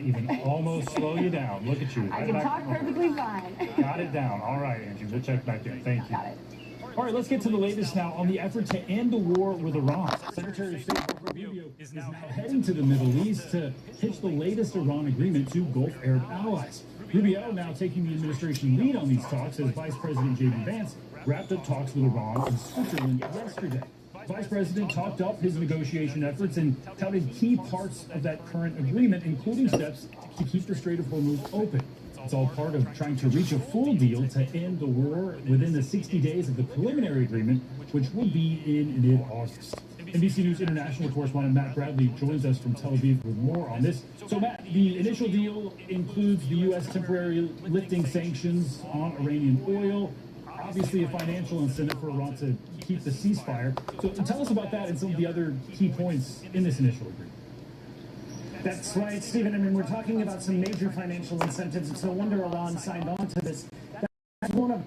even almost slow you down. Look at you. I can talk perfectly fine. Got it down. All right, Angie. We'll check back in. Thank you. Got it. All right, let's get to the latest now on the effort to end the war with Iran. Secretary of State Marco Rubio is now heading to the Middle East to pitch the latest Iran agreement to Gulf Arab allies. Rubio now taking the administration lead on these talks as Vice President J.D. Vance wrapped up talks with Iran in Switzerland yesterday. Vice President talked up his negotiation efforts and touted key parts of that current agreement, including steps to keep the Strait of Hormuz open. It's all part of trying to reach a full deal to end the war within the 60 days of the preliminary agreement, which will be in mid-August. NBC News international correspondent Matt Bradley joins us from Tel Aviv with more on this. So, Matt, the initial deal includes the U.S. temporarily lifting sanctions on Iranian oil, obviously a financial incentive for Iran to keep the ceasefire. So tell us about that and some of the other key points in this initial agreement. That's right, Stephen. I mean, we're talking about some major financial incentives. It's no wonder Iran signed on to this. That's one of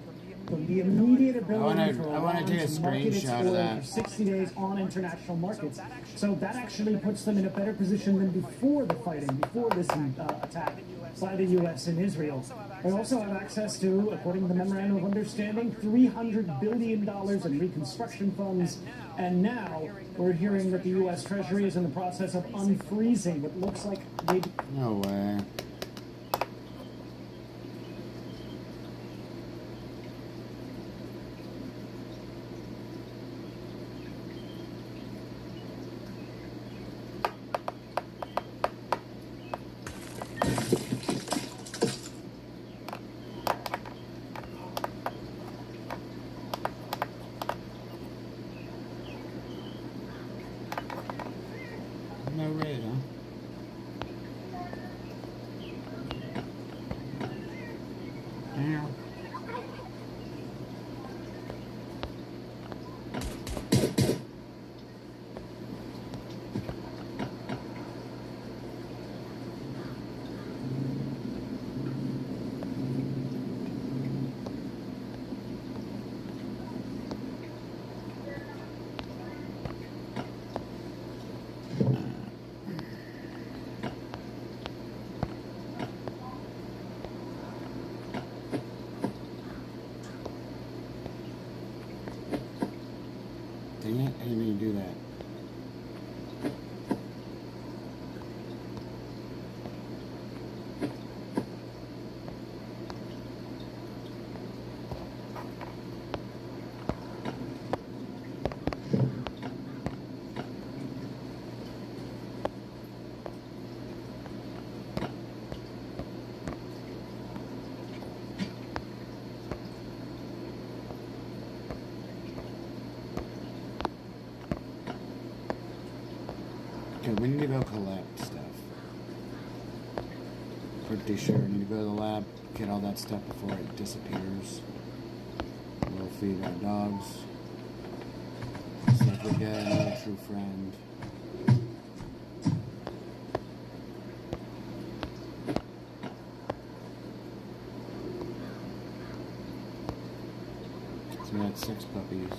the immediate ability for Iran to market its oil for 60 days on international markets. So that actually puts them in a better position than before the fighting, before this attack by the U.S. in Israel. They also have access to, according to the Memorandum of Understanding, $300 billion in reconstruction funds. And now we're hearing that the U.S. Treasury is in the process of unfreezing what looks like they... No way. No raid, huh? Damn. Dang it, I didn't mean to do that. Okay, we need to go collect stuff. Pretty sure we need to go to the lab, get all that stuff before it disappears. We'll feed our dogs. See if we get another true friend. So we had 6 puppies.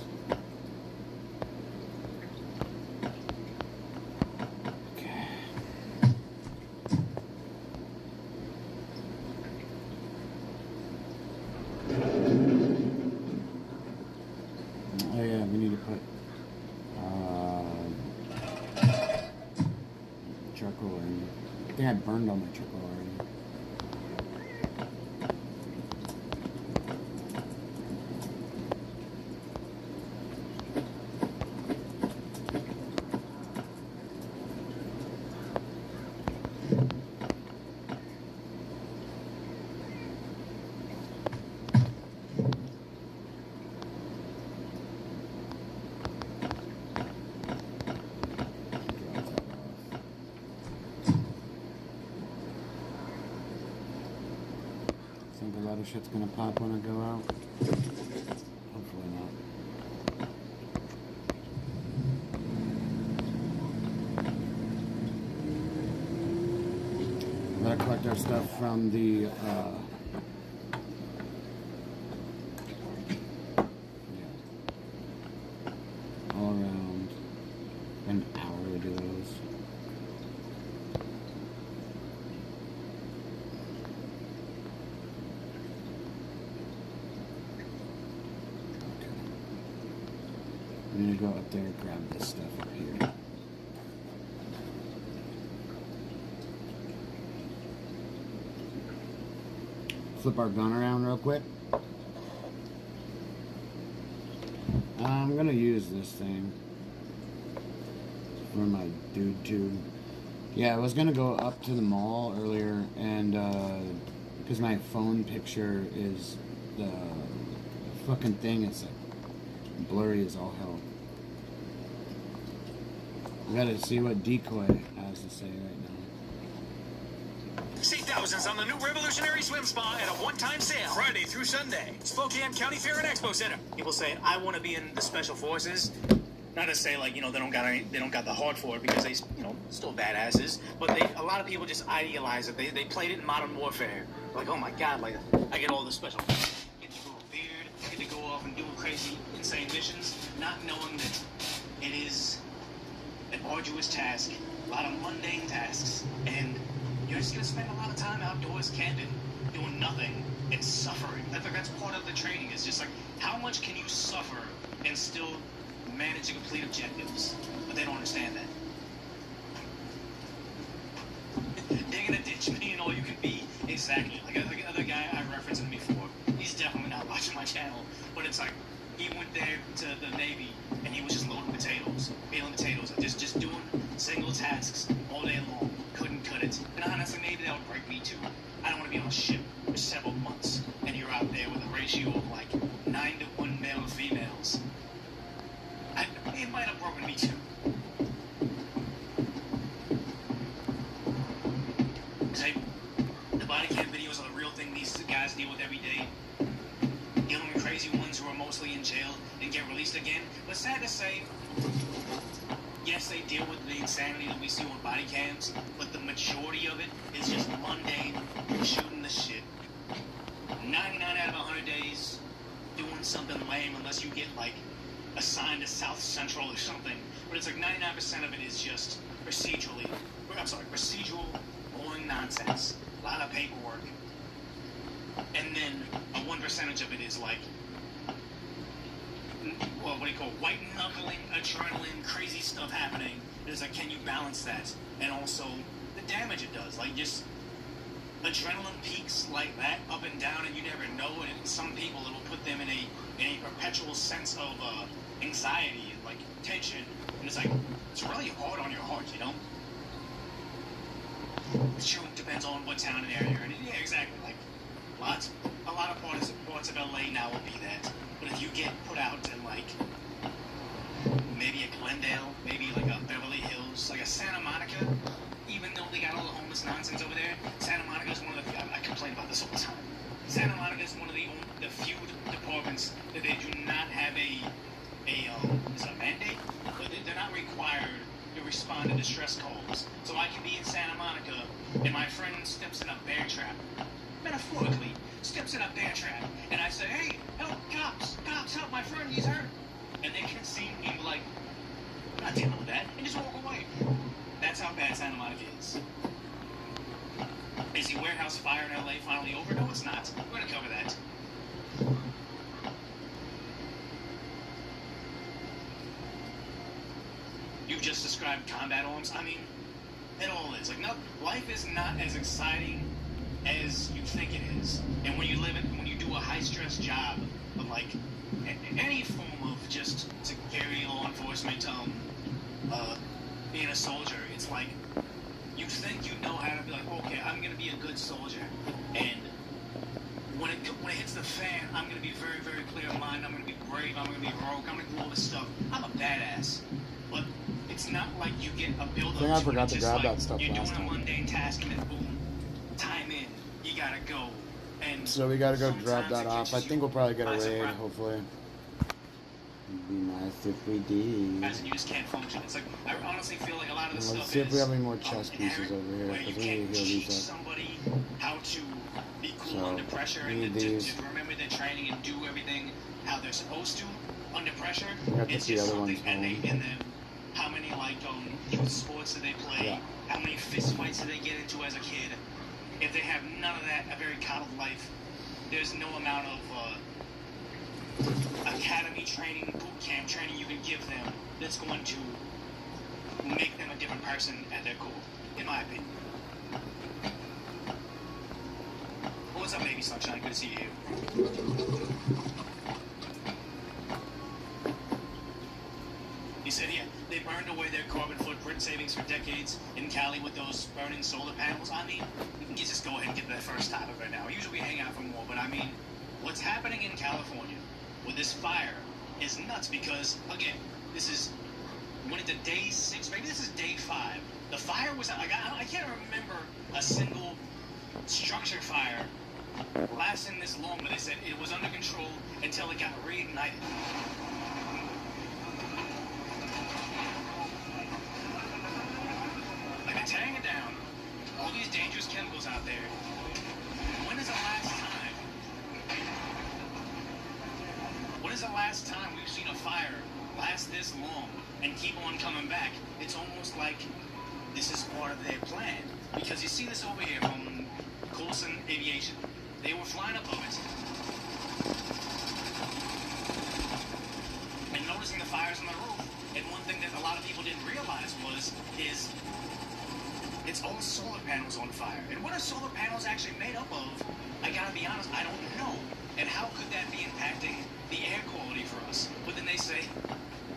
Oh yeah, we need to put charcoal in. I think I burned all my charcoal already. Think a lot of shit's gonna pop when I go out. Hopefully not. Gotta collect our stuff from the all around an hour to do those. go up there and grab this stuff up here. Flip our gun around real quick. I'm gonna use this thing for my dude tube. Yeah, I was gonna go up to the mall earlier, and because my phone picture is the fucking thing, it's like blurry as all hell. We gotta see what Decoy has to say right now. See thousands on the new revolutionary swim spa at a one-time sale Friday through Sunday. Spokane County Fair and Expo Center. People saying, I want to be in the special forces. Not to say like, you know, they don't got the heart for it because they, you know, still badasses. But a lot of people just idealize it. They played it in Modern Warfare. Like, oh my God, like I get all the special. Get to grow a beard. Get to go off and do crazy, insane missions, not knowing that it is an arduous task, a lot of mundane tasks, and you're just gonna spend a lot of time outdoors camping, doing nothing, and suffering. I think that's part of the training. It's just like, how much can you suffer and still manage to complete objectives? But they don't understand that. They're gonna ditch me and all you can be. Exactly. Like the other guy I referenced him before. He's definitely not watching my channel, but it's like he went there to the Navy and he was just loading potatoes, peeling potatoes, and just doing single tasks all day long. Couldn't cut it. And honestly, maybe that would break me too. I don't want to be on a ship for several months and you're out there with a ratio of like 9 to 1 male to females. It might have broken me too. The body cam videos are the real thing these guys deal with every day. Dealing with crazy ones who are mostly in jail and get released again. But sad to say, yes, they deal with the insanity that we see on body cams, but the majority of it is just mundane, shooting the shit. 99 out of 100 days, doing something lame unless you get, like, assigned to South Central or something. But it's like 99% of it is just procedural, boring nonsense. A lot of paperwork. And then a 1% of it is, like, well, what do you call it? White knuckling, adrenaline, crazy stuff happening. It's like, can you balance that? And also the damage it does. Like, just adrenaline peaks like that up and down, and you never know. And some people, it'll put them in a perpetual sense of anxiety and like tension. And it's like, it's really hard on your heart, you know? It sure depends on what town and area you're in. Yeah, exactly. Like, a lot of parts of LA now will be that. But if you get put out in, like, maybe a Glendale, maybe like a Beverly Hills, like a Santa Monica, even though they got all the homeless nonsense over there, Santa Monica is one of the, I complain about this all the time, Santa Monica is one of the few departments that they do not have is it a mandate? But they're not required to respond to distress calls. So I can be in Santa Monica, and my friend steps in a bear trap, metaphorically, steps in a bear trap, and I say, hey, help, cops, help, my friend, he's hurt. And they can see me and be like, I'm not dealing with that, and just walk away. That's how bad Santa Monica is. Is the warehouse fire in LA finally over? No, it's not. We're going to cover that. You've just described combat arms. I mean, it all is. Like, no, life is not as exciting as you think it is. And when you do a high-stress job of, like, any form of just security, law enforcement, being a soldier, it's like, you think you know how to be like, okay, I'm going to be a good soldier. And when it hits the fan, I'm going to be very, very clear in mind. I'm going to be brave. I'm going to be heroic. I'm going to do all this stuff. I'm a badass. But it's not like you get a build-up. I forgot to grab that stuff you're last doing time. a mundane task and then boom, time in, you gotta go. And So we gotta go drop that off. I think we'll probably get a raid, hopefully. It'd be nice if we did. As in you just can't function. It's like, I honestly feel like a lot of this Let's stuff see if we is have any more chest pieces over here, where you because we need can't to heal teach these up. somebody how to be cool So, under pressure we and need to these. remember their training and do everything how they're supposed to under pressure. We got to It's see just other ones something, and home. then how many like youth sports do they play? Yeah. How many fist fights do they get into as a kid? If they have none of that, a very coddled life, there's no amount of academy training, boot camp training you can give them that's going to make them a different person at their core, in my opinion. What's up, baby sunshine? Good to see you. He said, yeah, they burned away their carbon footprint savings for decades in Cali with those burning solar panels. I mean, we can just go ahead and get to that first topic right now. Usually we hang out for more, but I mean, what's happening in California with this fire is nuts because, again, this is, when it's day 6, maybe this is day 5. The fire was, like, I can't remember a single structure fire lasting this long, but they said it was under control until it got reignited. Like, they're tearing it down, all these dangerous chemicals out there. When is the last time we've seen a fire last this long and keep on coming back? It's almost like this is part of their plan. Because you see this over here from Coulson Aviation. They were flying above it and noticing the fires on the roof. And one thing that a lot of people didn't realize is it's all solar panels on fire. And what are solar panels actually made up of? I gotta be honest, I don't know. And how could that be impacting the air quality for us? But then they say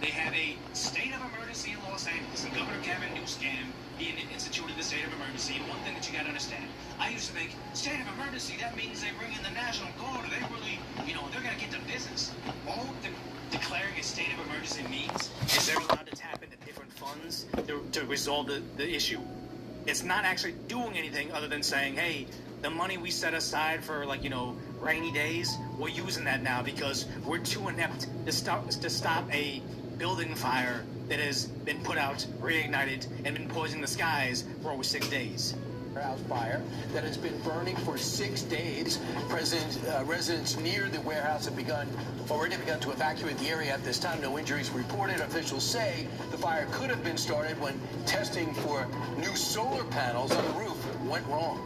they have a state of emergency in Los Angeles, and Governor Gavin Newsom, he instituted the state of emergency. And one thing that you gotta understand, I used to think, state of emergency, that means they bring in the National Guard, or they really, they're gonna get to business. All declaring a state of emergency means is they're allowed to tap into different funds to resolve the issue. It's not actually doing anything other than saying, hey, the money we set aside for, rainy days, we're using that now because we're too inept to stop a building fire that has been put out, reignited, and been poisoning the skies for over 6 days. Warehouse fire that has been burning for 6 days. Residents near the warehouse have already begun to evacuate the area at this time. No injuries reported. Officials say the fire could have been started when testing for new solar panels on the roof went wrong.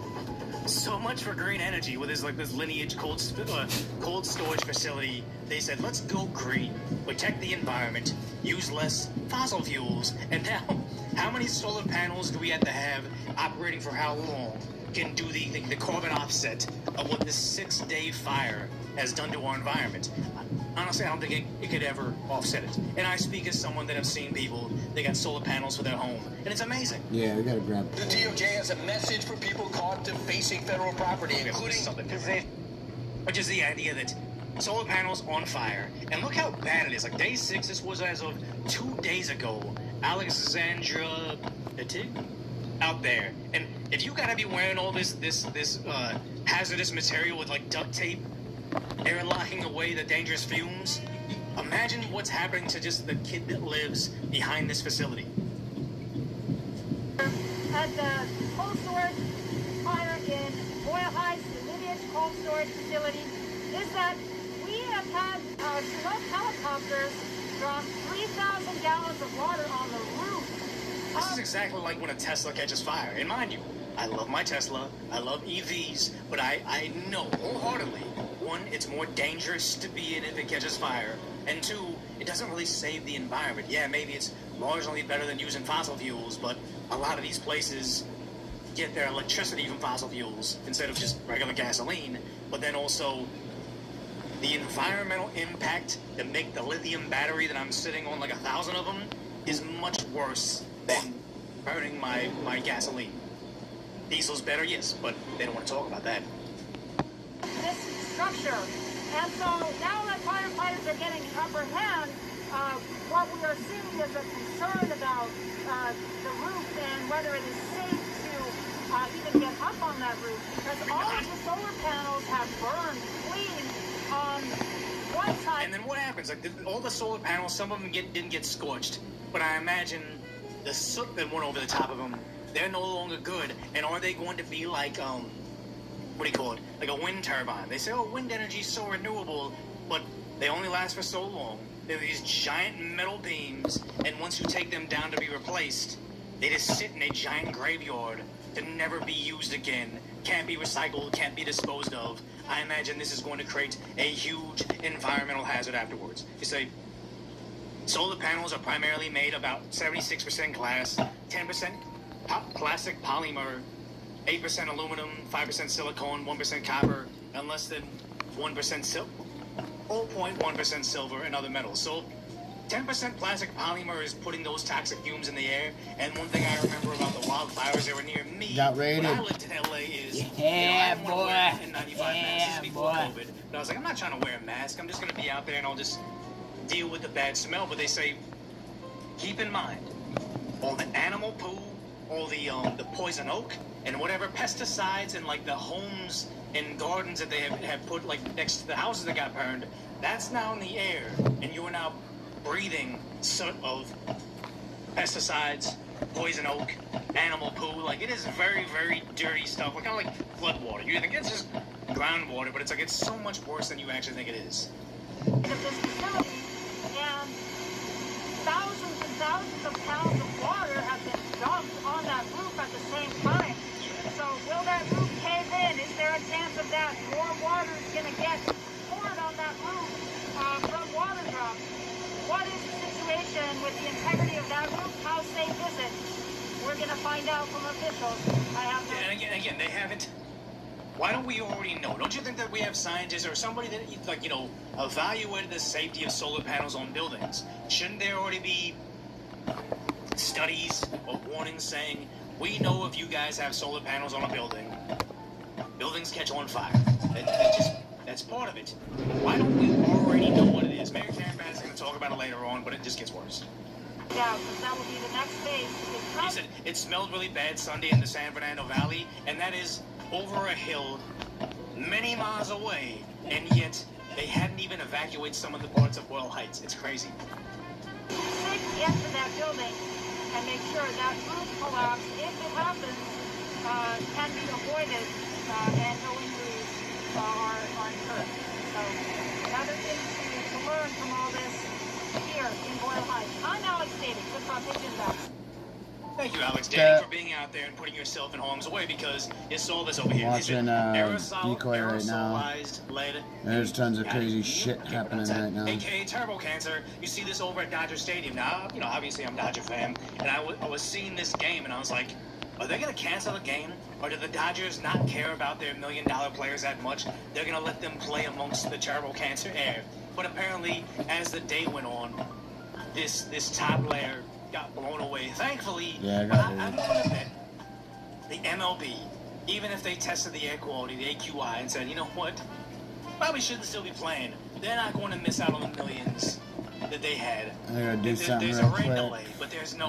So much for green energy with this Lineage cold storage facility. They said, let's go green, protect the environment, use less fossil fuels. And now, how many solar panels do we have to have operating for how long can do the carbon offset of what this 6-day fire has done to our environment? Honestly, I don't think it could ever offset it. And I speak as someone that have seen people, they got solar panels for their home, and it's amazing. Yeah, we gotta grab The DOJ has a message for people caught facing federal property, including which is the idea that solar panels on fire, and look how bad it is. Like day 6, this was as of 2 days ago. Alexandra Petit out there, and if you gotta be wearing all this hazardous material with duct tape, airlocking away the dangerous fumes, imagine what's happening to just the kid that lives behind this facility. At the cold storage fire in Boyle Heights, the Lineage cold storage facility, is that we have had Chinook helicopters drop 3,000 gallons of water on the roof. This is exactly like when a Tesla catches fire. And mind you, I love my Tesla, I love EVs, but I know wholeheartedly, one, it's more dangerous to be in if it catches fire, and two, it doesn't really save the environment. Yeah, maybe it's marginally better than using fossil fuels, but a lot of these places get their electricity from fossil fuels instead of just regular gasoline, but then also the environmental impact to make the lithium battery that I'm sitting on 1,000 of them is much worse than burning my gasoline. Diesel's better, yes, but they don't want to talk about that. This structure. And so now that firefighters are getting upper hand, what we are seeing is a concern about the roof and whether it is safe to even get up on that roof, because all of the solar panels have burned clean on one side. And then what happens? All the solar panels, some of them didn't get scorched, but I imagine the soot that went over the top of them, they're no longer good. And are they going to be like, what do you call it? Like a wind turbine. They say, oh, wind energy is so renewable, but they only last for so long. They're these giant metal beams, and once you take them down to be replaced, they just sit in a giant graveyard to never be used again can't be recycled, can't be disposed of. I imagine this is going to create a huge environmental hazard afterwards. You say, solar panels are primarily made about 76% glass, 10% plastic polymer, 8% aluminum, 5% silicone, 1% copper, and less than 0.1% silver and other metals. So 10% plastic polymer is putting those toxic fumes in the air. And one thing I remember about the wildfires that were near me when I lived in LA is, I didn't want to wear an N95 mask. This is before COVID. But I was like, I'm not trying to wear a mask. I'm just going to be out there and I'll just deal with the bad smell. But they say, keep in mind, all the animal poo, all the poison oak, and whatever pesticides and like the homes and gardens that they have put like next to the houses that got burned, that's now in the air, and you are now breathing soot of pesticides, poison oak, animal poo. Like, it is very, very dirty stuff. Like, kind of like flood water. You think it's just groundwater, but it's like it's so much worse than you actually think it is. Of this facility, and thousands and thousands of pounds of water have been dumped on that roof at the same time. So will that roof cave in? Is there a chance of that? More water is going to get poured on that roof from water drops. What is the situation with the integrity of that roof? How safe is it? We're going to find out from officials. And again, they haven't. Why don't we already know? Don't you think that we have scientists or somebody that, like, you know, evaluated the safety of solar panels on buildings? Shouldn't there already be studies or warnings saying, we know if you guys have solar panels on a building, buildings catch on fire? That's part of it. Why don't we already know what it is? Mayor Karen Bass is going to talk about it later on, but it just gets worse. Yeah, because that will be the next phase. He said it smelled really bad Sunday in the San Fernando Valley, and that is over a hill many miles away, and yet they hadn't even evacuated some of the parts of Boyle Heights. It's crazy. Get to that building and make sure that roof collapse, if it happens, can be avoided and no injuries are incurred. So another thing to learn from all this here in Boyle Heights. I'm Alex Davis with Pigeon Back. Thank you, Alex Daly, for being out there and putting yourself in harm's way, because you saw this over here. Watching Decoy right now. Lead. There's tons of crazy shit happening right now. AKA turbo cancer. You see this over at Dodger Stadium. Now, you know, obviously I'm a Dodger fan, and I was seeing this game, and I was like, are they going to cancel the game? Or do the Dodgers not care about their $1 million players that much? They're going to let them play amongst the turbo cancer air. But apparently, as the day went on, this top layer got blown away. Thankfully, I'm going to admit, the MLB, even if they tested the air quality, the AQI, and said, you know what, probably shouldn't still be playing, they're not going to miss out on the millions that they had. I gotta do something There's real a rain quick delay, but there's no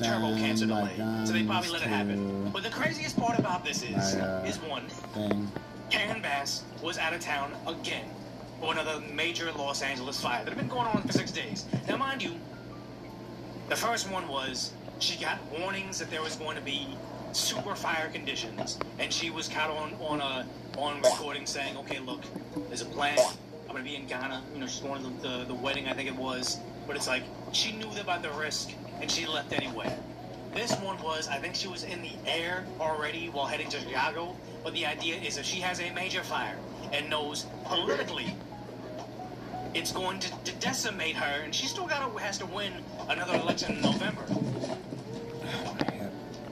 turbo cancer delay, so they probably let it happen. But the craziest part about this is one, Karen Bass was out of town again for another major Los Angeles fire that had been going on for 6 days. Now, mind you, the first one was she got warnings that there was going to be super fire conditions, and she was caught on recording saying, okay, look, there's a plan. I'm going to be in Ghana. You know, she's going to the wedding, I think it was. But it's like, she knew about the risk, and she left anyway. This one was, I think she was in the air already while heading to Chicago. But the idea is if she has a major fire and knows politically it's going to decimate her, and she still has to win another election in November.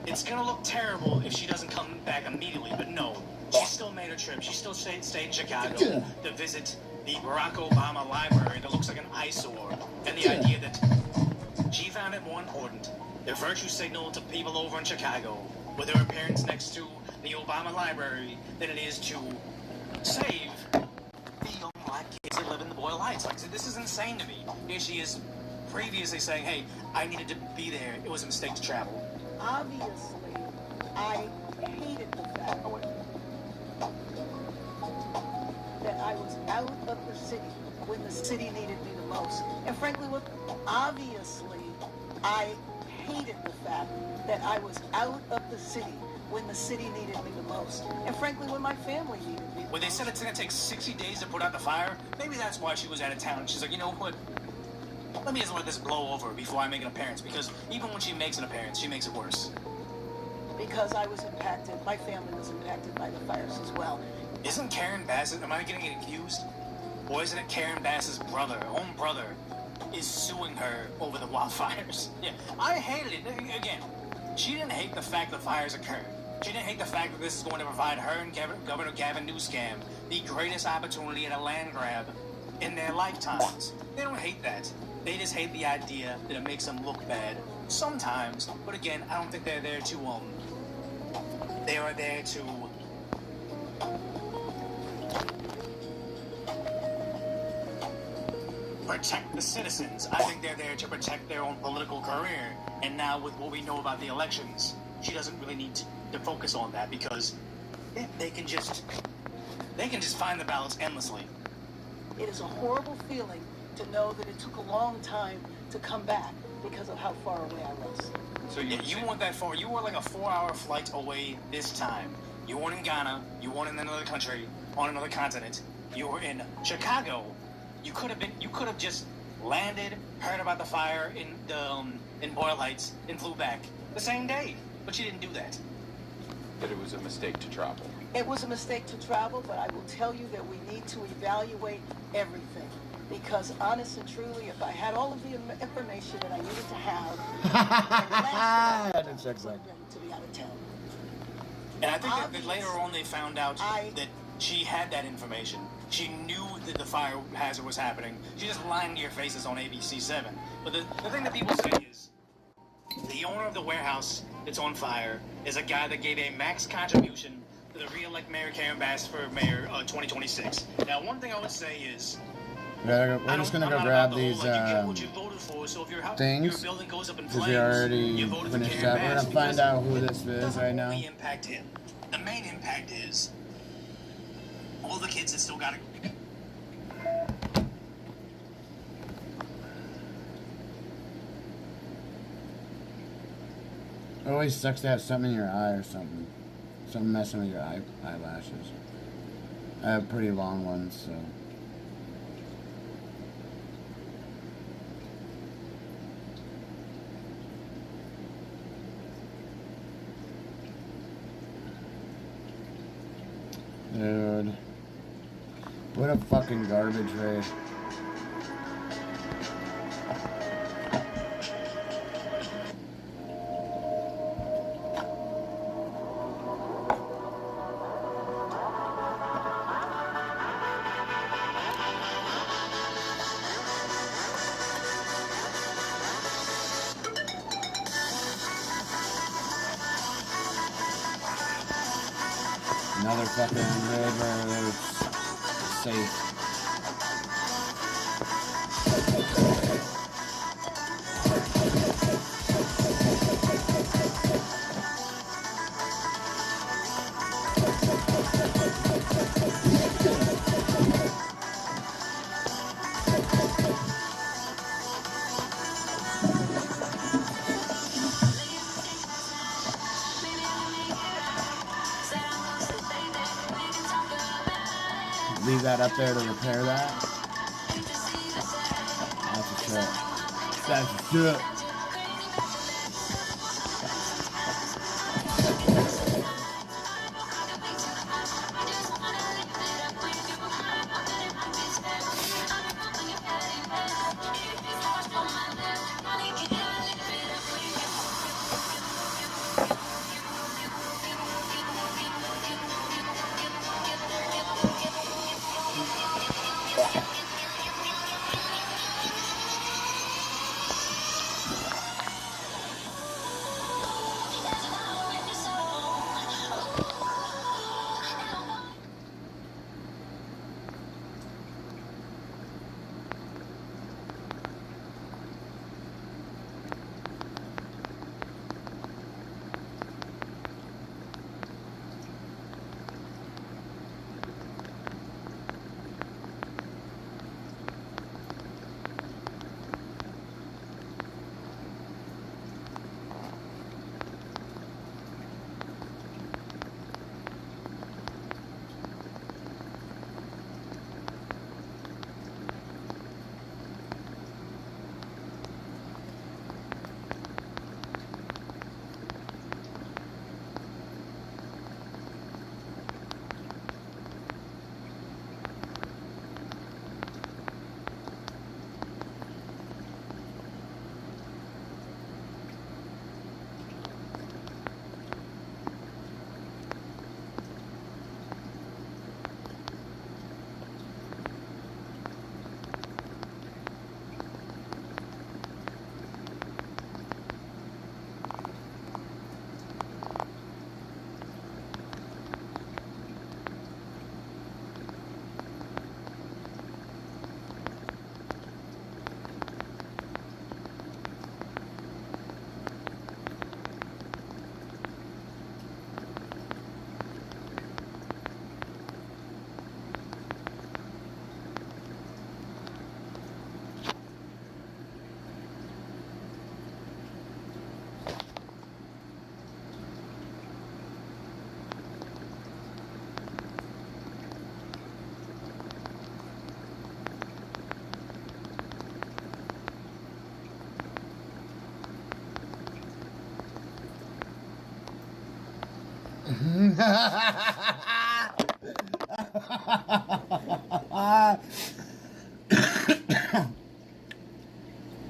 It's going to look terrible if she doesn't come back immediately, but no. She still made her trip. She still stayed in Chicago to visit the Barack Obama library that looks like an eyesore. And the idea that she found it more important, the virtue signal to people over in Chicago, with her appearance next to the Obama library, than it is to save the young black kids that live in the Boyle Heights. Like, this is insane to me. Here she is previously saying, hey, I needed to be there. It was a mistake to travel. Obviously, I hated the fact that I was out of the city when the city needed me the most. And frankly, obviously, I hated the fact that I was out of the city when the city needed me the most. And frankly, when my family needed me. When they said it's going to take 60 days to put out the fire, maybe that's why she was out of town. She's like, you know what? Let me just let this blow over before I make an appearance, because even when she makes an appearance, she makes it worse. because I was impacted, my family was impacted by the fires as well. Isn't Karen Bassett, am I getting accused? Or isn't it Karen Bassett's brother, own brother, is suing her over the wildfires? Yeah, I hated it. Again, she didn't hate the fact the fires occurred. She didn't hate the fact that this is going to provide her and Governor Gavin Newsom the greatest opportunity at a land grab in their lifetimes. They don't hate that. They just hate the idea that it makes them look bad sometimes. But again, I don't think they're there to, they are there to protect the citizens. I think they're there to protect their own political career. And now with what we know about the elections, she doesn't really need to focus on that because they can just find the ballots endlessly. It is a horrible feeling to know that it took a long time to come back because of how far away I was. So you weren't that far. You were like a 4-hour flight away this time. You weren't in Ghana. You weren't in another country, on another continent. You were in Chicago. You could have just landed, heard about the fire in Boyle Heights, and flew back the same day. But you didn't do that. That it was a mistake to travel. It was a mistake to travel, but I will tell you that we need to evaluate everything. Because honest and truly, if I had all of the information that I needed to have, I would have been ready to be out of town. And I think that later on they found out that she had that information. She knew that the fire hazard was happening. She just lying to your faces on ABC7. But the thing that people say is, the owner of the warehouse that's on fire is a guy that gave a max contribution to the re-elect Mayor Karen Bass for Mayor 2026. Now, one thing I would say is, we're just gonna go grab these things because we already finished that. We're gonna find out who this is right now. Impact him. The main impact is all the kids that still got to. It always sucks to have something in your eye or something. Something messing with your eyelashes. I have pretty long ones, so. Dude. What a fucking garbage raid. Another fucking raid where it's safe. Leave that up there to repair that. That's a shit. That's a shit.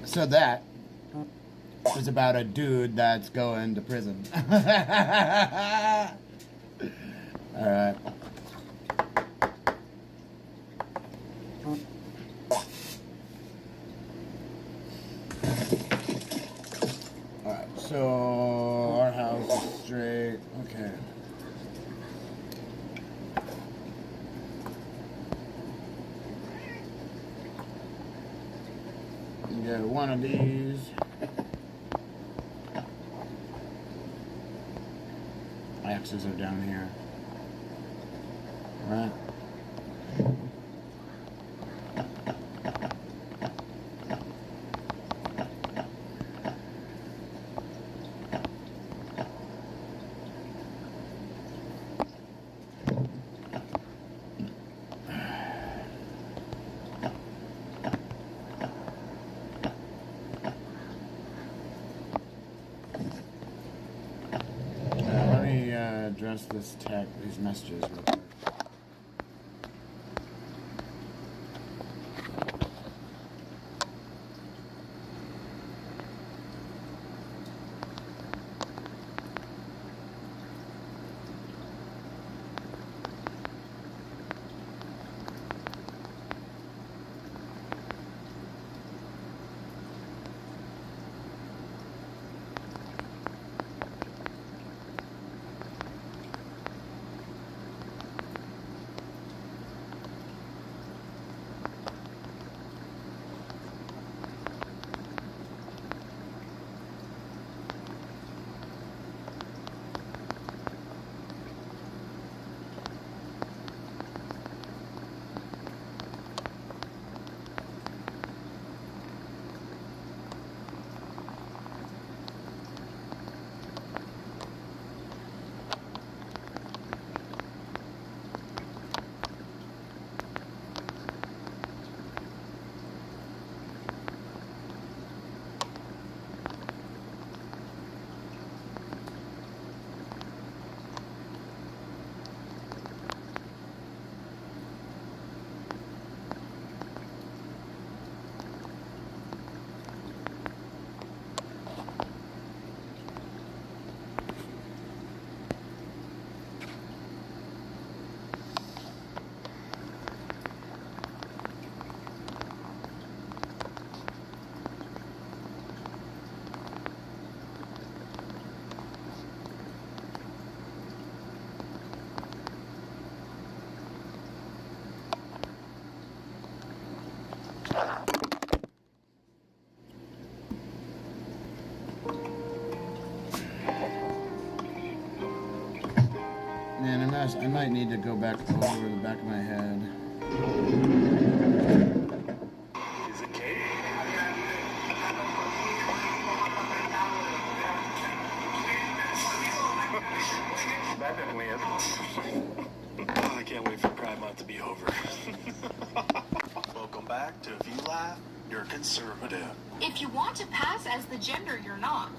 So that was about a dude that's going to prison. Alright. Alright, so our house is straight. Okay. You get one of these. Axes are down here. Right. Let me address these messages real quick. Man, I might need to go back over the back of my head. Is it Kate? That didn't win. Oh, I can't wait for Pride Month to be over. Welcome back to If You Laugh, You're Conservative. If you want to pass as the gender you're not,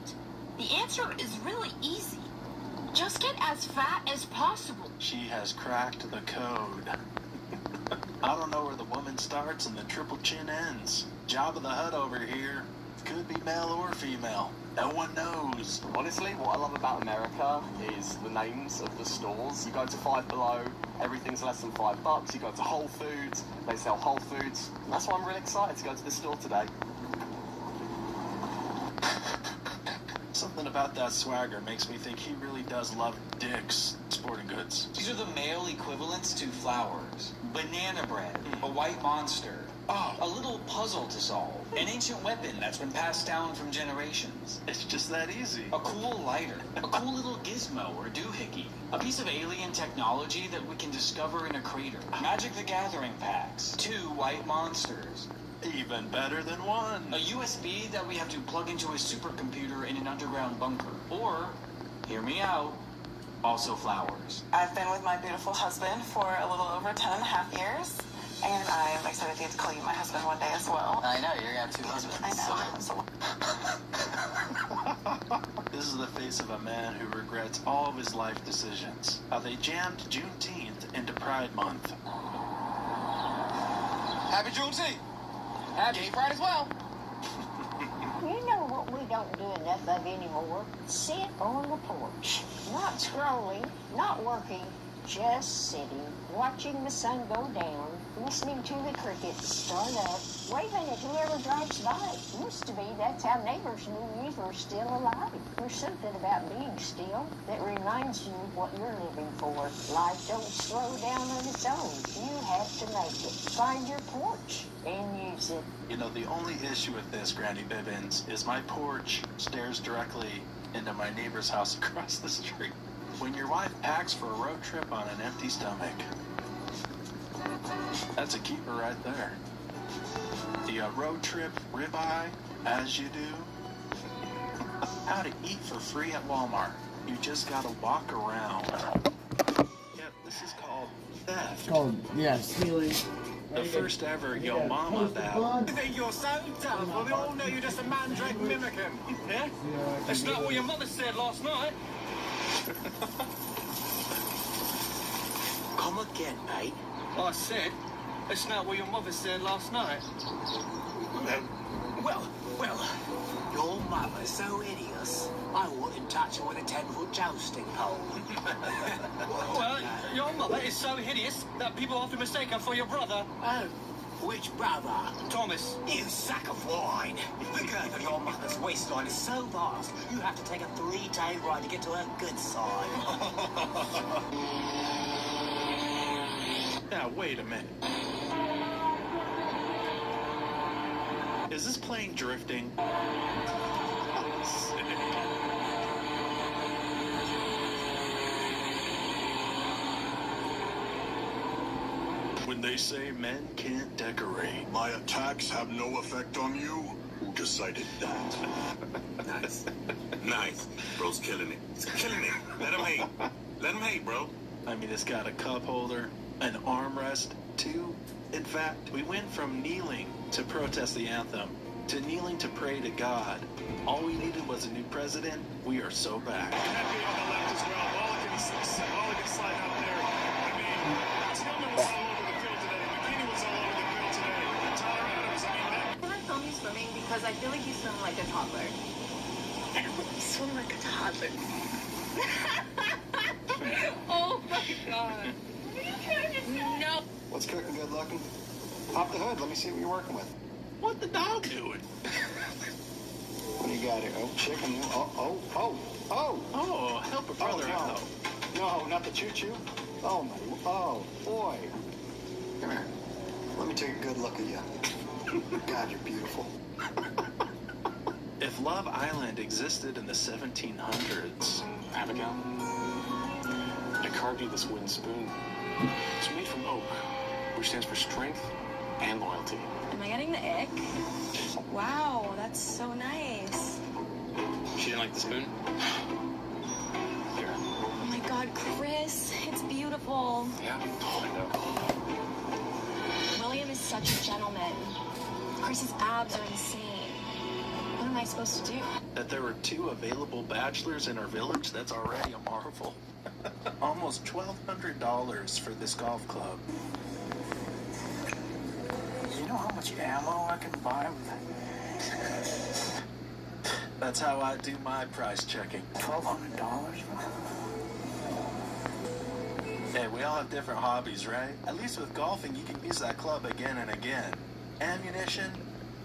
the answer is really easy. Just get as fat as possible. She has cracked the code. I don't know where the woman starts and the triple chin ends. Job of the Hutt over here. Could be male or female. No one knows. Honestly, what I love about America is the names of the stores. You go to Five Below, everything's less than $5. You go to Whole Foods, they sell Whole Foods. And that's why I'm really excited to go to the store today. Something about that swagger makes me think he really does love Dick's Sporting Goods. These are the male equivalents to flowers. Banana bread, a white monster, a little puzzle to solve, an ancient weapon that's been passed down from generations. It's just that easy. A cool lighter, a cool little gizmo or doohickey, a piece of alien technology that we can discover in a crater. Magic the Gathering packs, 2 white monsters. Even better than one. A USB that we have to plug into a supercomputer in an underground bunker. Or, hear me out, also flowers. I've been with my beautiful husband for a little over 10.5 years, and I'm excited to get to call you my husband one day as well. I know, you're gonna have 2 husbands. I know. This is the face of a man who regrets all of his life decisions. How they jammed Juneteenth into Pride Month. Happy Juneteenth. Happy Pride as well. You know what we don't do enough of anymore? Sit on the porch. Not scrolling, not working, just sitting, watching the sun go down, listening to the crickets start up, waving at whoever drives by. Used to be that's how neighbors knew you were still alive. There's something about being still that reminds you what you're living for. Life don't slow down on its own. You have to make it. Find your porch and use it. You know, the only issue with this, Granny Bibbins, is my porch stares directly into my neighbor's house across the street. When your wife packs for a road trip on an empty stomach, that's a keeper right there. The road trip ribeye, as you do. How to eat for free at Walmart. You just gotta walk around. Yeah, this is called theft. It's called, yeah, stealing. The first ever Yo Mama battle. You think you're so tough? Well, they all know you're just a mandrake mimicking. Yeah? That's not what your mother said last night. Come again, mate. I said, that's not what your mother said last night. Well, your mother's so hideous, I wouldn't touch her with a 10-foot jousting pole. Well, your mother is so hideous that people often mistake her for your brother. Oh, which brother? Thomas. You sack of wine. The girth of your mother's waistline is so vast, you have to take a 3-day ride to get to her good side. Now, wait a minute. Is this plane drifting? When they say men can't decorate. My attacks have no effect on you? Who decided that? Nice. Nice. Bro's killing it. He's killing it. Let him hate. Let him hate, bro. I mean, it's got a cup holder, an armrest, too. In fact, we went from kneeling to protest the anthem to kneeling to pray to God. All we needed was a new president. We are so back. Happy on the left as well. All can slide out there. I mean, Tillman was all over the field today. McKinney was all over the field today. Tyler Adams, I mean, that... Can I film you swimming? Because I feel like you swim like a toddler. You swim like a toddler. Oh my god. No. What's cooking, good looking? Pop the hood. Let me see what you're working with. What the dog doing? What do you got here? Oh, chicken. Oh, help a brother out. No, not the choo-choo. Oh, my. Oh, boy. Come here. Let me take a good look at you. God, you're beautiful. If Love Island existed in the 1700s... Abigail, I carved you this wooden spoon. It's made from oak, which stands for strength and loyalty. Am I getting the ick? Wow, that's so nice. She didn't like the spoon? Here. Oh my god, Chris, it's beautiful. Yeah, I know. William is such a gentleman. Chris's abs are insane. What am I supposed to do? That there were 2 available bachelors in our village, that's already a marvel. Almost $1,200 for this golf club. You know how much ammo I can buy with that? That's how I do my price checking. $1,200? Hey, we all have different hobbies, right? At least with golfing, you can use that club again and again. Ammunition,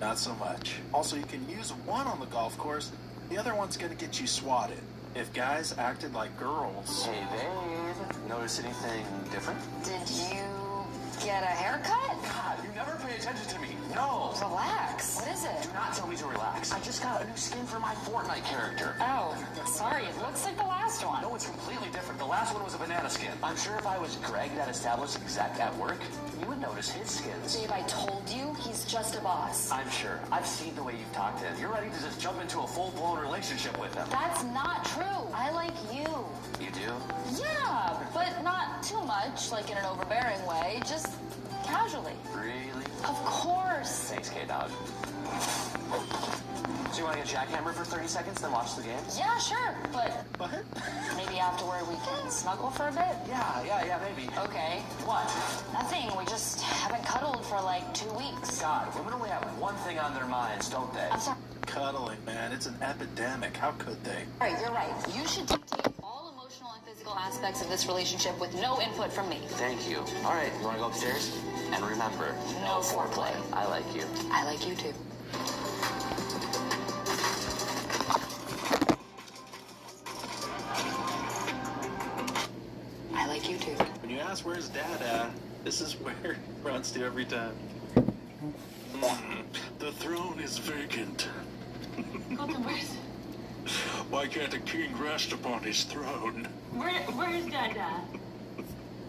not so much. Also, you can use one on the golf course, the other one's gonna get you swatted. If guys acted like girls... Hey, babe. Notice anything different? Did you get a haircut? God, you never pay attention to me. No. Relax. What is it? Do not tell me to relax. I just got a new skin for my Fortnite character. Oh, sorry. It looks like the last one. No, it's completely different. The last one was a banana skin. I'm sure if I was Greg, that established exec at work, you would notice his skins. Babe, I told you, he's just a boss. I'm sure. I've seen the way you've talked to him. You're ready to just jump into a full-blown relationship with him. That's not true. I like you. You do? Yeah, but not too much, like in an overbearing way. Just Casually. Really? Of course. Thanks, K-Dog. So you want to get jackhammered for 30 seconds, then watch the games? Yeah, sure, but maybe afterward we can snuggle for a bit? Yeah, maybe. Okay. What? Nothing. We just haven't cuddled for like 2 weeks. God, women only have one thing on their minds, don't they? I'm sorry. Cuddling, man. It's an epidemic. How could they? All right, you're right. You should dictate all emotional and physical aspects of this relationship with no input from me. Thank you. All right, you want to go upstairs? And remember, No foreplay. I like you. I like you too. I like you too. When you ask where's Dad at, this is where he runs to every time. The throne is vacant. Colton, where's it? Why can't a king rest upon his throne? Where's Dada?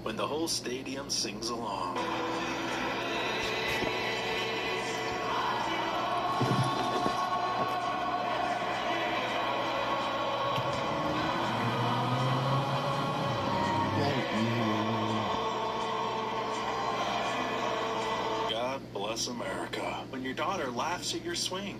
When the whole stadium sings along. God bless America. When your daughter laughs at your swing.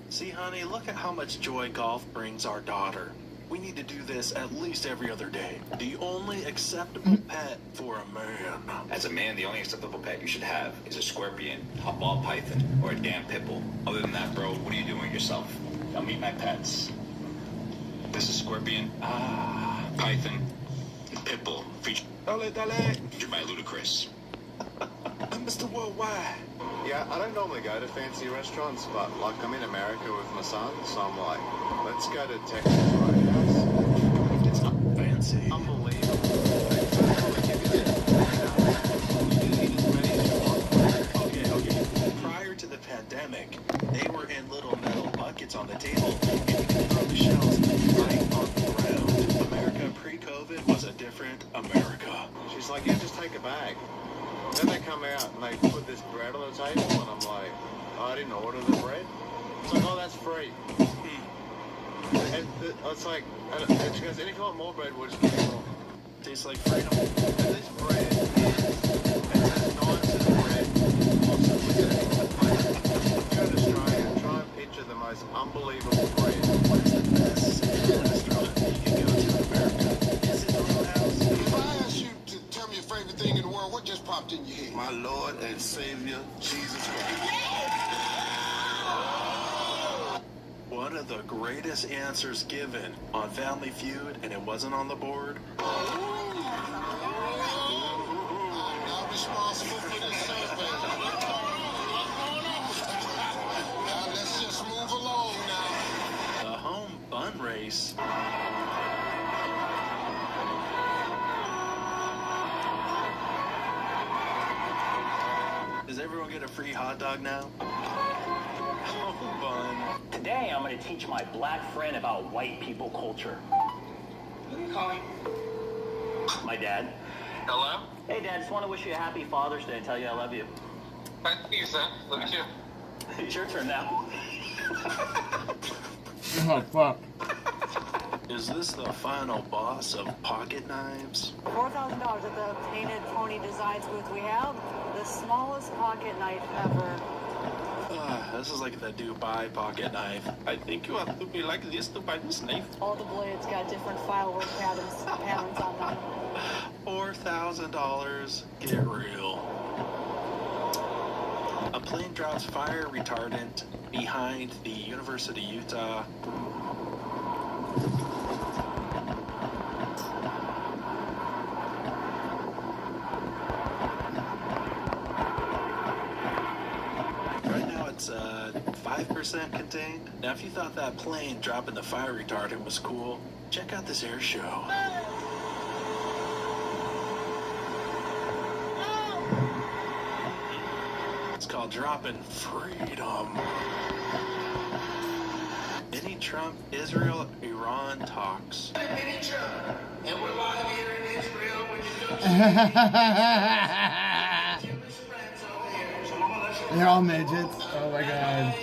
See, honey, look at how much joy golf brings our daughter. We need to do this at least every other day. The only acceptable pet for a man. As a man, the only acceptable pet you should have is a scorpion, a ball python, or a damn pit bull. Other than that, bro, what are you doing with yourself? I'll meet my pets. This is scorpion, python, and pit bull. Featured by Ludacris. Mr. Worldwide. Yeah, I don't normally go to fancy restaurants, but like I'm in America with my son, so I'm like, let's go to Texas Roadhouse. It's not fancy. Unbelievable. Okay. Prior to the pandemic, they were in little metal buckets on the table, and you could throw the shells right on the ground. America pre-COVID was a different America. She's like, yeah, just take a bag. Then they come out and they put this bread on the table, and I'm like, I didn't order the bread. It's like, oh, that's free. And it's like, and she goes, and if you want more bread, we'll just give you more. Tastes like freedom. And this bread is, it has 9 to the bread. Go to Australia, try and picture the most unbelievable bread. What's the best restaurant you can go to in America? Is it the Roadhouse? If I asked you to tell me your favorite thing in the world, what just popped in your head? My Lord and Savior, Jesus Christ. One of the greatest answers given on Family Feud, and it wasn't on the board. I'm not responsible for this survey. Now let's just move along now. The home bun race. Does everyone get a free hot dog now? Home bun. Today, I'm going to teach my black friend about white people culture. Who are you calling? My dad. Hello? Hey, Dad, just want to wish you a happy Father's Day and tell you I love you. Thank you, son. Love you too. It's your turn now. Oh, fuck. Is this the final boss of pocket knives? $4,000 at the Painted Pony Designs booth. We have the smallest pocket knife ever. This is like the Dubai pocket knife. I think you have to be like this to buy this knife. All the blades got different filework patterns on them. $4,000. Get real. A plane drops fire retardant behind the University of Utah. Right now it's 5% contained. Now if you thought that plane dropping the fire retardant was cool, check out this air show. It's called Dropping Freedom. Any Trump, Israel, Iran talks. Any Trump. And we're live here in Israel. They're all midgets. Oh my god.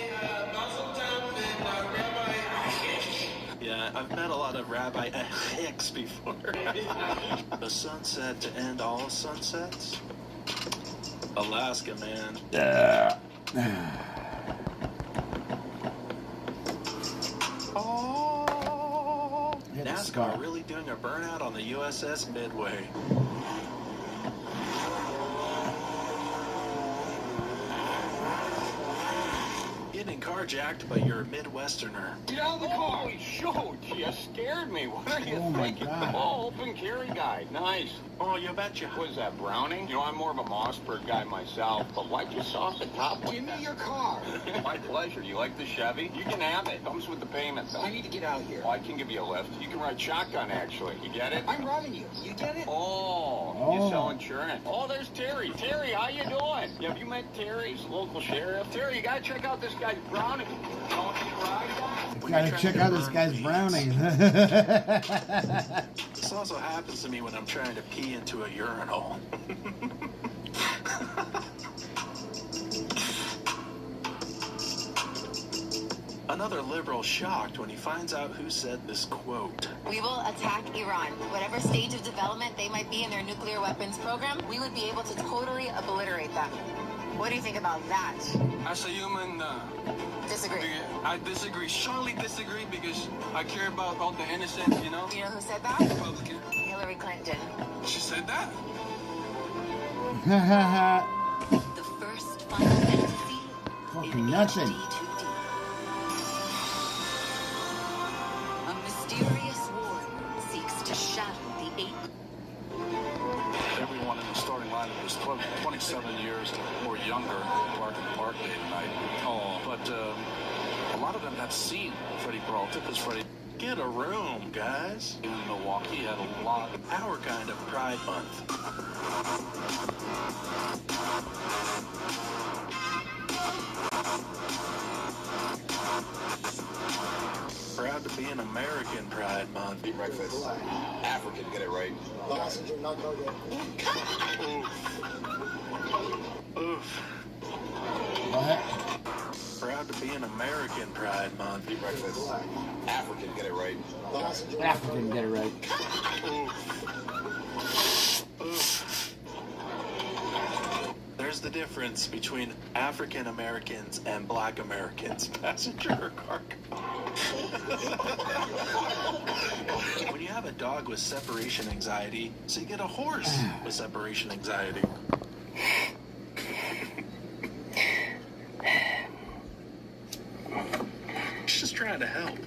I've met a lot of Rabbi Hicks before. A sunset to end all sunsets? Alaska, man. Oh, NASCAR really doing a burnout on the USS Midway. Getting carjacked, but you're a Midwesterner. Get out of the car! Holy shoot, you scared me. What are you thinking? Oh, open carry guide. Nice. Oh, you betcha. What is that, Browning? You know, I'm more of a Mossberg guy myself, but why'd you saw the top like Give me your car. My pleasure. You like the Chevy? You can have it. Comes with the payment, though. I need to get out here. Oh, I can give you a lift. You can ride shotgun, actually. You get it? I'm running you. You get it? Oh, you sell insurance. Oh, there's Terry. Terry, how you doing? Yeah, have you met Terry's local sheriff? Terry, you gotta check out this guy's Browning. Gotta check out this guy's Browning. This also happens to me when I'm trying to pee into a urinal. Another liberal shocked when he finds out who said this quote. We will attack Iran. Whatever stage of development they might be in their nuclear weapons program, we would be able to totally obliterate them. What do you think about that? As a human, Disagree. I disagree. Strongly disagree because I care about all the innocent, you know? You know who said that? Republican. Hillary Clinton. She said that? The first Final Fantasy. Fucking nothing. A mysterious war seeks to shatter the eight. Everyone in the starting lineup was 27 years or younger, Clark and Park day tonight. Oh, but a lot of them have seen Freddie Peralta because Freddie. Get a room, guys. In Milwaukee had a lot. Our kind of Pride Month. Proud to be an American Pride Month. Eat breakfast. African, get it right. Passenger not loaded. Oof. What? Proud to be an American Pride Month. Eat breakfast. African, get it right. African, get it right. There's the difference between African Americans and Black Americans. Passenger or cargo. When you have a dog with separation anxiety, so you get a horse with separation anxiety. Just trying to help.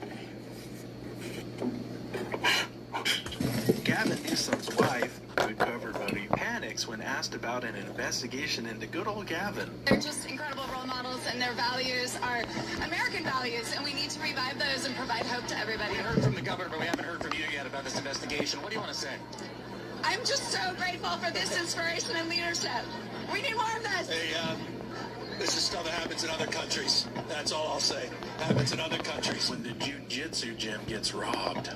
Gavin Newsom's wife, good cover buddy, panics when asked about an investigation into good old Gavin. They're just incredible role models, and their values are American values, and we need to revive those and provide hope to everybody. We heard from the governor, but we haven't heard from you yet about this investigation. What do you want to say? I'm just so grateful for this inspiration and leadership. We need more of this. Hey, this is stuff that happens in other countries. That's all I'll say. Happens in other countries. When the jiu-jitsu gym gets robbed.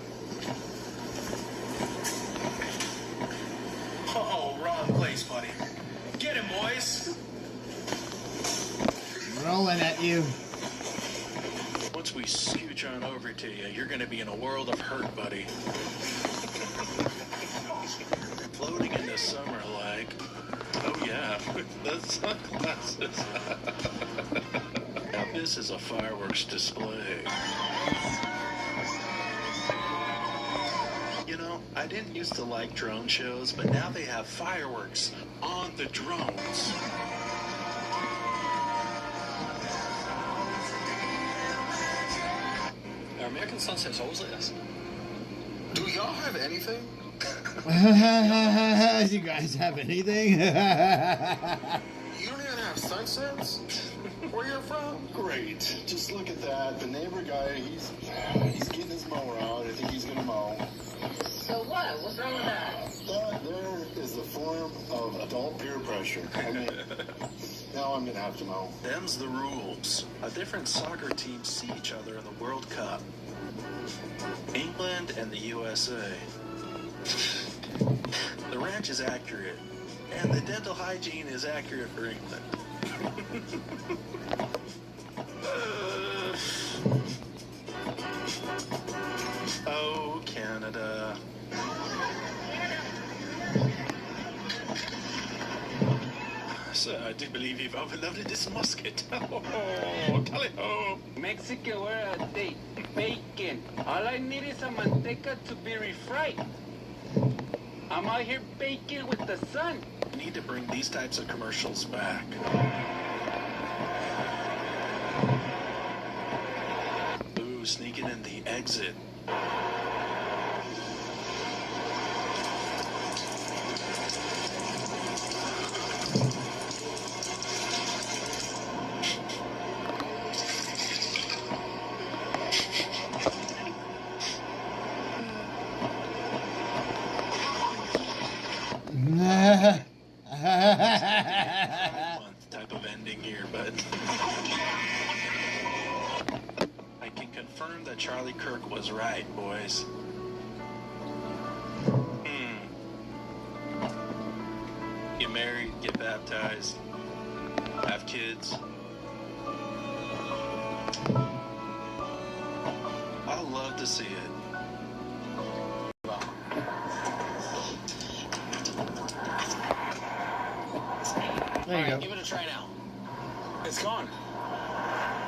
Oh, wrong place, buddy. Get him, boys. Rolling at you. Once we scooch on over to you, you're going to be in a world of hurt, buddy. Floating into summer like, oh yeah, the sunglasses. Now this is a fireworks display. You know, I didn't used to like drone shows, but now they have fireworks on the drones. Are American sunsets always like this? Do y'all have anything? You guys have anything? You don't even have sunsets? Where you're from? Great. Just look at that. The neighbor guy, he's getting his mower out. I think he's gonna mow. So what? What's wrong with that? That there is the form of adult peer pressure. I mean, now I'm gonna have to mow. Them's the rules. A different soccer team see each other in the World Cup. England and the USA. The ranch is accurate, and the dental hygiene is accurate for England. Sir, I do believe you've overloaded this musket. Oh, tally ho. Mexican word a date. Bacon. All I need is a manteca to be refried. I'm out here baking with the sun. We need to bring these types of commercials back. Ooh, sneaking in the exit. Type of ending here, but I can confirm that Charlie Kirk was right, boys. Get married, get baptized, have kids. I love to see it. There you go. Give it a try now. It's gone.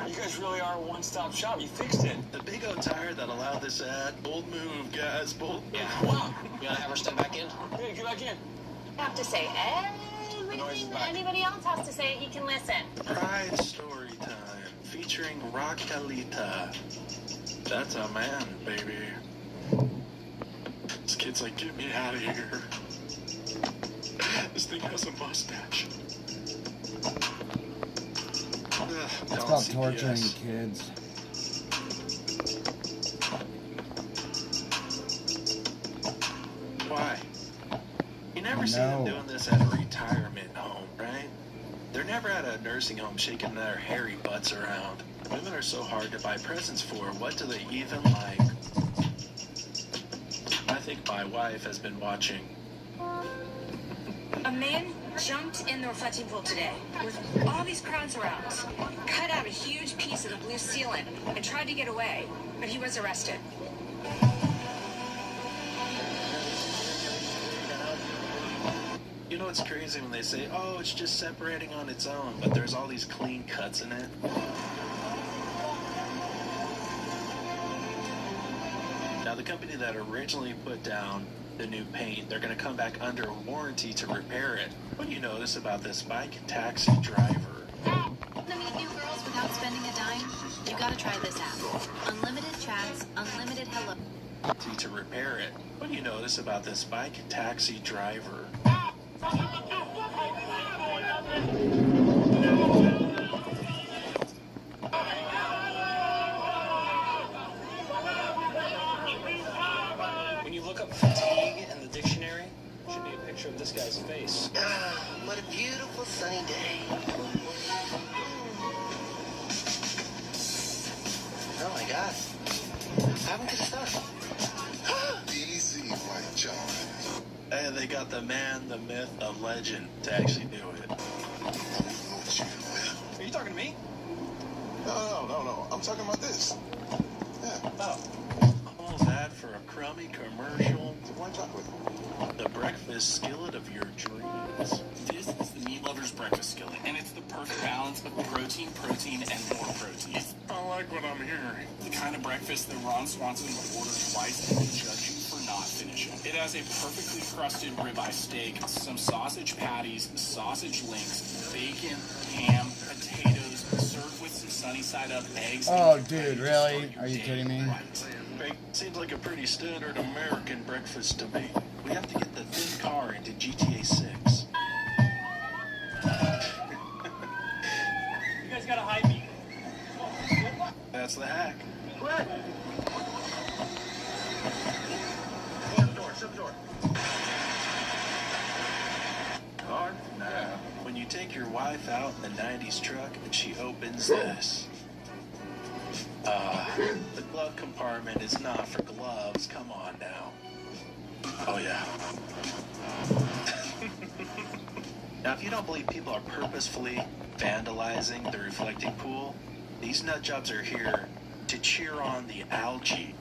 You guys really are a one-stop shop. You fixed it. The big old tire that allowed this ad. Bold move, guys. Bold move. Yeah. Wow. You gotta have her step back in? Yeah, get back in. I have to say everything that anybody else has to say, you can listen. Pride Story Time, featuring Raquelita. That's a man, baby. This kid's like, get me out of here. This thing has a mustache. It's called torturing kids. Why? You never see them doing this at a retirement home, right? They're never at a nursing home shaking their hairy butts around. Women are so hard to buy presents for. What do they even like? I think my wife has been watching. A man jumped in the reflecting pool today with all these crowds around, cut out a huge piece of the blue sealant, and tried to get away, but he was arrested. You know, it's crazy when they say, oh, it's just separating on its own, but there's all these clean cuts in it. Now, the company that originally put down the new paint, they're going to come back under warranty to repair it. What do you notice about this bike taxi driver? Want to meet new girls without spending a dime? You gotta try this app. Unlimited chats, unlimited hello. To repair it. What do you notice about this bike taxi driver? When you look up fatigue in the dictionary, there should be a picture of this guy's face. What a beautiful sunny day. Oh my God. How am I gonna start? Easy, White John. Hey, they got the man, the myth, the legend to actually do it. Are you talking to me? No. I'm talking about this. Yeah. Oh. All that for a crummy commercial? Why talk with me? The breakfast skillet of your dreams. This is the Meat Lover's Breakfast Skillet, and it's the perfect balance of protein, and more protein. I like what I'm hearing. The kind of breakfast that Ron Swanson would order twice and then judge you for not finishing. It has a perfectly crusted ribeye steak, some sausage patties, sausage links, bacon, ham, potatoes, served with some sunny side up eggs. Oh, dude, really? Are you kidding me? Seems like a pretty standard American breakfast to me. We have to get the thin car into GTA 6. You guys gotta hide me. That's the hack. Quick! Shut the door. Car? Nah. When you take your wife out in the 90s truck and she opens this. The glove compartment is not for gloves. Come on now. Oh, yeah. Now, if you don't believe people are purposefully vandalizing the reflecting pool, these nut jobs are here to cheer on the algae.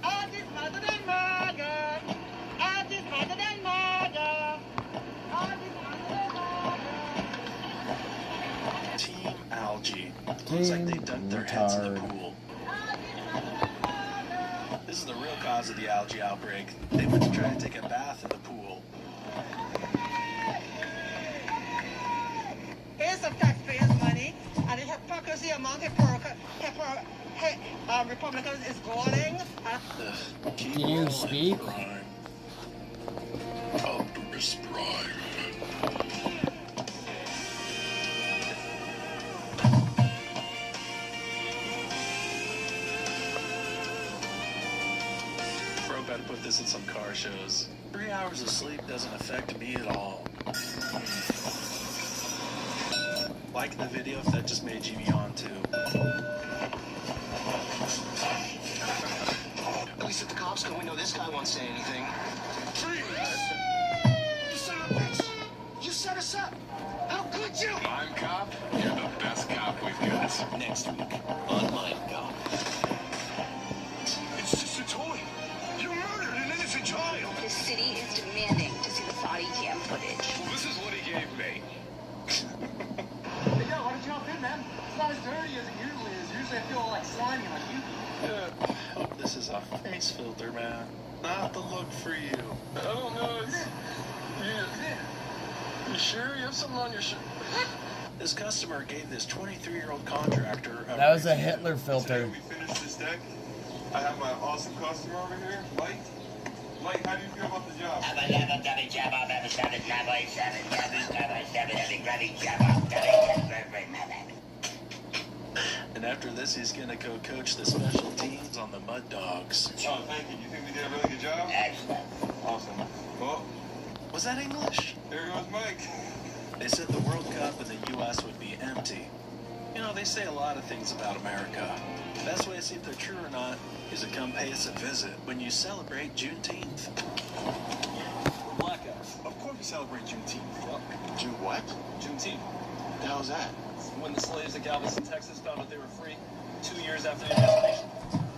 Looks like they dunked their heads in the pool. This is the real cause of the algae outbreak. They went to try to take a bath in the pool. Here's some taxpayers' money, and the hypocrisy among Republicans is galling. Can you speak? Optimus Prime. Bro, better put this in some car shows. 3 hours of sleep doesn't affect me at all. Like the video if that just made you yawn too. At least if the cops go, we know this guy won't say anything. You son of a bitch! You set us up! How could you? I'm cop. You're the best cop we've got. Next week on Mind Cop. It's just a toy. You murdered an innocent child. The city is demanding to see the body cam footage. Well, this is what he gave me. Hey, yo, why don't you jump in, man? It's not as dirty as it usually is. Usually I feel all like slimy like you. Oh, this is a face filter, man. Not the look for you. I don't know. You sure? You have something on your shirt? This customer gave this 23-year-old contractor a That was a Hitler filter. We finished this deck. I have my awesome customer over here, Mike. Mike, how do you feel about the job? And after this, he's gonna go coach the special teams on the Mud Dogs. Oh, thank you. You think we did a really good job? Excellent. Awesome. Well, was that English? There goes Mike. They said the World Cup in the U.S. would be empty. You know, they say a lot of things about America. The best way to see if they're true or not is to come pay us a visit when you celebrate Juneteenth. Black guys. Of course we celebrate Juneteenth. Yep. June what? Juneteenth. What the hell is that? When the slaves in Galveston, Texas found out they were free 2 years after the emancipation.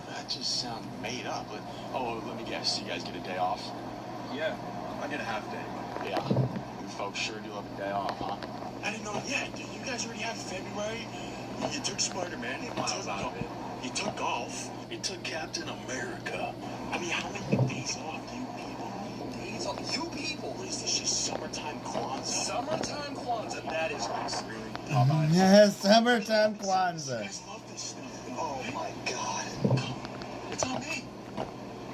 That just sounds made up. But, oh, let me guess. You guys get a day off? Yeah, I get a half day. Yeah. You folks sure do love a day off, huh? I didn't know. Yeah, you guys already have February. You took Spider-Man. You took golf. You took Captain America. I mean, how many days off do you people need? Days off? You people? Is this just summertime Kwanzaa? Summertime Kwanzaa. That is nice. Really? Yeah, summertime Kwanzaa. You guys love this stuff. Oh my God. It's on me.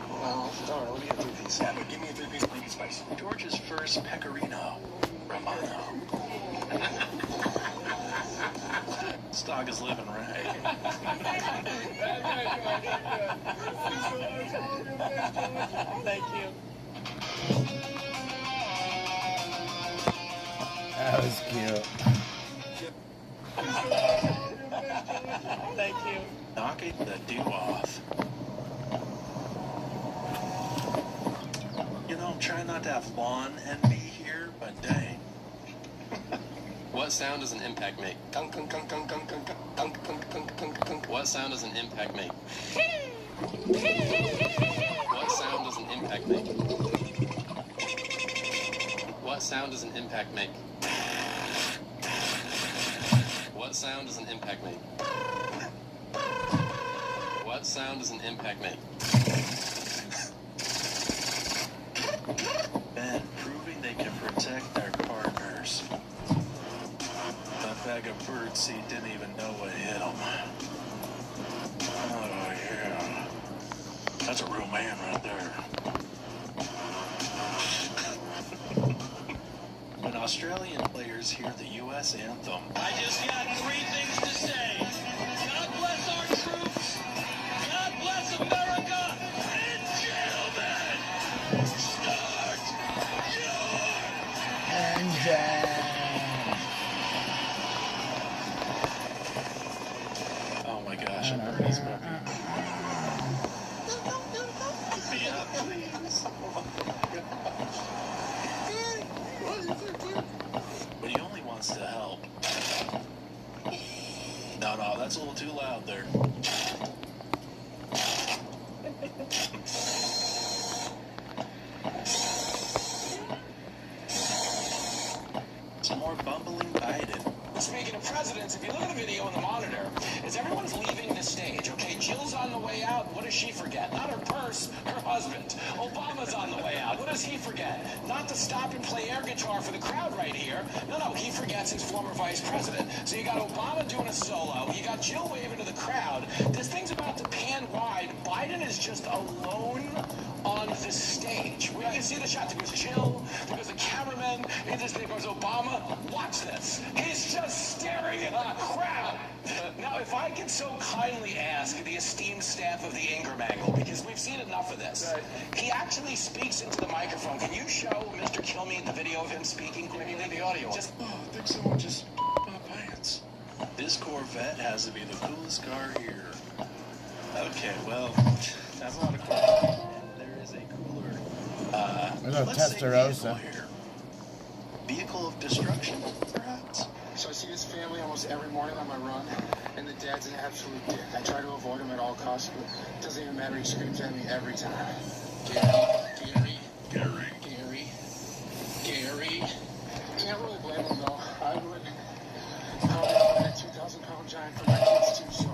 Well, all right, let me get 3 pieces. Yeah, but give me a 3-piece blinky spice. George's first pecorino romano. Stock is living right. Thank you. That was cute. Thank you. Knocking the dew off. You know, I'm trying not to have lawn envy here, but dang. What sound does an impact make? Kunk, kunk, kunk, kunk, kunk, kunk, kunk, kunk, kunk, kunk, kunk. What sound does an impact make? What sound does an impact make? What sound does an impact make? What sound does an impact make? What sound does an impact make? Men proving they can protect their partners. That bag of birdseed didn't even know what hit him. Oh, yeah. That's a real man right there. When Australian players hear the U.S. anthem, I just got 3 things to say. God bless our troops. God bless America. And gentlemen, start your engine. Oh my gosh, I'm burning this puppy. Yeah, please. But he only wants to help. No, that's a little too loud there. Some more bumbling Biden. Speaking of presidents, if you look at the video on the monitor, out, what does she forget? Not her purse, her husband. Obama's on the way out. What does he forget? Not to stop and play air guitar for the crowd right here. No, he forgets his former vice president. So you got Obama doing a solo. You got Jill waving to the crowd. This thing's about to pan wide. Biden is just alone on the stage. We can see the shot. There goes Jill. There goes the cameraman. And there goes Obama. Watch this. He's just staring at the crowd. Now, if I could so kindly ask the esteemed staff of the Ingram angle, because we've seen enough of this. Right. He actually speaks into the microphone. Can you show Mr. Kilmeade the video of him speaking? I mean, the audio. I think someone just my pants. This Corvette has to be the coolest car here. Okay, well, that's not a car. There is a cooler. Testarossa. Vehicle of destruction, perhaps. So I see this family almost every morning on my run, and the dad's an absolute dick. I try to avoid him at all costs, but it doesn't even matter. He screams at me every time. Gary. Can't really blame him, though. I would probably put a 2,000-pound giant for my kids, too, so.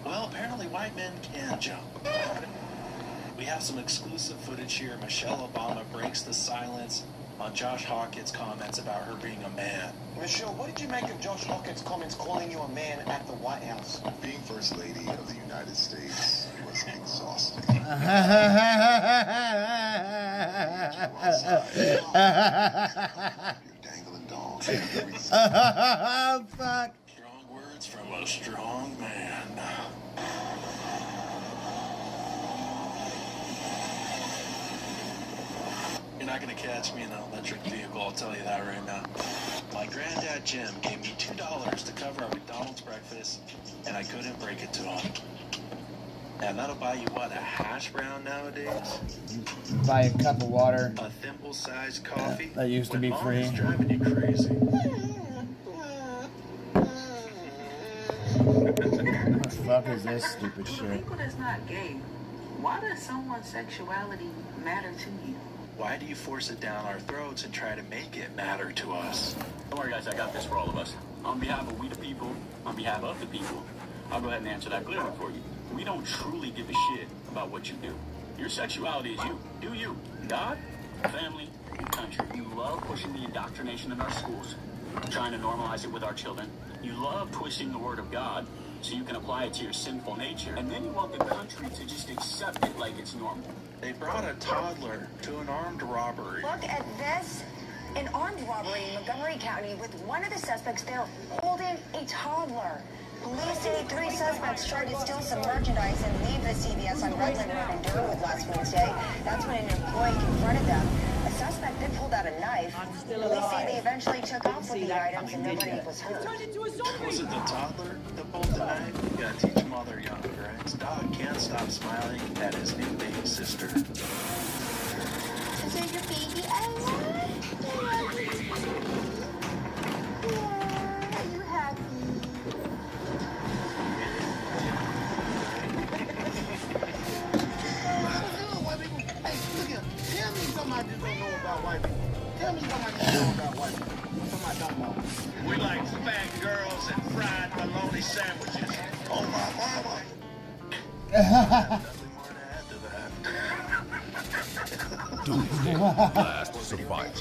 Well, apparently white men can jump. We have some exclusive footage here. Michelle Obama breaks the silence on Josh Hawkins' comments about her being a man. Michelle, what did you make of Josh Hawkins' comments calling you a man at the White House? Being First Lady of the United States was exhausting. You're dangling dogs. Oh, fuck. Strong words from a strong man. You're not going to catch me in an electric vehicle, I'll tell you that right now. My granddad Jim gave me $2 to cover our McDonald's breakfast, and I couldn't break it to him. And that'll buy you, what, a hash brown nowadays? Buy a cup of water. A thimble-sized coffee? That used to be free. Mom's driving you crazy. What the fuck is this stupid shit? People that's not gay, why does someone's sexuality matter to you? Why do you force it down our throats and try to make it matter to us? Don't worry, guys, I got this for all of us. On behalf of we the people, on behalf of the people, I'll go ahead and answer that clearly for you. We don't truly give a shit about what you do. Your sexuality is you. Do you. God, family, and country. You love pushing the indoctrination in our schools, trying to normalize it with our children. You love twisting the word of God so you can apply it to your sinful nature. And then you want the country to just accept it like it's normal. They brought a toddler to an armed robbery. Look at this. An armed robbery in Montgomery County with one of the suspects there holding a toddler. Police say 3 suspects tried to steal some merchandise and leave the CVS on Redland Road in Durwood last Wednesday. That's when an employee confronted them. A suspect then pulled out a knife. Police say they eventually took off with the items and nobody was hurt. Was it the toddler that pulled the knife? You gotta teach them while they're young, right? This dog can't stop smiling at his new baby sister. Is that your baby? I love it. Are you happy? Tell me something I just don't know about white people. Tell me something I just don't know about white people. Something I don't know. We like fat girls and fried bologna sandwiches. Oh, my mama. Last Survivor.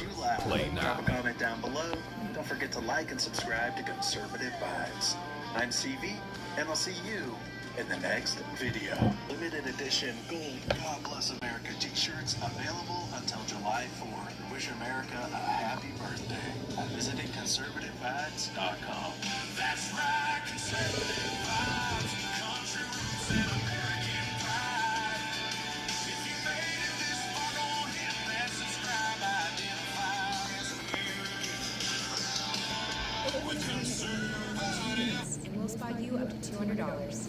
Play now. Drop a comment down below. Don't forget to like and subscribe to Conservative Vibes. I'm CV, and I'll see you in the next video. Limited edition gold God Bless America t-shirts available until July 4th. Wish America a happy birthday by visiting conservativevibes.com. That's right, conservative vibes, country roots and American pride. If you made it this far, go hit that subscribe, identify as American. With conservative. And we'll spot you up to $200.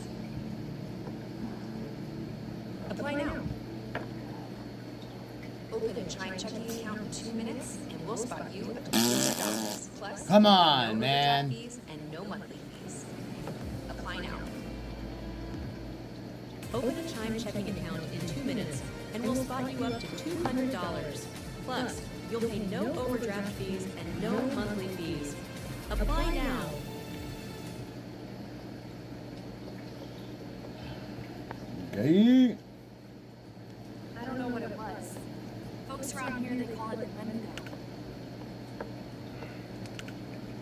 Apply now. Open a Chime checking account in 2 minutes, and we'll spot you up to $200. Plus, Come on, no man. fees and no monthly fees. Apply now. Open a Chime checking account in 2 minutes, and we'll spot you up to $200. Plus, you'll pay no overdraft fees and no monthly fees. Apply now. Okay. I don't know what it was. Folks around here, they call it the Wendigo.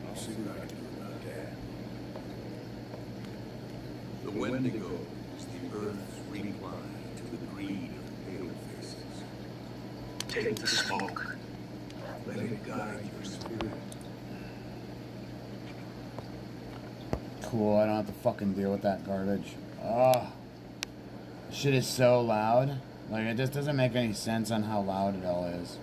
I'll see what I can do about that. The Wendigo is the Earth's reply to the greed of the pale faces. Take the smoke. Let it guide your spirit. Cool, I don't have to fucking deal with that garbage. Ugh. Shit is so loud. Like, it just doesn't make any sense on how loud it all is.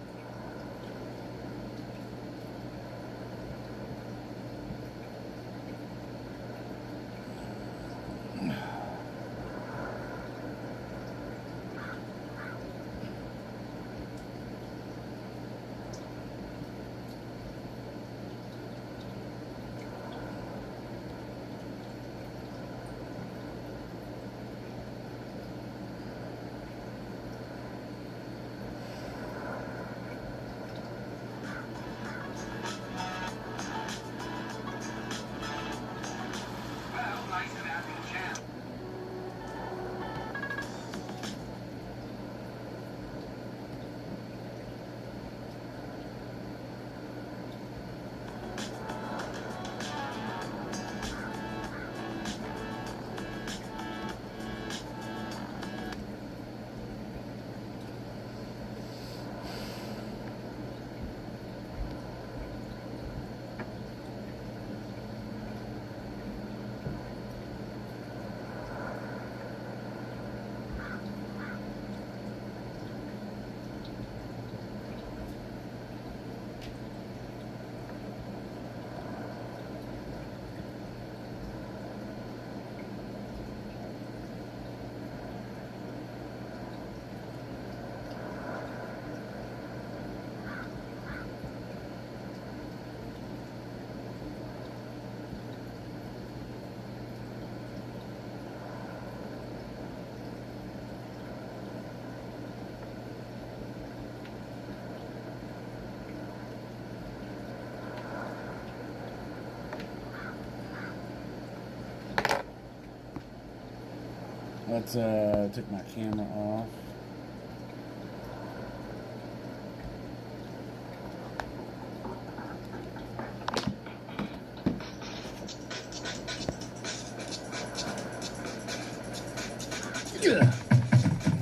Let's take my camera off.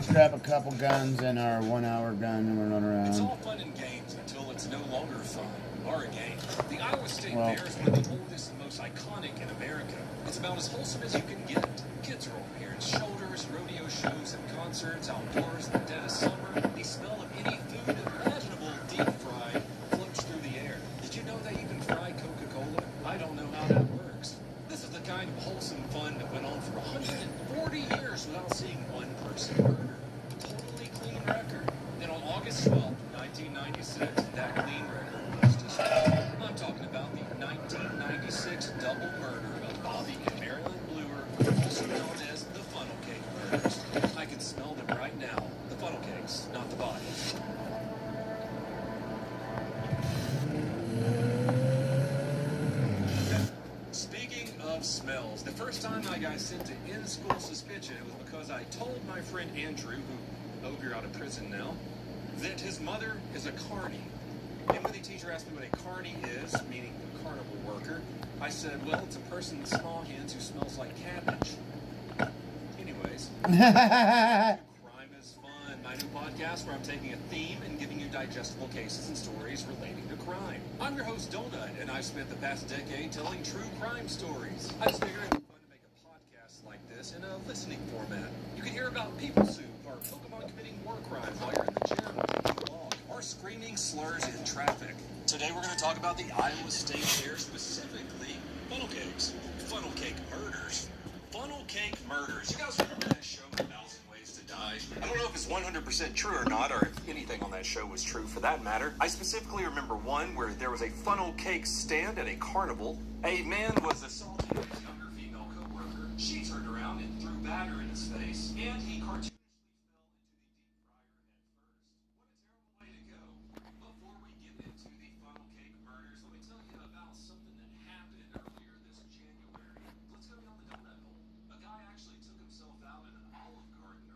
Grab a couple guns and our 1 hour gun and we're not around. It's all fun and games until it's no longer fun or a game. The Iowa State Fair is one of the oldest and most iconic in America. It's about as wholesome as you can get. Kids are on parents' shoulders, rodeo shows and concerts, outdoors in the dead of summer. The smell of any food imaginable deep fried floats through the air. Did you know that you can fry Coca-Cola? I don't know how that works. This is the kind of wholesome fun that went on for 140 years without seeing one person murdered. Totally clean record. Then on August 12, 1996, that clean record was destroyed. I'm talking about the 1996 double murder of Bobby and Marilyn Bluer, also known as the funnel cake murders. I can smell them right now. The funnel cakes, not the bodies. Speaking of smells, the first time I got sent to in-school suspension, it was because I told my friend Andrew, who I hope you're out of prison now, that his mother is a carny. And when the teacher asked me what a carny is, meaning a carnival worker, I said, well, it's a person with small hands who smells like cabbage. Anyways. Crime is Fun, my new podcast where I'm taking a theme and giving you digestible cases and stories relating to crime. I'm your host, Donut, and I've spent the past decade telling true crime stories. I just figured it'd be fun to make a podcast like this in a listening format. You can hear about people soup or Pokemon committing war crimes while you're in the gym taking a walk, or screaming slurs in traffic. Today we're going to talk about the Iowa State Fair, specifically funnel cakes. Funnel cake murders. Funnel cake murders. You guys remember that show, 1,000 Ways to Die? I don't know if it's 100% true or not, or if anything on that show was true for that matter. I specifically remember one where there was a funnel cake stand at a carnival. A man was assaulting his younger female co-worker. She turned around and threw batter in his face, and he cartoonishly fell into the deep fryer head first. What a terrible way to go. Before we get into the funnel cake murders, let me tell you about something that happened earlier this January. Let's go down the donut hole. A guy actually took himself out in an Olive Garden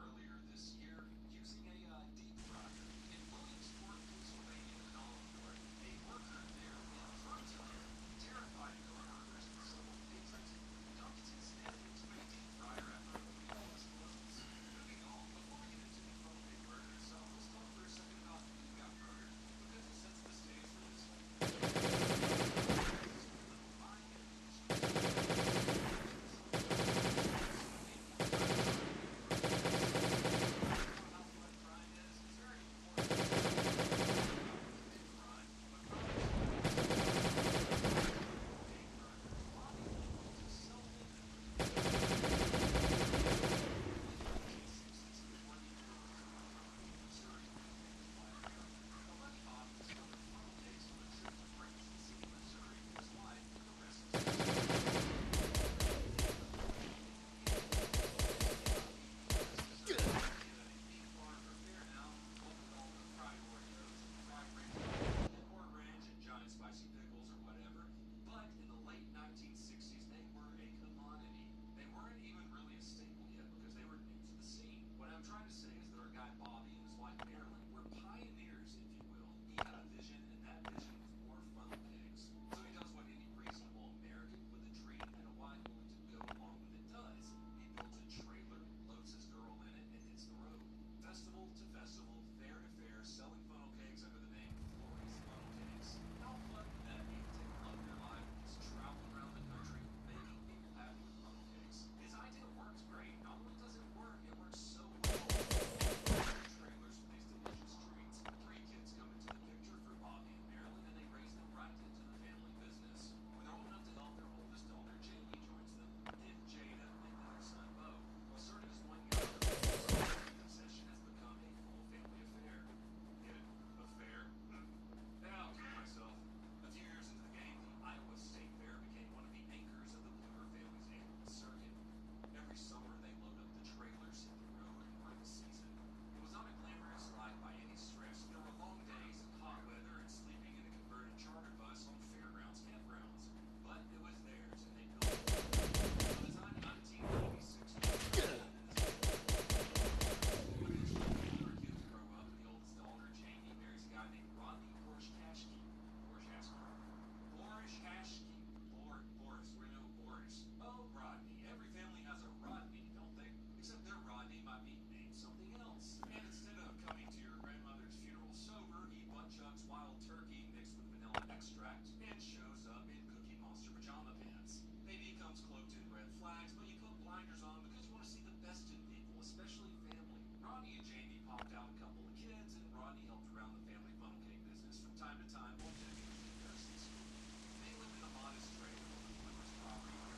especially family. Rodney and Jamie popped out a couple of kids, and Rodney helped around the family funnel cake business from time to time while Jamie was in nursing school. They lived in a modest trailer on the Plymouth property where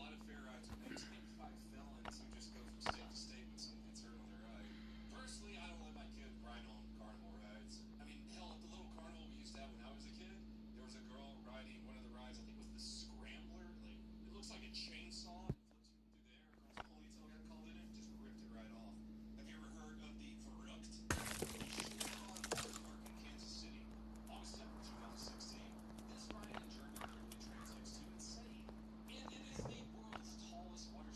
lot of fair rides are maintained by felons who just go from state to state when someone gets hurt on their ride. Personally, I don't let my kid ride on carnival rides. I mean, hell, at the little carnival we used to have when I was a kid, there was a girl riding one of the rides, I think it was the Scrambler. Like, it looks like a chainsaw. It flips you through the air. Girl's ponytail got called in it, just ripped it right off. Have you ever heard of the Verrückt? Park in Kansas City, August 7th, 2016. This ride in German literally translates to insane. And it is the world's tallest water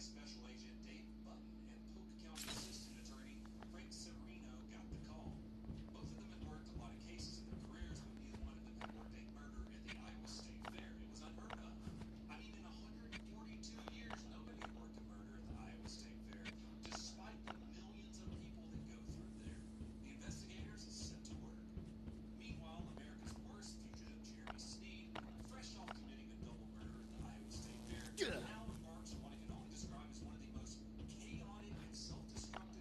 Special Agent Dave Button and Polk County Assistant Attorney Frank Severino got the call. Both of them had worked a lot of cases in their careers, but neither one of them had worked a murder at the Iowa State Fair. It was unheard of. I mean, in 142 years, nobody had worked a murder at the Iowa State Fair, despite the millions of people that go through there. The investigators set to work. Meanwhile, America's worst fugitive, Jeremy Sneed, fresh off committing a double murder at the Iowa State Fair, now embarks on what I can only describe as one of the most chaotic and self-destructive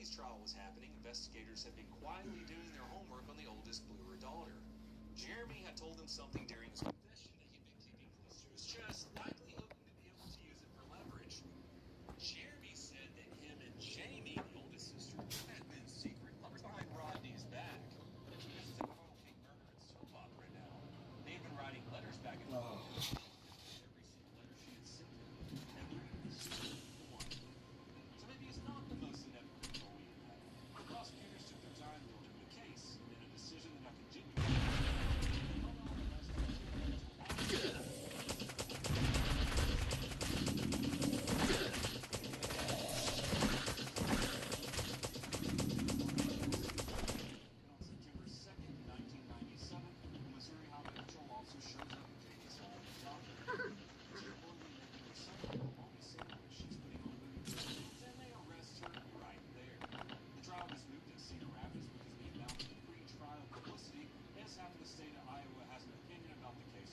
Rodney's trial was happening, investigators had been quietly doing their homework on the oldest bluer daughter. Jeremy had told them something during his confession that he'd been keeping close to his chest, likely hoping to be able to use it for leverage. Jeremy said that him and Jamie, the oldest sister, had been secret lovers behind Rodney's back. This is a Funnel Cake murder and soap opera now. They had been writing letters back and forth. Every single letter she had sent him, and Rudy was the one. So maybe it's not the most inept control we had had. The prosecutors took their time building the case, and in a decision that I can on September 2nd, 1997, Missouri Highway Patrol also shows up at Jamie's home and doctor. She's reportedly making her son on the sandwich she's putting on movies, and they arrest her right there. The trial was moved to Cedar Rapids because of the amount of pre-trial publicity, as half of the state of Iowa has an opinion about the case.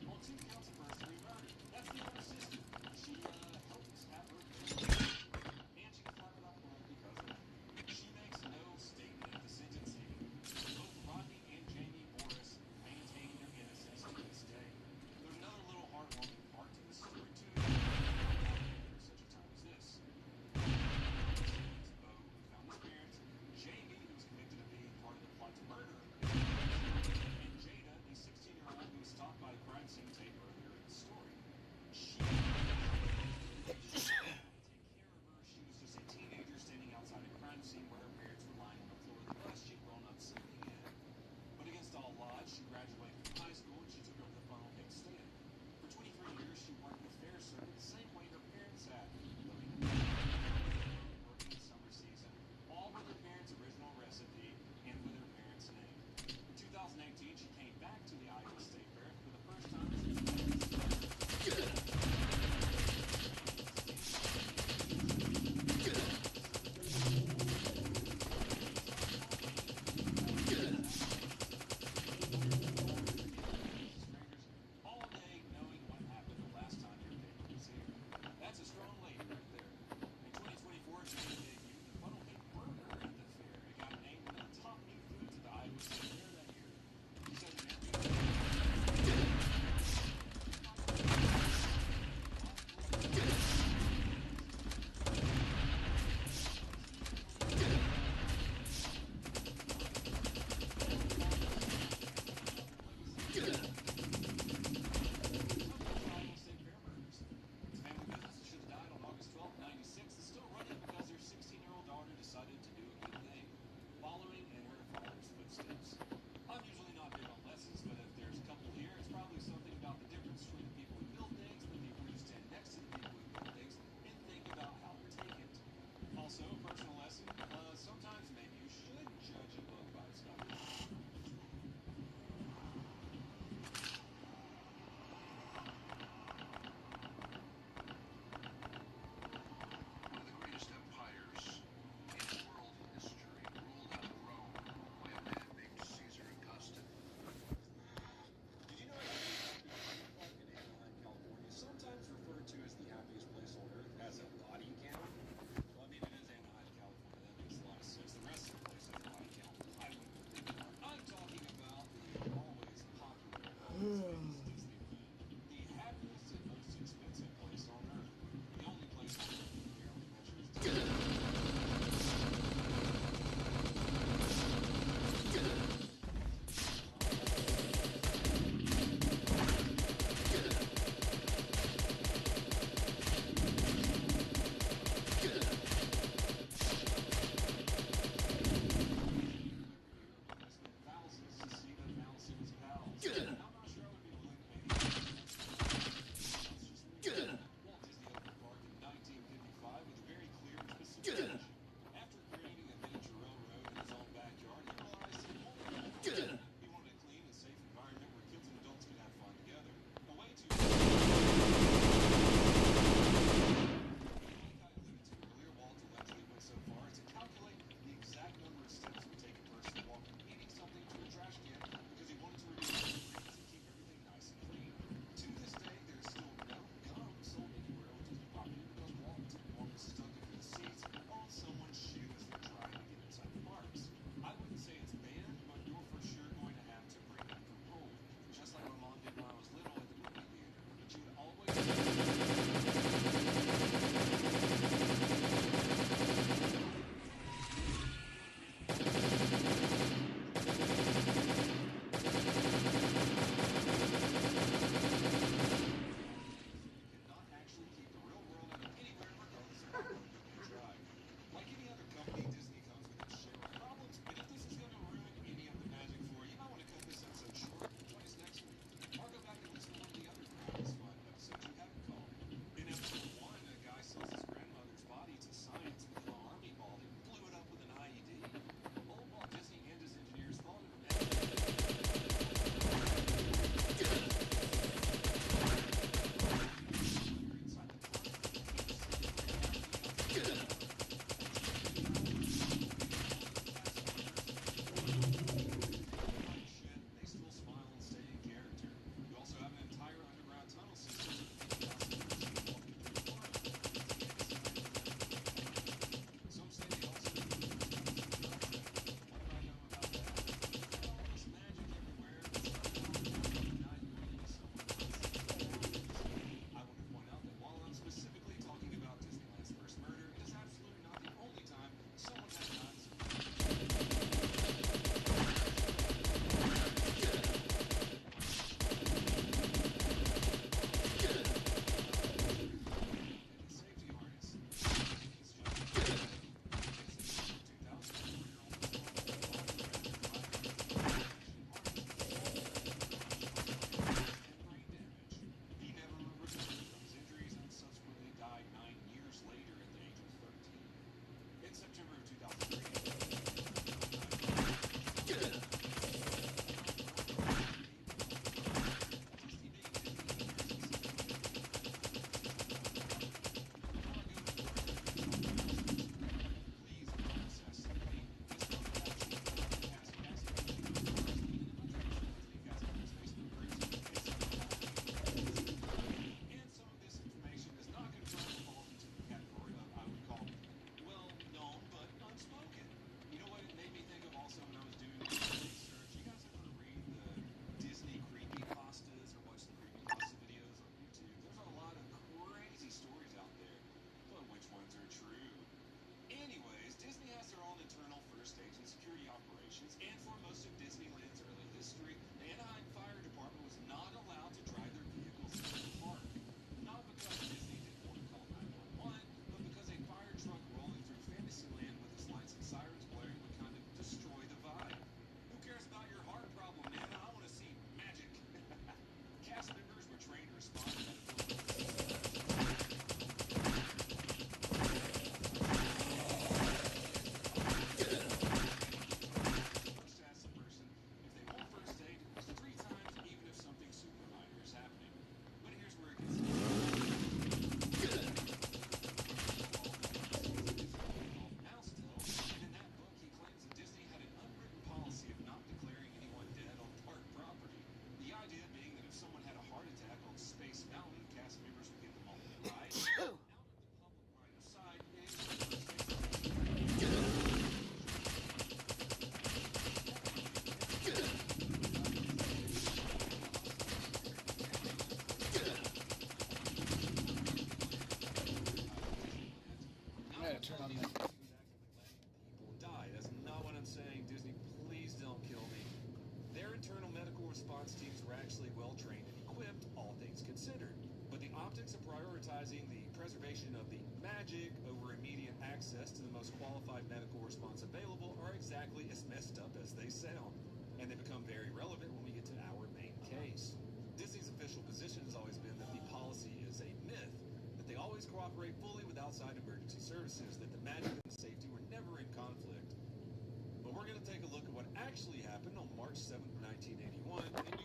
On 2 counts of first-degree murder. That's the older sister. She helps have her and she gets slapped without parole because of it. She makes no statement at the sentencing. Both Rodney and Jamie Morris maintain their innocence to this day. There's another little heartwarming part to the story too. For such a time as this. Bo found his parents. Jamie, who was convicted of being part of the plot to murder, and Jada, a 16-year-old who was stopped by a crime scene tape earlier in the story. She take care of her. She was just a teenager standing outside a crime scene where her parents were lying on the floor of the bus she'd grown up sleeping in. But against all odds, she graduated from high school and she took over the Funnel Cake stand. For 23 years, she worked the fair circuit the same way her parents had, living in working the summer season, all with her parents' original recipe and with her parents' name. In 2018, she came back to the Iowa State Fair for the first time. All day knowing what happened the last time your baby was here. That's a strong lady right there. In 2024, she debuted the Funnel Cake Burger at the fair. It got named one of the top new foods at the Iowa State Fair that year. She said in an interview, decided to do a good thing, following in her father's footsteps. I'm usually not big on lessons, but if there's a couple here, it's probably something about the difference between the people who build things and the people who stand next to the people who build things and think about how to take it. Also, a personal lesson, sometimes maybe you should judge a book by its cover. Sometimes referred to as the happiest place on earth as a body count. Well, I mean, it is Anaheim, California. That makes a lot of sense. The rest of the place has a body count. I'm talking about the always popular the happiest and most expensive place on earth. The only place on earth that barely measures. Thousands to see the Nelson's pals. I'm not sure I would be Critics are prioritizing the preservation of the magic over immediate access to the most qualified medical response available are exactly as messed up as they sound, and they become very relevant when we get to our main case. Disney's official position has always been that the policy is a myth, that they always cooperate fully with outside emergency services, that the magic and the safety were never in conflict. But we're going to take a look at what actually happened on March 7th, 1981. And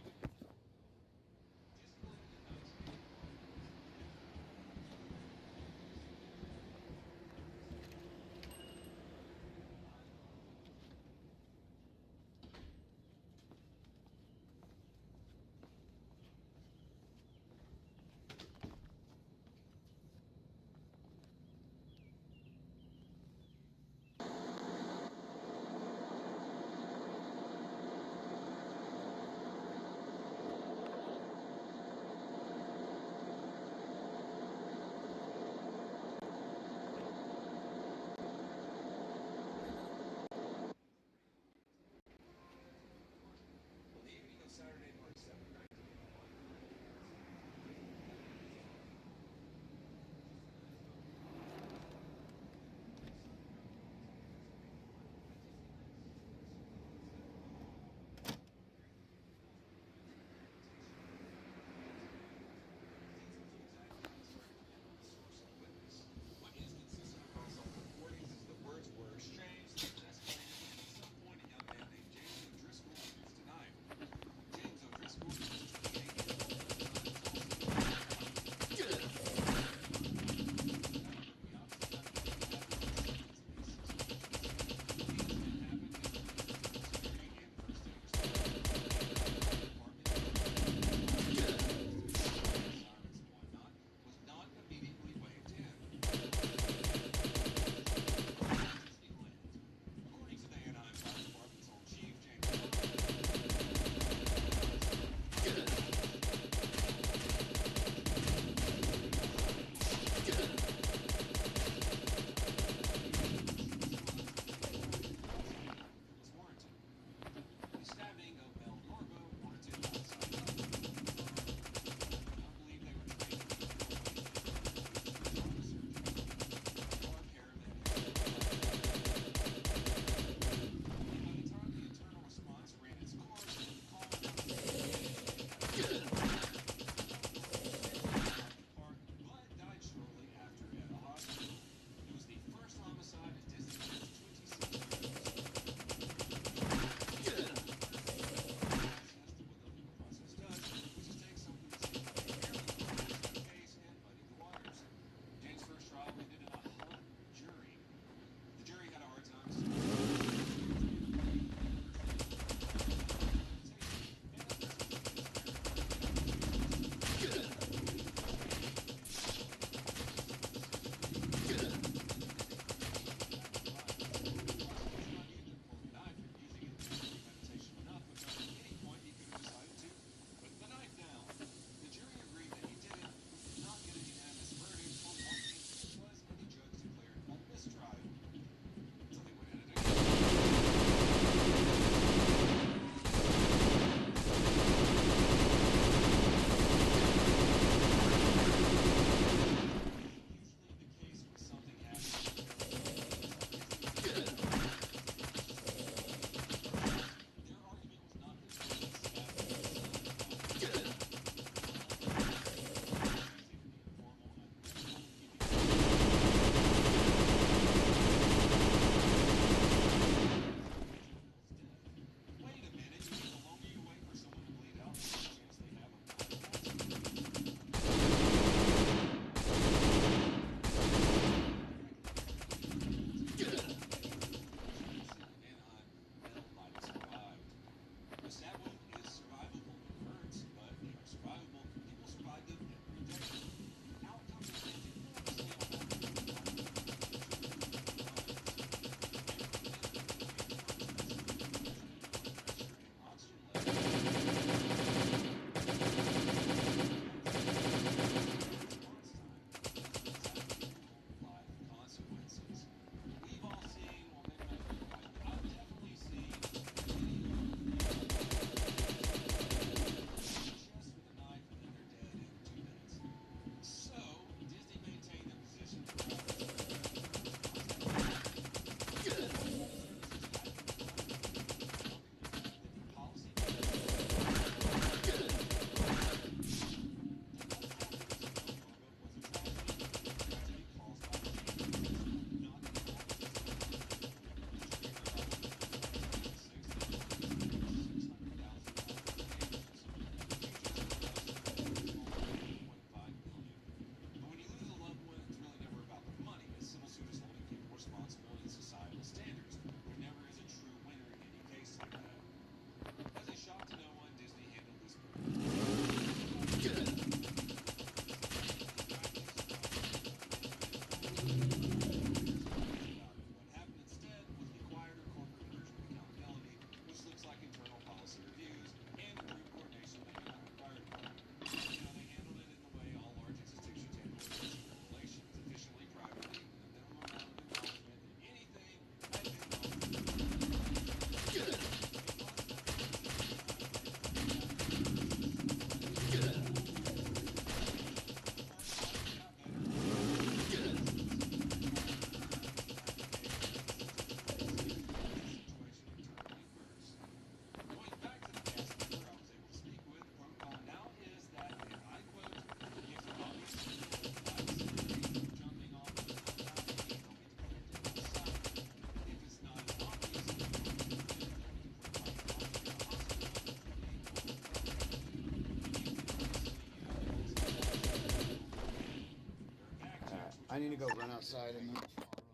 need to go run outside and move real quick.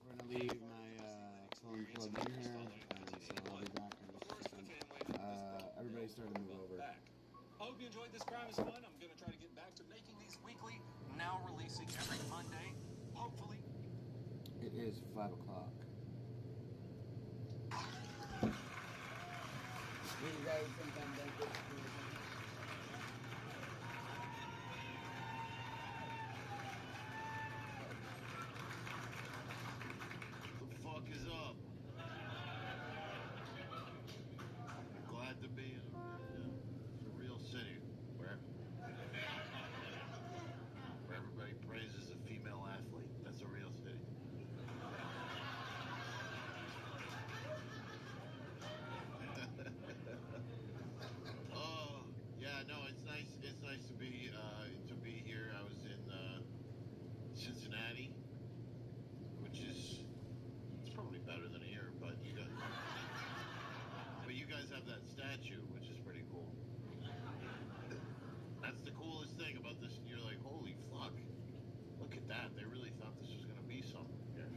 We're gonna leave my phone plugged in here, and so I'll be back in just a second. Everybody started to move over. I hope you enjoyed this. Crime is fun. I'm going to try to get back to making these weekly, now releasing every Monday, hopefully. It is 5 o'clock. You guys think I'm done good? What the fuck is up? Glad to be in the real city where everybody praises a female athlete. That's a real city. Oh yeah, no, it's nice. It's nice to be here. I was in Cincinnati, which is it's probably better than here, but you guys have that statue, which is pretty cool. That's the coolest thing about this. You're like, holy fuck! Look at that. They really thought this was gonna be something here.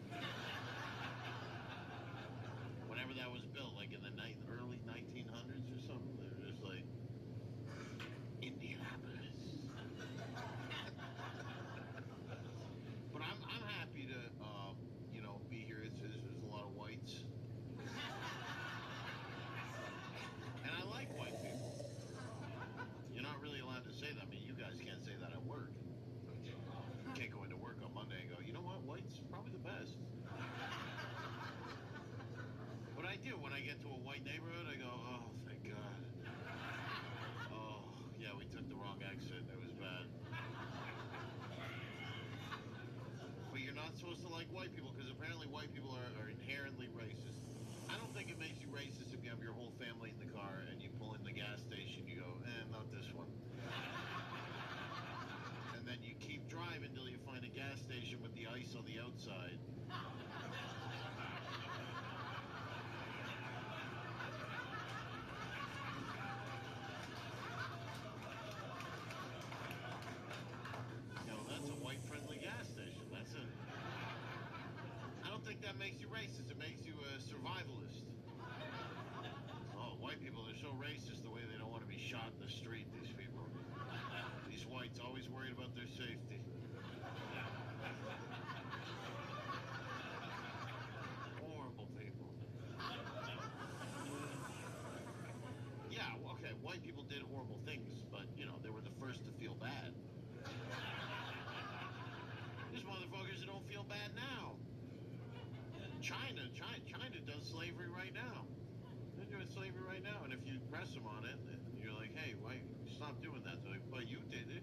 Whenever that was built, like in the early 1900s or something, they were just like, Indianapolis. But I'm happy to, be here. There's a lot of whites. And I like white people. You're not really allowed to say that. I mean, you guys can't say that at work. You can't go into work on Monday and go, you know what, white's probably the best. But I do. When I get to a white neighborhood, I go, oh, thank God. Oh, yeah, we took the wrong exit. It was bad. But you're not supposed to like white people because apparently white people are inherently racist. I don't think it makes you racist if you have your whole family in the car and you pull in the gas station, you go, not this one. And then you keep driving until you find a gas station with the ice on the outside. That's a white-friendly gas station. That's it. I don't think that makes you racist. It makes you a survivalist. Oh, white people, they're so racist the way they don't want to be shot in the street, these people. These whites always worried about their safety. Horrible people. Yeah, okay, white people did horrible things, but, they were the first to feel bad. There's motherfuckers that don't feel bad now. China does slavery right now. They're doing slavery right now, and if you press them on it, and you're like, hey, why stop doing that? They're like, well, you did it.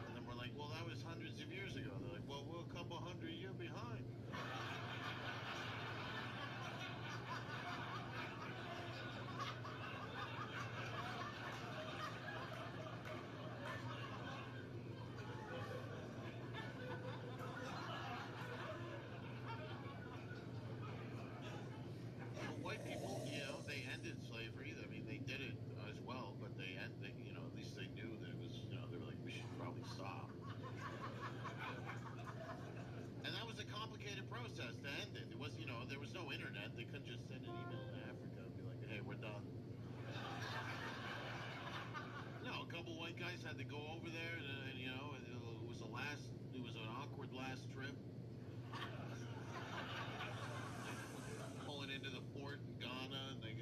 And then we're like, well, that was hundreds of years ago. They're like, well, we're a couple hundred years behind. White people, they ended slavery. I mean, they did it as well, but at least they knew that it was, they were like, we should probably stop. And that was a complicated process to end it. It was, there was no internet. They couldn't just send an email to Africa and be like, hey, we're done. No, a couple white guys had to go over there, and it was an awkward last trip. Pulling into the port in Ghana, and they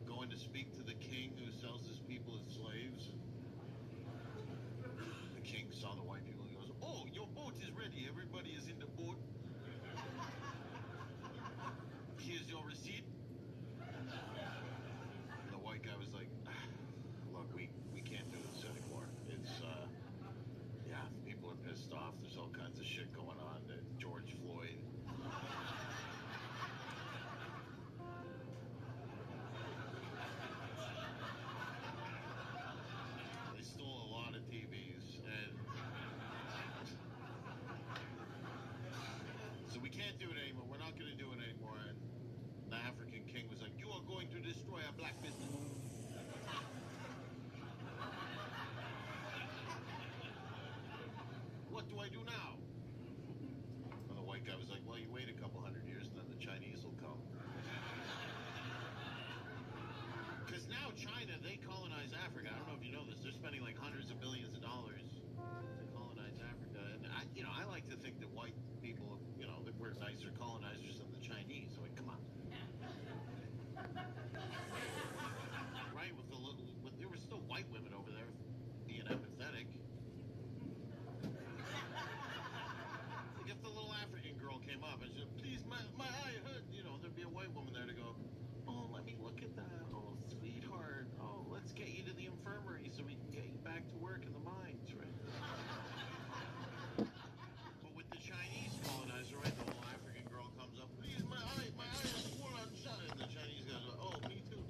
going to speak to the king who sells his people as slaves. And the king saw the white people and goes, oh, your boat is ready. Everybody is in the boat. Here's your receipt. And the white guy was like, look, we can't do this anymore. It's, people are pissed off. There's all kinds of shit going on. George Floyd. I do now? And the white guy was like, well, you wait a couple hundred years and then the Chinese will come. Because now China, they colonize Africa. I don't know if you know this. They're spending like hundreds of billions of dollars to colonize Africa. And I like to think that white people, that we're nicer colonizers than the Chinese. I mean, come on. Right, there were still white women over there being empathetic. Like if the little African girl came up and said, please, my eye hurt, there'd be a white woman there to go, oh, let me look at that. Oh, sweetheart. Oh, let's get you to the infirmary so we can get you back to work in the mines, right? But with the Chinese colonizer, right, the little African girl comes up, please, my eye is full on shut. And the Chinese guys go, oh, me too.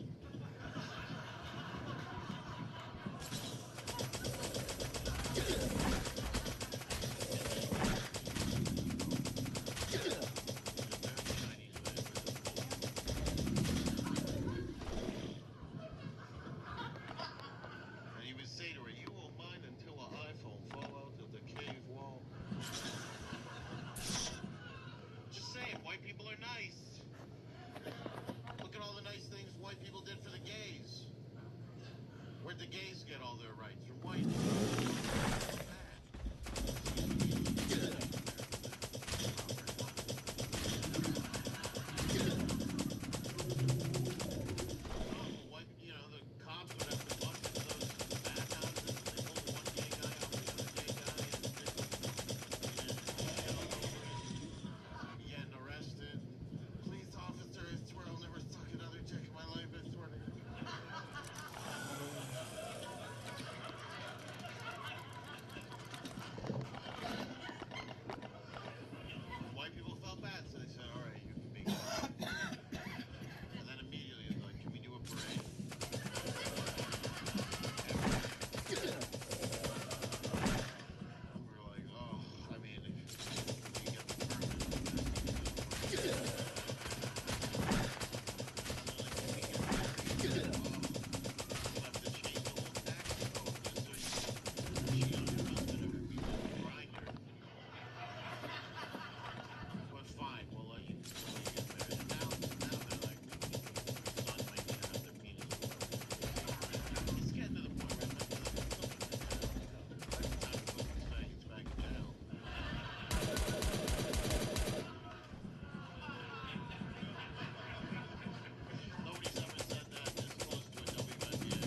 And he would say to her, you won't mind until an iPhone fall out of the cave wall. Just saying, white people are nice. Look at all the nice things white people did for the gays. Where'd the gays get all their rights? From white people. The cops would have to bust into those bathhouses and they pull one gay guy off the other gay guy and getting arrested. Police officer, I swear I'll never suck another dick in my life, I swear to God. White people felt bad, so they said, all right, you can be gay. And then immediately, like, can we do a parade? We're like, oh, I mean, you get the but fine, we'll let you get married. And now they're like, son might get have their penis. It's getting to the point where it's time to put these faggots back in jail. Nobody's ever said that this close to a WNBA.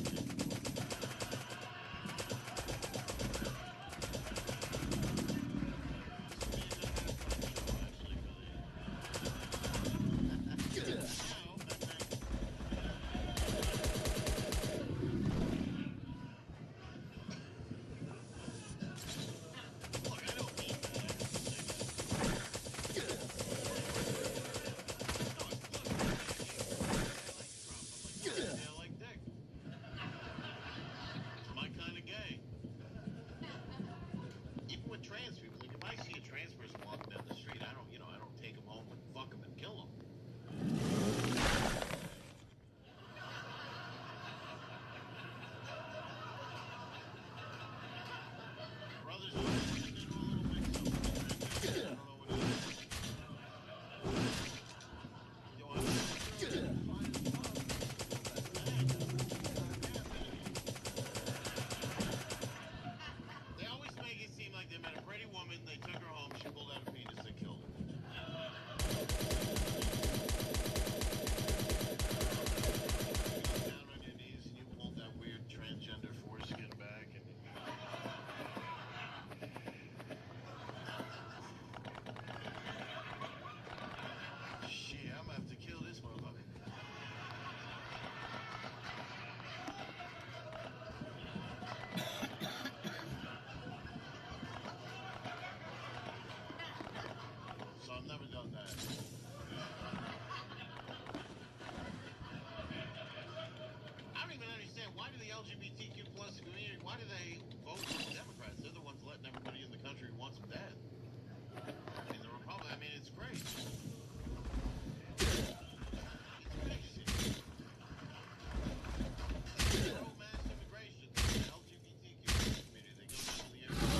I like dick. It's my kind of gay. Even with trans people, like if I see a trans person walking down the street, I don't take them home and fuck them and kill them. Brothers and sisters, they do a little mix-up. I don't know what it is. Yo, I'm fine as fuck. They always make it seem like they met a pretty woman, they took her home, she pulled out a penis, they killed her. Down on your knees and you pulled that weird transgender foreskin back and shit, I'm gonna have to kill this motherfucker. So I've never done that. I don't even understand, why do the LGBTQ plus community, why do they vote for the Democrats? They're the ones letting everybody in the country who wants them dead. I mean, the Republicans, it's great. It's crazy. Pro-mass immigration, the LGBTQ community, they go down to the airport.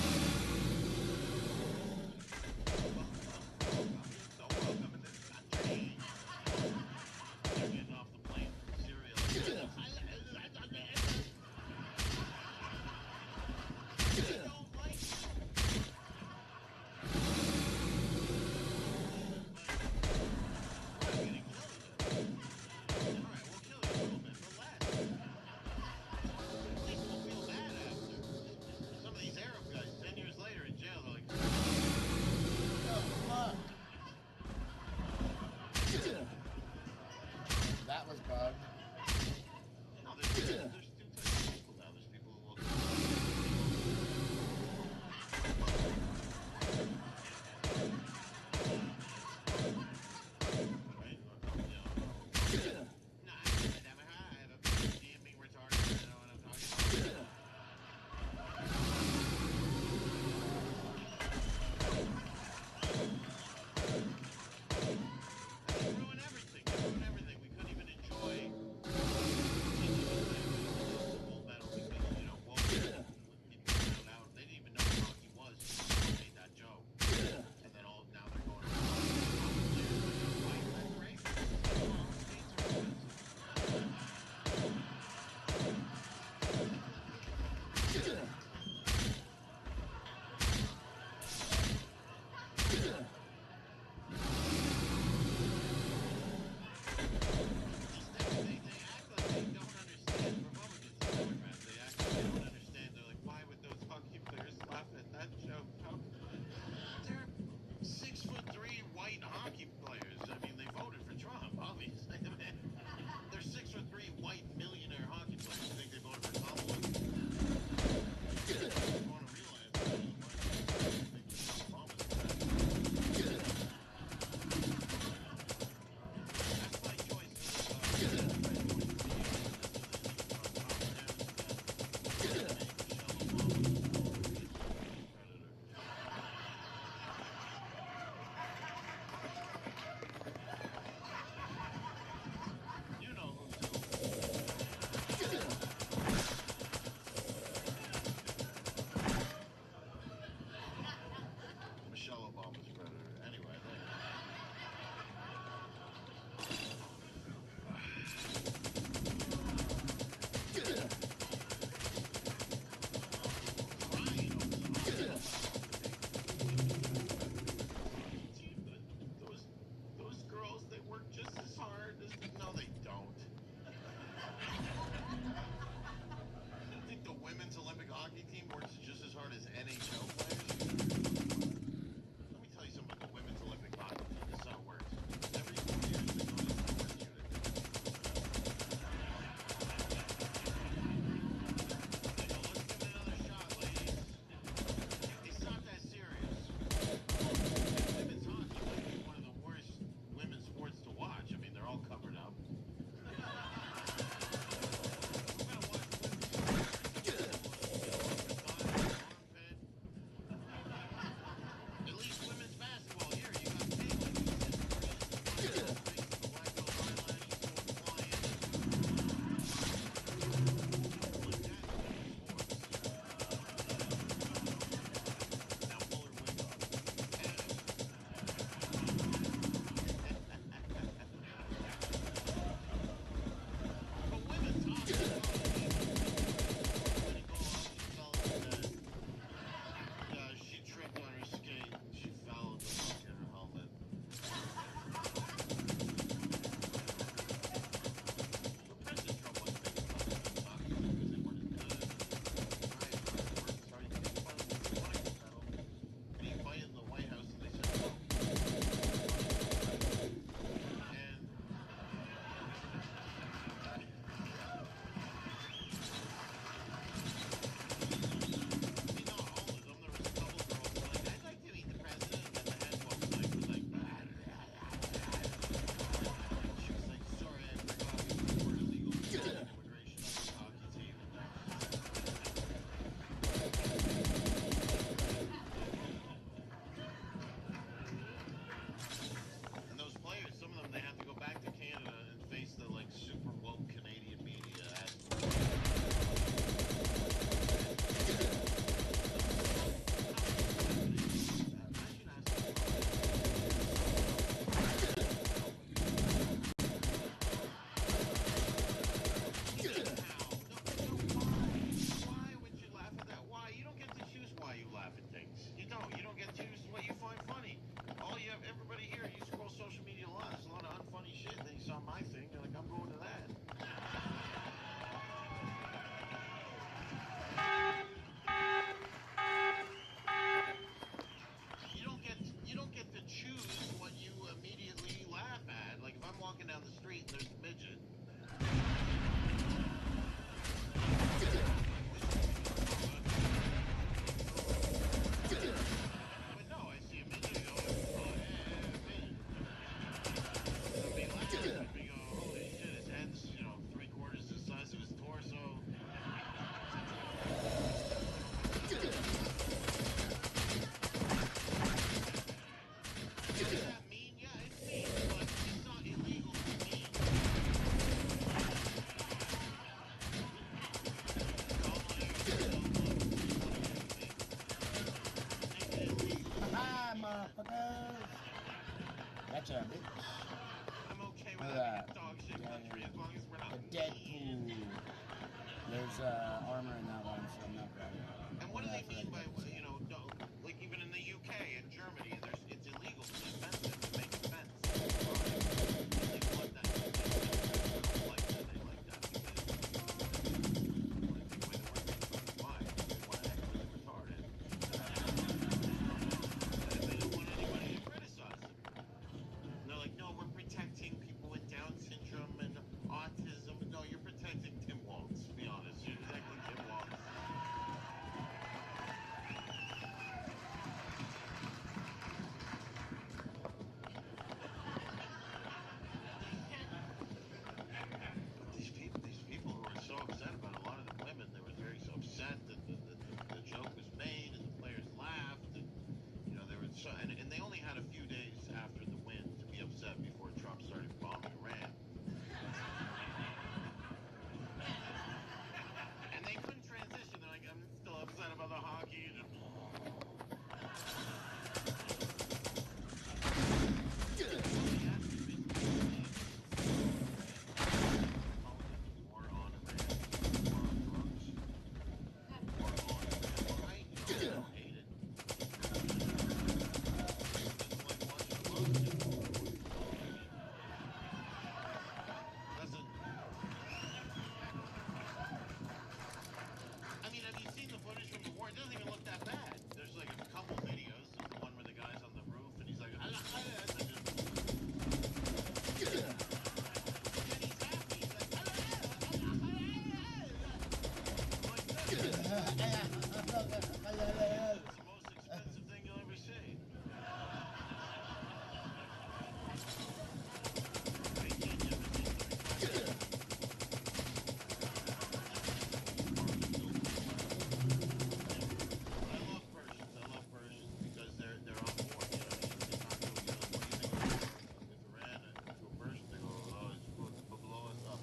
Hi, motherfuckers. Gotcha, bitch. I'm okay with Look having at a dog shit country as long as we're not the Deadpool. There's armor in that one, so I'm not proud of it. And what do they mean by, you know, like even in the UK and Germany, it's illegal to be offensive to make offense. They want that. They like that. They like that because they want to take away the word. Why? They want to act really retarded. And they don't want anybody to criticize them. And they're like, no, we're protecting people with Down syndrome and autism. No, you're protecting Tim Waltz, to be honest. You're protecting Tim Waltz. These people who were so upset about a lot of the women, they were very so upset that the joke was made and the players laughed. And, you know, they were so, and they only had a few days after the win to be upset before Trump started bombing Iran. And they couldn't transition. They're like, I'm still upset about the hockey. I mean, have you seen the footage from the war? It doesn't even look that bad. There's like a couple videos. There's the one where the guy's on the roof and he's like, and he's happy. He's like, it's the most expensive thing you'll ever see. I love Persians because they're on board. You know, they talk to each other. What do you think with Iran? And to a Persian, they go, oh, it's supposed to blow us up.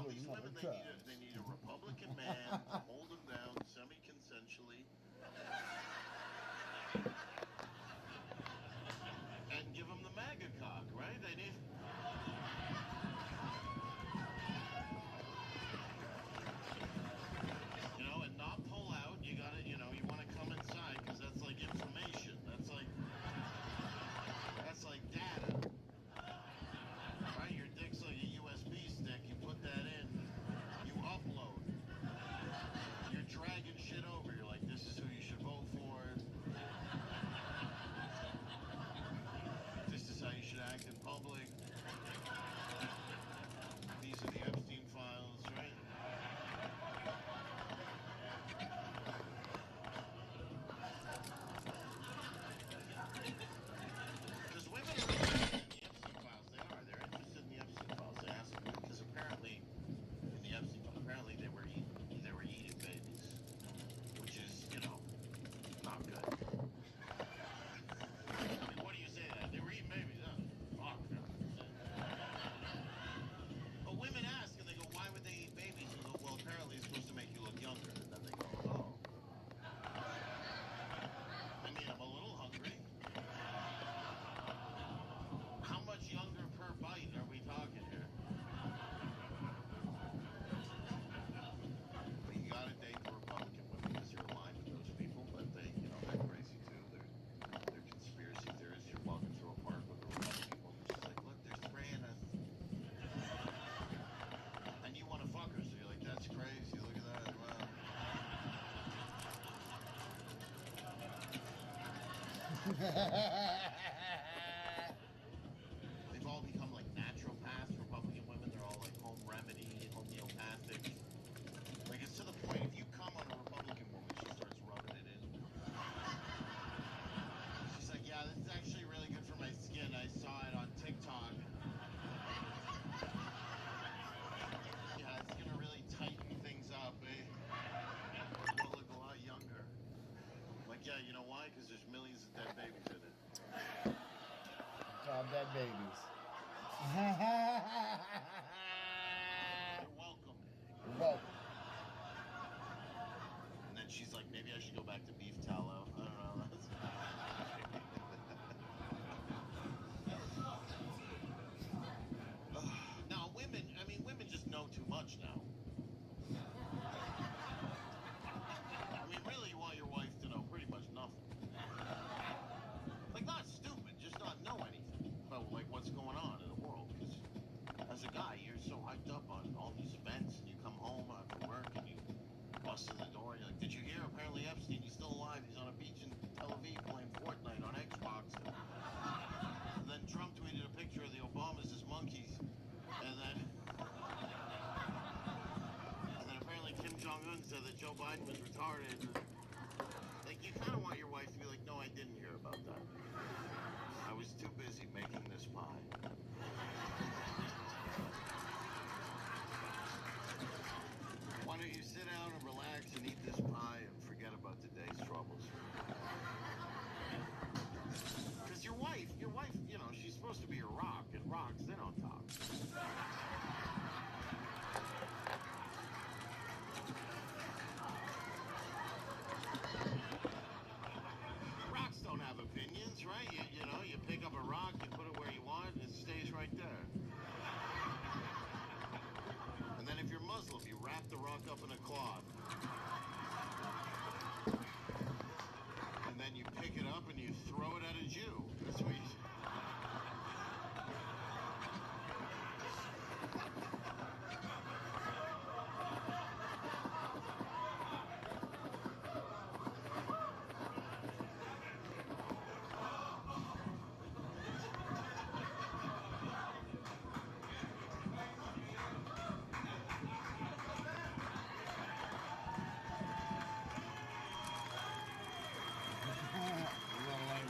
these women, they need a Republican man to hold them down semi-consensually and give them the MAGA cock, right? They need... You know, and not pull out. You gotta, you know, you want to come inside because that's like information. That's like data. Right? Your dick's like a USB stick. You put that in, you upload. You're dragging shit over. You're like, this is who you should vote for. This is how you should act in public. These are the Epstein files, right? Because women are interested in the Epstein files. They are. They're interested in the Epstein files. They ask them because apparently, in the Epstein files, apparently they were eating babies, which is, you know, not good. I mean, what do you say that? They were eating babies, huh? Fuck. But women ask, and they go, why would they eat babies? And go, well, apparently it's supposed to make you look younger. And then they go, oh. I mean, I'm a little hungry. How much younger per bite are we talking here? But you gotta date the Republican women because you're aligned with those people, but they, you know, they're crazy too. They're conspiracy theorists. You're walking through a park with a Republican woman. She's like, look, there's 3 of us. And you want to fuck her, so you're like, that's crazy. Look at that. Wow. They've all become like naturopaths, Republican women. They're all like home remedy, homeopathic. Like, it's to the point, if you come on a Republican woman, she starts rubbing it in. She's like, yeah, this is actually really good for my skin. I saw it on TikTok. Yeah, it's gonna really tighten things up, eh? You'll look a lot younger. Like, yeah, you know why? Because there's millions of dead babies in it. It's all dead babies. You're welcome. You're welcome. And then she's like, maybe I should go back to beef tallow. I don't know. Now, women just know too much now. I mean, really, you want your wife to know pretty much nothing. Like, not stupid, just not know anything about, like, what's going on in the world. Because as a guy, you're so hyped up on all these events, and you come home after work, and you bust in the door, and you're like, did you hear? Apparently Epstein, he's still alive. He's on a beach in Tel Aviv playing Fortnite on Xbox. And then Trump tweeted a picture of the Obamas as monkeys. And then apparently Kim Jong-un said that Joe Biden was retarded. Like, you kind of want your wife to be like, no, I didn't hear about that. I was too busy making this pie. Why don't you sit down and relax and eat this pie and forget about today's troubles? Because your wife, you know, she's supposed to be a rock, and rocks, they don't talk. Rocks don't have opinions, right? You know, you pick up a rock, you put it where you want, and it stays right there. And then if you're Muslim, you wrap the rock up in a cloth. And then you pick it up and you throw it at a Jew. That's what you...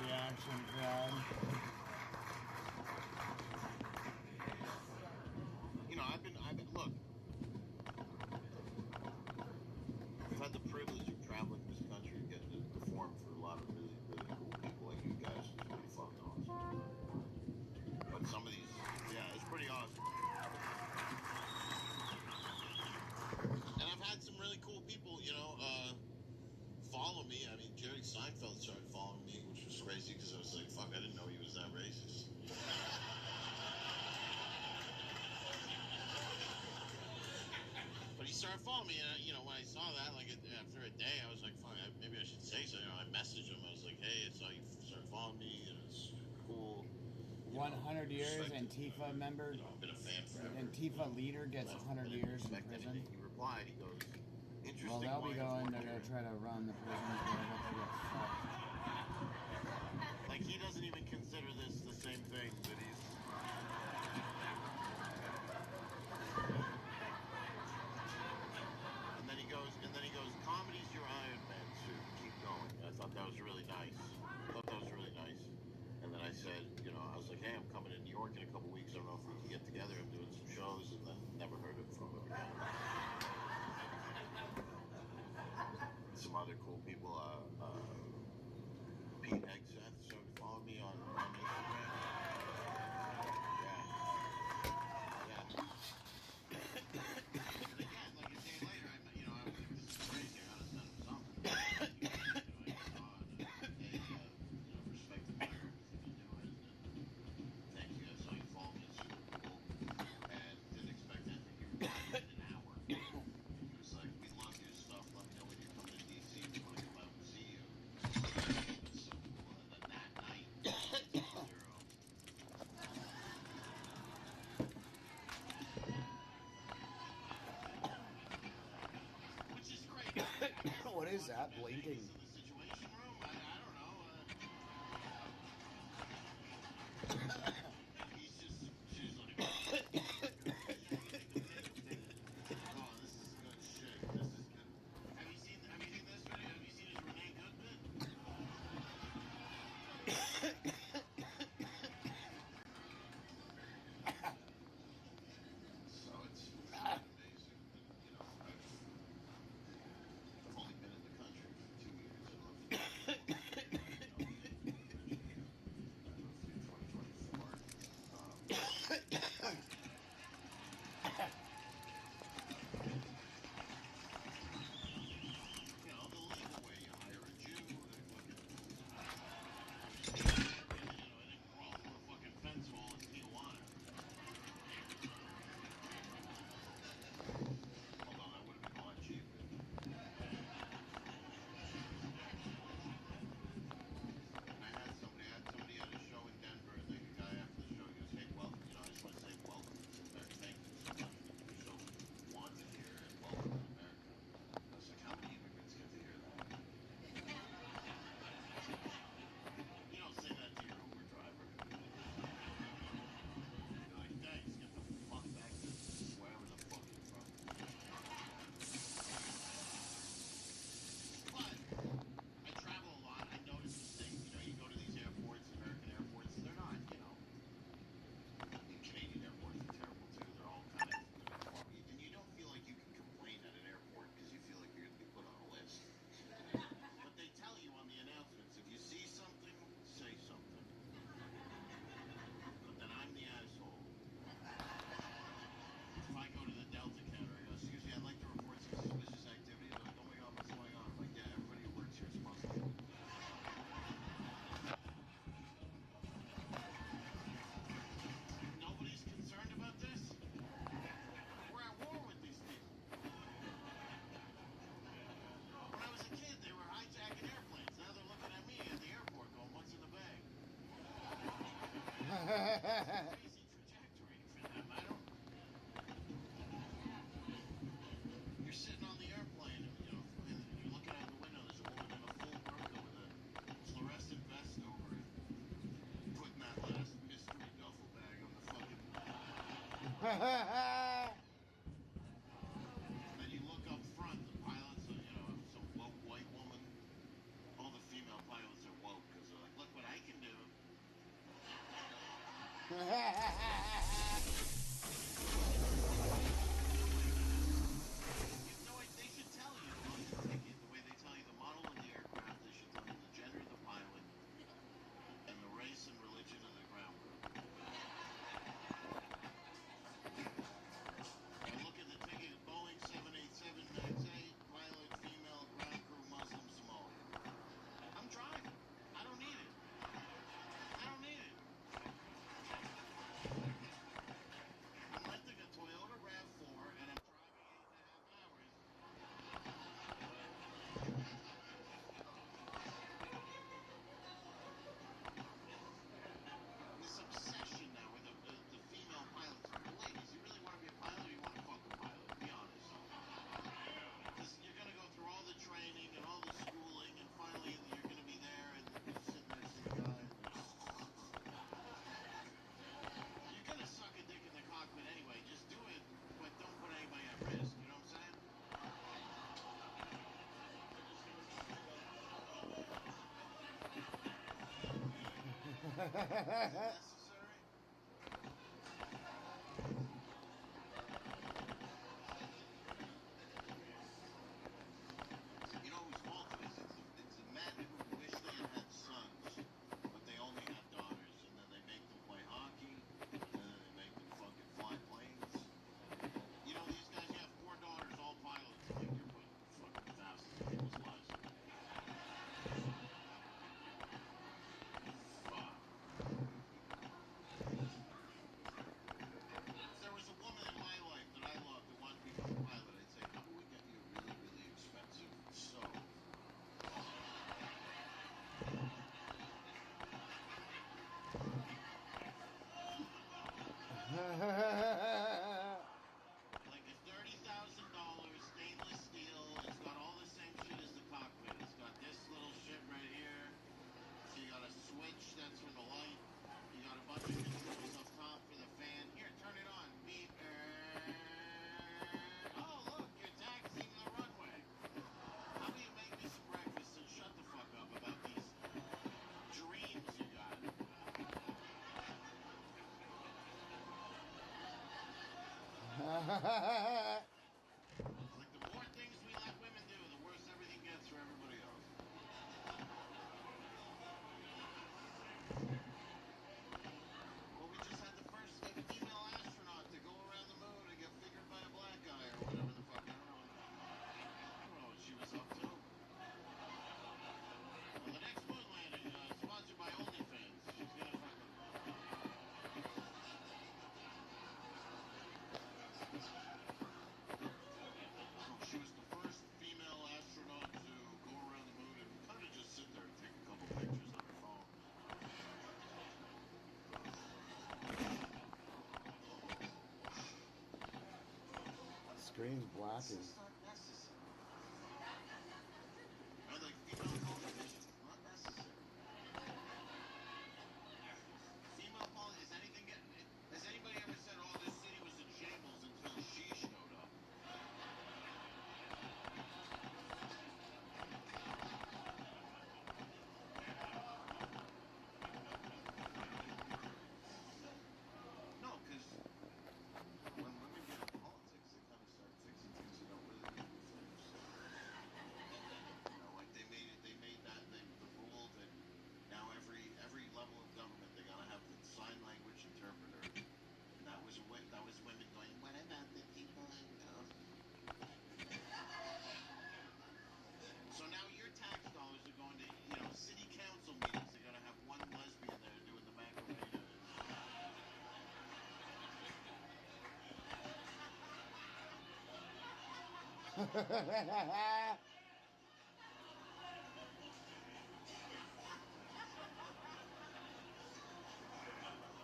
Reaction crowd. call me, and when I saw that, like after a day, I was like, "Fuck, maybe I should say so." I messaged him. I was like, "Hey, I saw you started following me, and it's cool." 100 years, Antifa member. I've been a fan forever. Antifa leader gets 100 years in prison. He replied, he goes, "Interesting." Well, they'll be going. They're gonna try to run the prisons. I bet they get fucked. Like, he doesn't even consider this the same thing that he's. And then he goes, "Comedy's your Iron Man suit. Keep going." I thought that was really nice. And then I said, I was like, "Hey, I'm coming to New York in a couple weeks. I don't know if we can get together. I'm doing some shows," and then never heard from him again. Some other cool people, Pete Hegseth started following me on Instagram. Yeah. And again, like a day later, I was like, "This is crazy. I gotta send him something." I saw it, respect the fire, everything you're doing. And thank you. I saw you follow me. It's super cool. And didn't expect that. He replied in an hour. He was like, "We love your stuff. Let me know when you're coming to DC. We want to come out and see you." It's so cool. And then that night, which is great. What is that blinking? In the situation room, I don't know. She's like, "Oh, this is good shit. This is good." Have you seen this video? Have you seen his Renee Good bit? So it's amazing. I've only been in the country for 2 years. I love it. 2024. The legal way, you hire a Jew, they crawl through a fucking fence wall in Tijuana. Hold on, that would have been a lot cheaper. And I had somebody at a show in Denver, and the guy after the show, he goes, "Hey, welcome. I just want to say welcome to America. Thank you so much. You're so wanted here, and welcome to America." I was like, "How many immigrants get to hear that?" You don't say that to your Uber driver. You're like, "Thanks, get the fuck back to wherever the fuck you're from." But I travel a lot. I notice this thing. You go to these airports, American airports, they're not, Canadian airports are terrible too. They're all kind of, and you don't feel like you can complain at an airport because you feel like you're going to be put on a list. But they tell you on the announcements, if you see something, say something. But then I'm the asshole. If I go to the Delta counter, I go, "Excuse me, I'd like to report some suspicious activity." They're like, "Oh my God, what's going on?" I'm like, "Yeah, everybody who works here is supposed to." Nobody's concerned about this? We're at war with these people. When I was a kid, they were hijacking airplanes. Now they're looking at me at the airport going, "What's in the bag?" Crazy trajectory for them. You're sitting on the airplane, and you're looking out the window. There's a woman in a full burqa with a fluorescent vest over it, putting that last mystery duffel bag on the fucking. And then you look up front, the pilots are, some woke white woman. All the female pilots are woke because they're like, "Look what I can do." They should tell you on the ticket, the way they tell you the model of the aircraft, they should tell you the gender of the pilot and the race and religion of the ground crew. I look at the ticket, Boeing 787 MAX 8, pilot, female, ground crew, Muslim, Somali. I'm driving. I don't need it. necessary? You know whose fault it is? It's the men who wish they had sons, but they only have daughters, and then they make them play hockey, and then they make them fucking fly planes. You know, these guys have 4 daughters, all pilots. Like, you're putting fucking thousands of people's lives. Fuck. If there was a woman in my life that I loved that wanted to become a pilot, I'd say, how about we get you a really, really expensive stove? Like a $30,000 stainless steel. It's got all the same shit as the cockpit. It's got this little shit right here. So you got a switch, that's for the light. You got a bunch of controls up top for the fan. Here, turn it on. Beep. Oh, look, you're taxiing the runway. How do you make me some breakfast and shut the fuck up about these dreams you got? Like, the more things we let women do, the worse everything gets for everybody else. Well, we just had the first female astronaut to go around the moon and get fingered by a black guy or whatever the fuck. I don't know what she was up to. Well, the next moon landing, sponsored by OnlyFans. She's gonna fucking... She was the first female astronaut to go around the moon and kind of just sit there and take a couple pictures on her phone. Screen's blacking. It's not necessary. And like female competition, not necessary. Female politics, is anything getting... Has anybody ever said, oh, this city was in shambles until she showed up? No, because when women get in politics, they kind of start fixing things that don't really need to be fixed. You know, like they made that the rule that now every level of government they gotta have the sign language interpreter. And that was women going, what about the people who know? So now your tax dollars are going to, you know, city council meetings. They're gonna have one lesbian there doing the Macarena.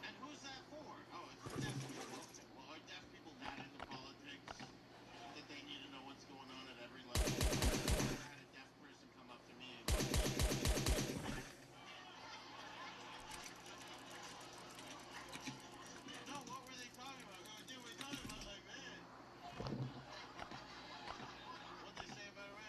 And who's that for? Oh, it's for deaf people. Okay. Well, are deaf people that into politics that they need to know what's going on at every level? I had a deaf person come up to me and go, no, what were they talking about? Dude, we're talking about, like, man. What'd they say about her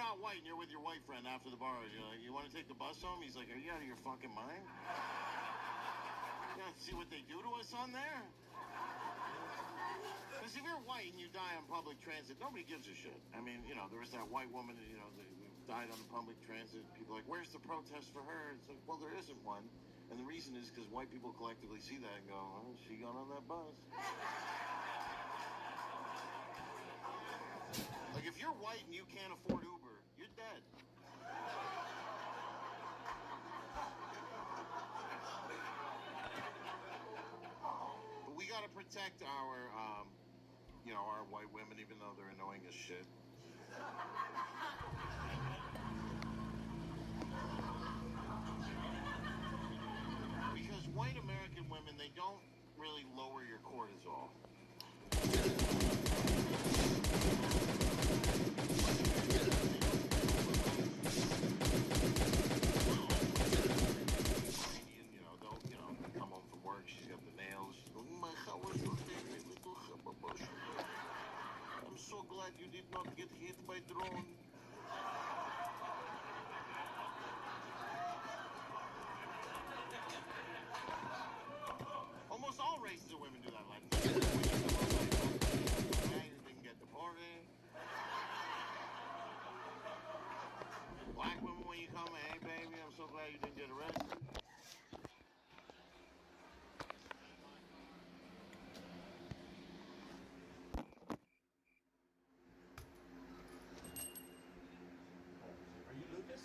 not white and you're with your white friend after the bar, you're like, you want to take the bus home? He's like, are you out of your fucking mind? Yeah, see what they do to us on there? Because if you're white and you die on public transit, nobody gives a shit. I mean, you know, there was that white woman, you know, that died on public transit. People are like, where's the protest for her? It's like, well, there isn't one. And the reason is because white people collectively see that and go, oh, she got on that bus. Like, if you're white and you can't afford Uber, you're dead. But we got to protect our, you know, our white women, even though they're annoying as shit. Because white American women, they don't really lower your cortisol. You know, they'll, you know, come home from work, she's got the nails, she's going, how was your day, little Hababush? I'm so glad you did not get hit by drone. Almost all races of women do that. Like, you didn't get the party. Black women, when you come, hey baby, I'm so glad you didn't get arrested. Are you Lucas?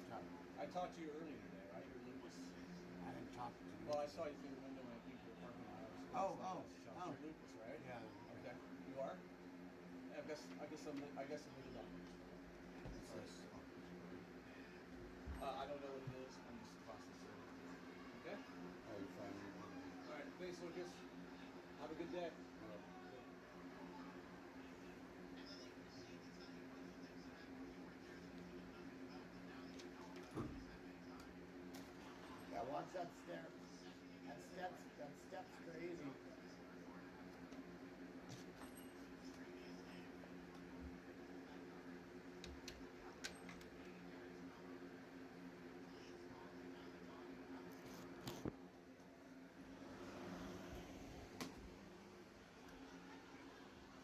No. I talked to you earlier today, right? You're Lucas. I didn't talk to you. Well, I saw you through the window when I came to your apartment. Oh. You're Lucas, right? Yeah. Okay. You are? Yeah, I guess I'm really not. What's this? I don't know what it is. I'm just across the street. Okay? Oh, you're fine. All right. Thanks, Lucas. Have a good day. Yeah, watch that stair. That step's crazy.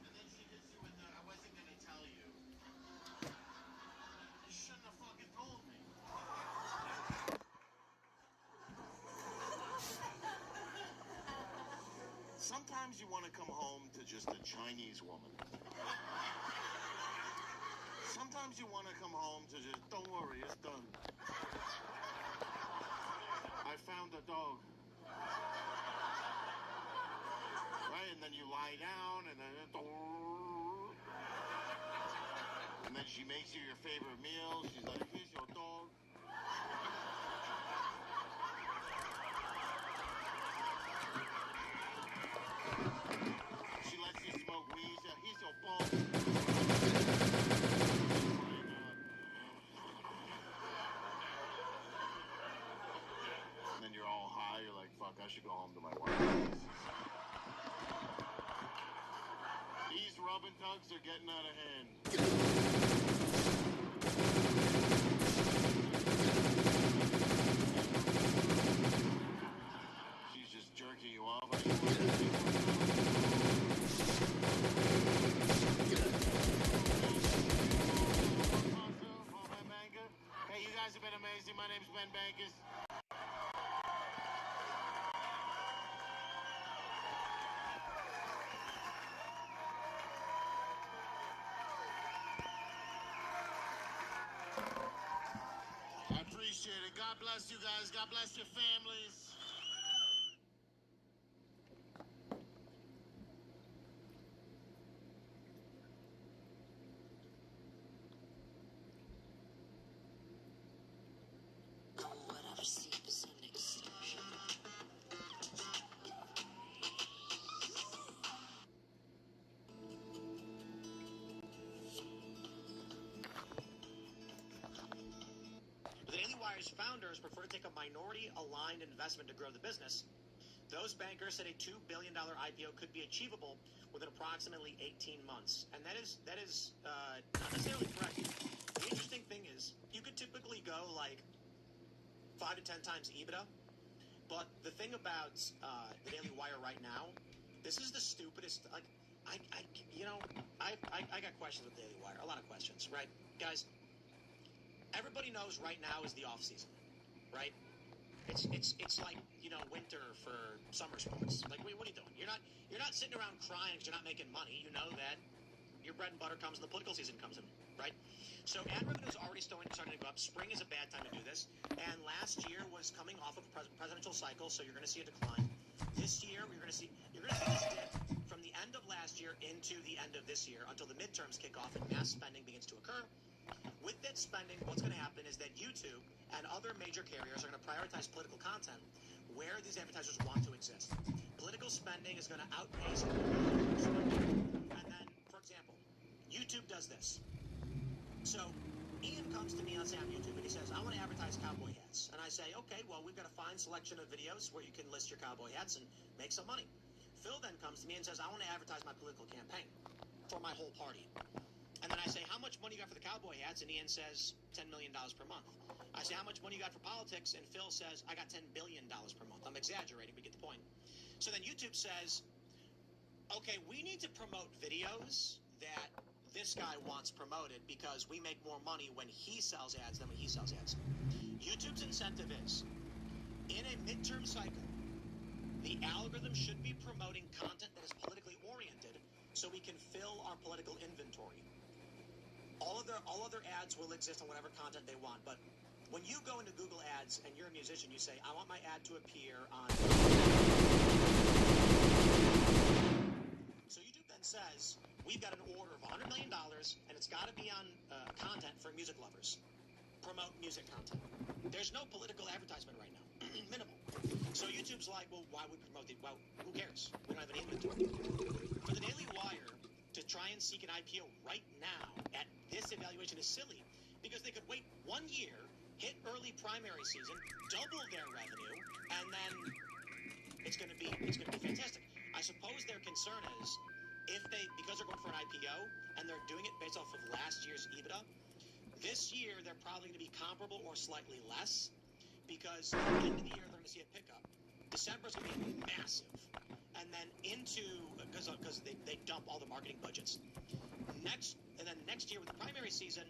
And then she hits you with the, I wasn't going to tell you. You shouldn't have fucking told me. Sometimes you want to come home to just a Chinese woman. Sometimes you want to come home to just, don't worry, it's done. I found a dog. Right, and then you lie down, and then and then she makes you your favorite meal. She's like, here's your dog. She lets you smoke weed. Here's your bong. And then you're all high. You're like, fuck, I should go home to my wife. These rub and tugs are getting out of hand. She's just jerking you off. Hey, you guys have been amazing. My name's Ben Bankers. I appreciate it. God bless you guys. God bless your families. The Daily Wire's founders prefer to take a minority-aligned investment to grow the business. Those bankers said a $2 billion IPO could be achievable within approximately 18 months. And that is not necessarily correct. The interesting thing is, you could typically go like 5 to 10 times EBITDA. But the thing about the Daily Wire right now, this is the stupidest. Like, I got questions with Daily Wire, a lot of questions, right, guys? Everybody knows right now is the off season, right? It's like, you know, winter for summer sports. Like, what are you doing? You're not sitting around crying because you're not making money. You know that your bread and butter comes when the political season comes in, right? So ad revenue is already starting to go up. Spring is a bad time to do this. And last year was coming off of a presidential cycle, so you're going to see a decline. This year, you're going to see this dip from the end of last year into the end of this year until the midterms kick off and mass spending begins to occur. With that spending, what's going to happen is that YouTube and other major carriers are going to prioritize political content where these advertisers want to exist. Political spending is going to outpace. And then, for example, YouTube does this. So Ian comes to me on YouTube and he says, I want to advertise cowboy hats. And I say, okay, well, we've got a fine selection of videos where you can list your cowboy hats and make some money. Phil then comes to me and says, I want to advertise my political campaign for my whole party. And then I say, how much money you got for the cowboy hats? And Ian says, $10 million per month. I say, how much money you got for politics? And Phil says, I got $10 billion per month. I'm exaggerating, but get the point. So then YouTube says, okay, we need to promote videos that this guy wants promoted because we make more money when he sells ads than when he sells ads. YouTube's incentive is, in a midterm cycle, the algorithm should be promoting content that is politically oriented so we can fill our political inventory. All other ads will exist on whatever content they want, but when you go into Google Ads and you're a musician, you say, I want my ad to appear on... So YouTube then says, we've got an order of $100 million, and it's got to be on content for music lovers. Promote music content. There's no political advertisement right now. Minimal. So YouTube's like, well, why would we promote it? Well, who cares? We don't have any inventory. For the Daily Wire to try and seek an IPO right now at this evaluation is silly because they could wait 1 year, hit early primary season, double their revenue, and then it's going to be fantastic. I suppose their concern is because they're going for an IPO and they're doing it based off of last year's EBITDA, this year they're probably going to be comparable or slightly less because at the end of the year they're going to see a pickup. December's going to be massive. And then because they dump all the marketing budgets. Next year with the primary season,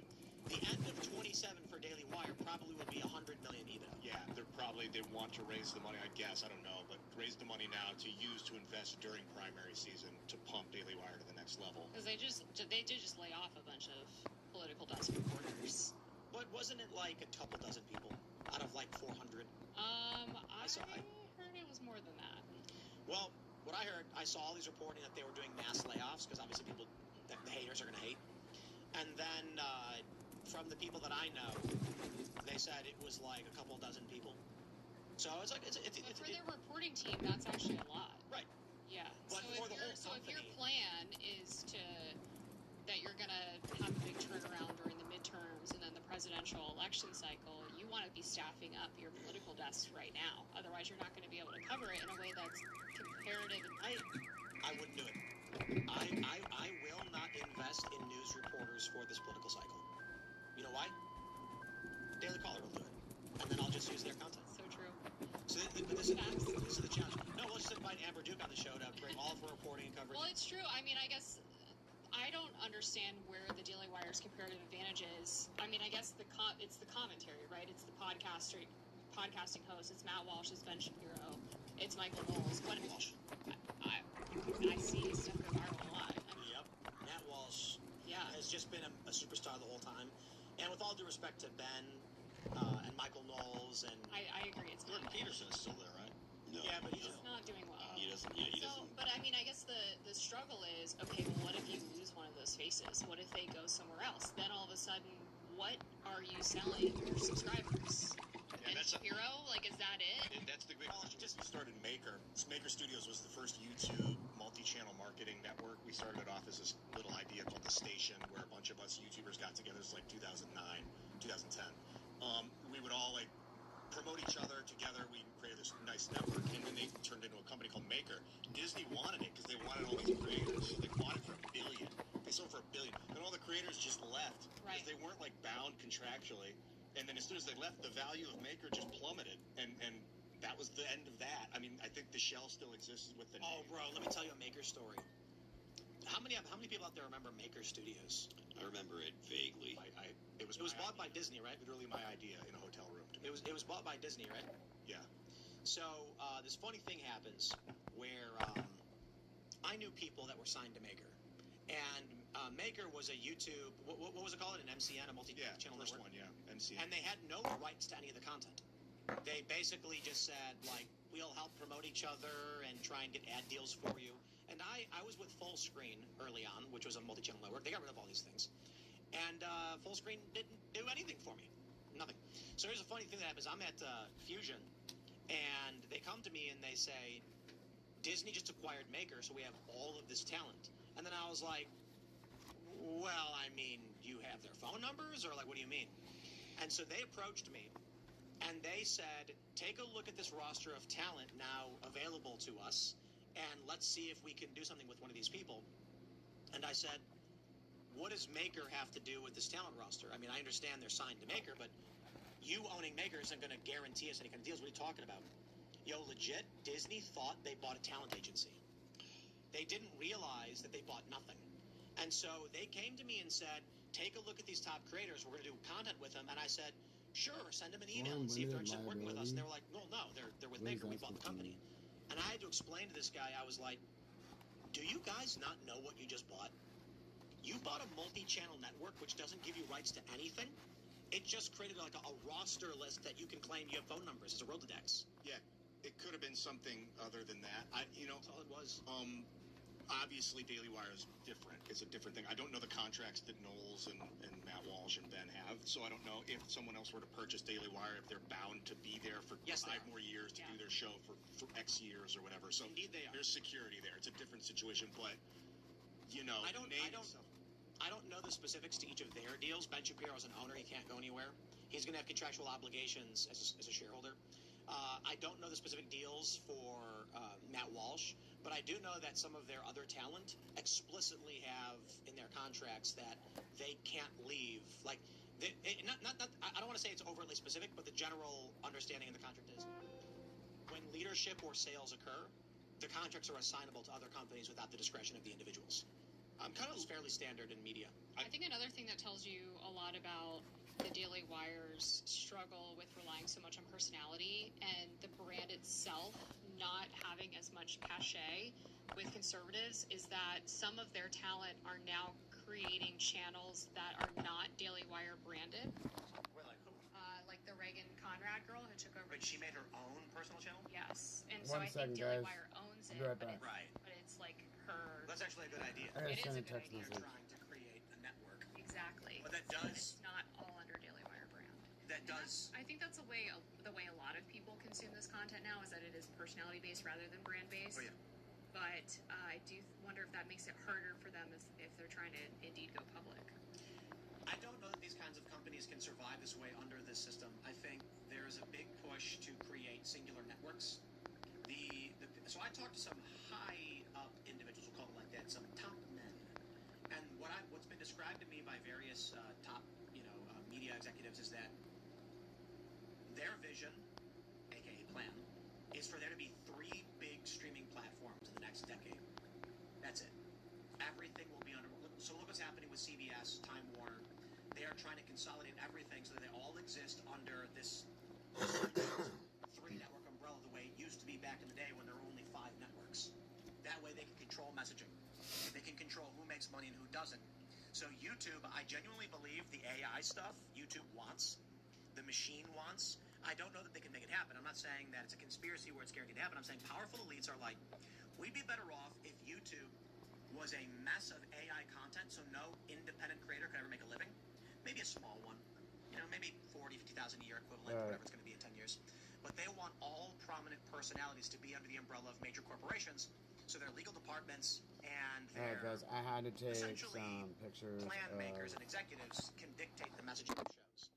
the end of 27 for Daily Wire probably will be 100 million EBITDA. Yeah, they want to raise the money, I guess, I don't know, but raise the money now to use to invest during primary season to pump Daily Wire to the next level. Because they did just lay off a bunch of political desk reporters. But wasn't it like a couple dozen people out of like 400? I heard it was more than that. Well, what I heard, I saw all these reporting that they were doing mass layoffs because obviously the haters are going to hate. And then from the people that I know, they said it was like a couple dozen people. So it's like for their reporting team, that's actually a lot. Right. Yeah. But If your plan is that you're going to have a big turnaround during the midterms and then the presidential election cycle, you want to be staffing up your political desks right now. Otherwise, you're not going to be able to cover it in a way that's comparative. I wouldn't do it. I will not invest in news reporters for this political cycle. You know why? Daily Caller will do it. And then I'll just use their content. So true. So this is the challenge. No, we'll just invite Amber Duke on the show to bring all of her reporting and coverage. Well, it's true. I mean, I guess I don't understand where the Daily Wire's comparative advantage is. I mean, I guess it's the commentary, right? It's the podcasting host. It's Matt Walsh, it's Ben Shapiro, it's Michael Knowles. Walsh. I see stuff go viral a lot. Yep. Matt Walsh has just been a superstar the whole time. And with all due respect to Ben and Michael Knowles and... I agree. It's Jordan Peterson is still there, right? No. Yeah, but he's not doing well. He doesn't. But I mean, I guess the struggle is, okay, well, what if you lose one of those faces? What if they go somewhere else? Then all of a sudden, what are you selling your subscribers? And Ben Shapiro? Like, is that it? That's the great question. We started Maker. Maker Studios was the first YouTube multi-channel marketing network. We started it off as this little idea called The Station, where a bunch of us YouTubers got together. It was like 2009, 2010. We would all, like, promote each other together. We created this nice network, and then they turned into a company. contractually. And then as soon as they left, the value of Maker just plummeted. And that was the end of that. I mean, I think the shell still exists with the name. Oh, bro, let me tell you a Maker story. How many people out there remember Maker Studios? I remember it vaguely. It was bought by Disney, right? Literally my idea in a hotel room. It was bought by Disney, right? Yeah. So this funny thing happens where I knew people that were signed to Maker, and Maker was a YouTube. What was it called? An MCN, a multi-channel first network. one, yeah, MCN. And they had no rights to any of the content. They basically just said, like, we'll help promote each other and try and get ad deals for you. And I was with Full Screen early on, which was a multi-channel network. They got rid of all these things. And Full Screen didn't do anything for me. Nothing. So here's a funny thing that happens. I'm at Fusion, and they come to me and they say, Disney just acquired Maker, so we have all of this talent. And then I was like, well, I mean, you have their phone numbers? Or, like, what do you mean? And so they approached me, and they said, take a look at this roster of talent now available to us, and let's see if we can do something with one of these people. And I said, what does Maker have to do with this talent roster? I mean, I understand they're signed to Maker, but you owning Maker isn't going to guarantee us any kind of deals. What are you talking about? Yo, legit, Disney thought they bought a talent agency. They didn't realize that they bought nothing. And so they came to me and said, take a look at these top creators. We're going to do content with them. And I said, sure, send them an email and see if they're interested in working with us. And they were like, no, they're with Maker. We bought the company. And I had to explain to this guy, I was like, do you guys not know what you just bought? You bought a multi-channel network which doesn't give you rights to anything. It just created like a roster list that you can claim you have phone numbers. It's a Rolodex. Yeah, it could have been something other than that. That's all it was. Obviously, Daily Wire is different. It's a different thing. I don't know the contracts that Knowles and Matt Walsh and Ben have, so I don't know if someone else were to purchase Daily Wire, if they're bound to be there for 5 more years to do their show for X years or whatever. So indeed they are. There's security there. It's a different situation, but, I don't know the specifics to each of their deals. Ben Shapiro is an owner. He can't go anywhere. He's going to have contractual obligations as a shareholder. I don't know the specific deals for Matt Walsh, but I do know that some of their other talent explicitly have in their contracts that they can't leave. Like, I don't want to say it's overtly specific, but the general understanding in the contract is when leadership or sales occur, the contracts are assignable to other companies without the discretion of the individuals. It's fairly standard in media. I think another thing that tells you a lot about the Daily Wire's struggle with relying so much on personality and the brand itself not having as much cachet with conservatives is that some of their talent are now creating channels that are not Daily Wire branded. Like the Reagan Conrad girl who took over. But she made her own personal channel? Yes. And so I think Daily Wire owns it. I'll be right back. But it's like her. That's actually a good idea. I gotta It is send a a good text idea. message. Trying to create a network. Exactly. But that So does. It's not all under Daily Wire brand. That does. I think that's the way a lot of people consume this content now is that it is personality based rather than brand based. Oh yeah. But I do wonder if that makes it harder for them if they're trying to indeed go public. I don't know that these kinds of companies can survive this way under this system. I think there is a big push to create singular networks. So I talked to some high up individuals, we'll call it like that, some top men, and what's been described to me by various top media executives is that their vision, aka plan, is for there to be 3 big streaming platforms in the next decade. That's it. Everything will be under. So look what's happening with CBS, Time Warner. They are trying to consolidate everything so that they all exist under this 3-network umbrella the way it used to be back in the day when there were only 5 networks. That way they can control messaging. They can control who makes money and who doesn't. So YouTube, I genuinely believe the AI stuff YouTube wants, the machine wants. I don't know that they can make it happen. I'm not saying that it's a conspiracy where it's guaranteed to happen. I'm saying powerful elites are like, we'd be better off if YouTube was a mess of AI content, so no independent creator could ever make a living. Maybe a small one, maybe 40, 50,000 a year equivalent, whatever it's going to be in 10 years. But they want all prominent personalities to be under the umbrella of major corporations, so their legal departments and their Alright guys, I had to take essentially some pictures plan makers and executives can dictate the messaging of shows.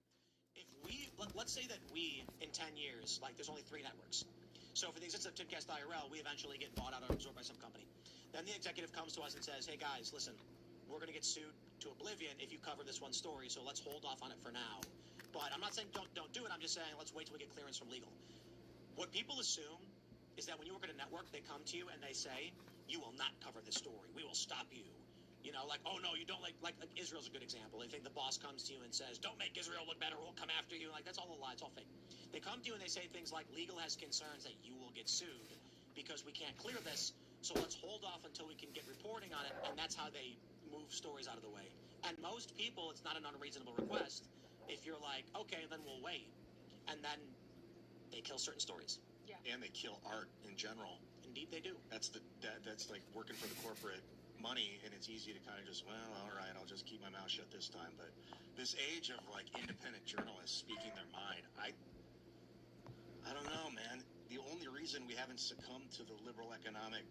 If let's say that we, in 10 years, like there's only 3 networks. So for the existence of Timcast IRL, we eventually get bought out or absorbed by some company. Then the executive comes to us and says, hey guys, listen, we're going to get sued to oblivion if you cover this one story, so let's hold off on it for now. But I'm not saying don't do it. I'm just saying let's wait till we get clearance from legal. What people assume is that when you work at a network, they come to you and they say, you will not cover this story. We will stop you. You know, like, oh, no, you don't like Israel's a good example. They think the boss comes to you and says, don't make Israel look better, we'll come after you. Like, that's all a lie. It's all fake. They come to you and they say things like, legal has concerns that you will get sued because we can't clear this, so let's hold off until we can get reporting on it, and that's how they move stories out of the way. And most people, it's not an unreasonable request if you're like, okay, then we'll wait. And then they kill certain stories. Yeah. And they kill art in general. Indeed they do. That's like working for the corporate money, and it's easy to kind of just, well, all right, I'll just keep my mouth shut this time. But this age of like independent journalists speaking their mind, I don't know, man. The only reason we haven't succumbed to the liberal economic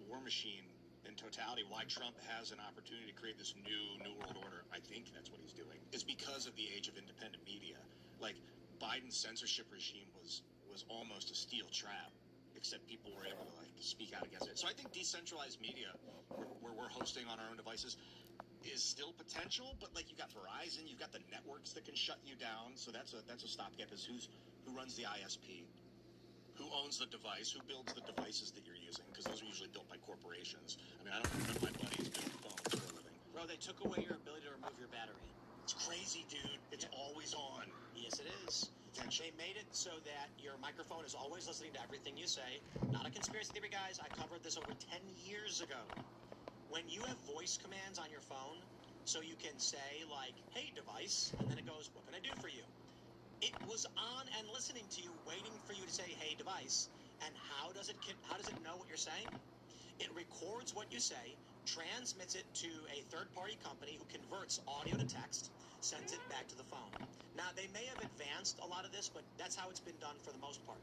war machine in totality, why Trump has an opportunity to create this new world order, I think that's what he's doing, is because of the age of independent media. Like, Biden's censorship regime was almost a steel trap, except people were able to like speak out against it. So I think decentralized media, where we're hosting on our own devices, is still potential. But like, you got Verizon, you've got the networks that can shut you down. So that's a stopgap. Is who runs the ISP, who owns the device, who builds the devices that you're using, because those are usually built by corporations. I mean, I don't remember my buddies building phones for a living. Bro, they took away your ability to remove your battery. It's crazy, dude. It's always on. Yes, it is. They made it so that your microphone is always listening to everything you say. Not a conspiracy theory, guys. I covered this over 10 years ago. When you have voice commands on your phone, so you can say, like, hey, device, and then it goes, what can I do for you? It was on and listening to you, waiting for you to say, hey, device. And how does it know what you're saying? It records what you say, transmits it to a third-party company who converts audio to text, sends it back to the phone. Now, they may have advanced a lot of this, but that's how it's been done for the most part.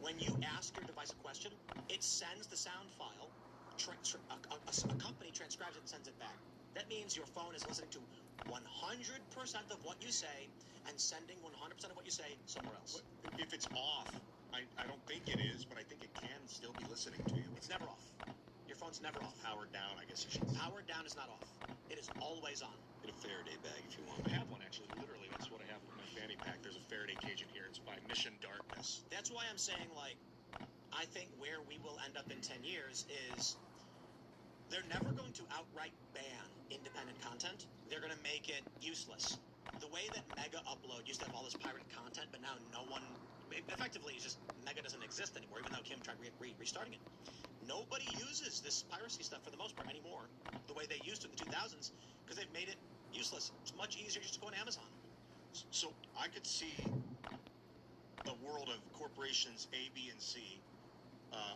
When you ask your device a question, it sends the sound file, a company transcribes it and sends it back. That means your phone is listening to 100% of what you say and sending 100% of what you say somewhere else. If it's off, I don't think it is, but I think it can still be listening to you. It's never off. Your phone's never off. Powered down, I guess you should say. Powered down is not off. It is always on. Get a Faraday bag if you want. I have one, actually. Literally, that's what I have in my fanny pack. There's a Faraday cage in here. It's by Mission Darkness. That's why I'm saying, like, I think where we will end up in 10 years is they're never going to outright ban independent content. They're going to make it useless. The way that Mega Upload used to have all this pirate content, but now no one... Effectively, it's just Mega doesn't exist anymore, even though Kim tried restarting it. Nobody uses this piracy stuff for the most part anymore, the way they used to in the 2000s, because they've made it useless. It's much easier just to go on Amazon. So I could see a world of corporations A, B, and C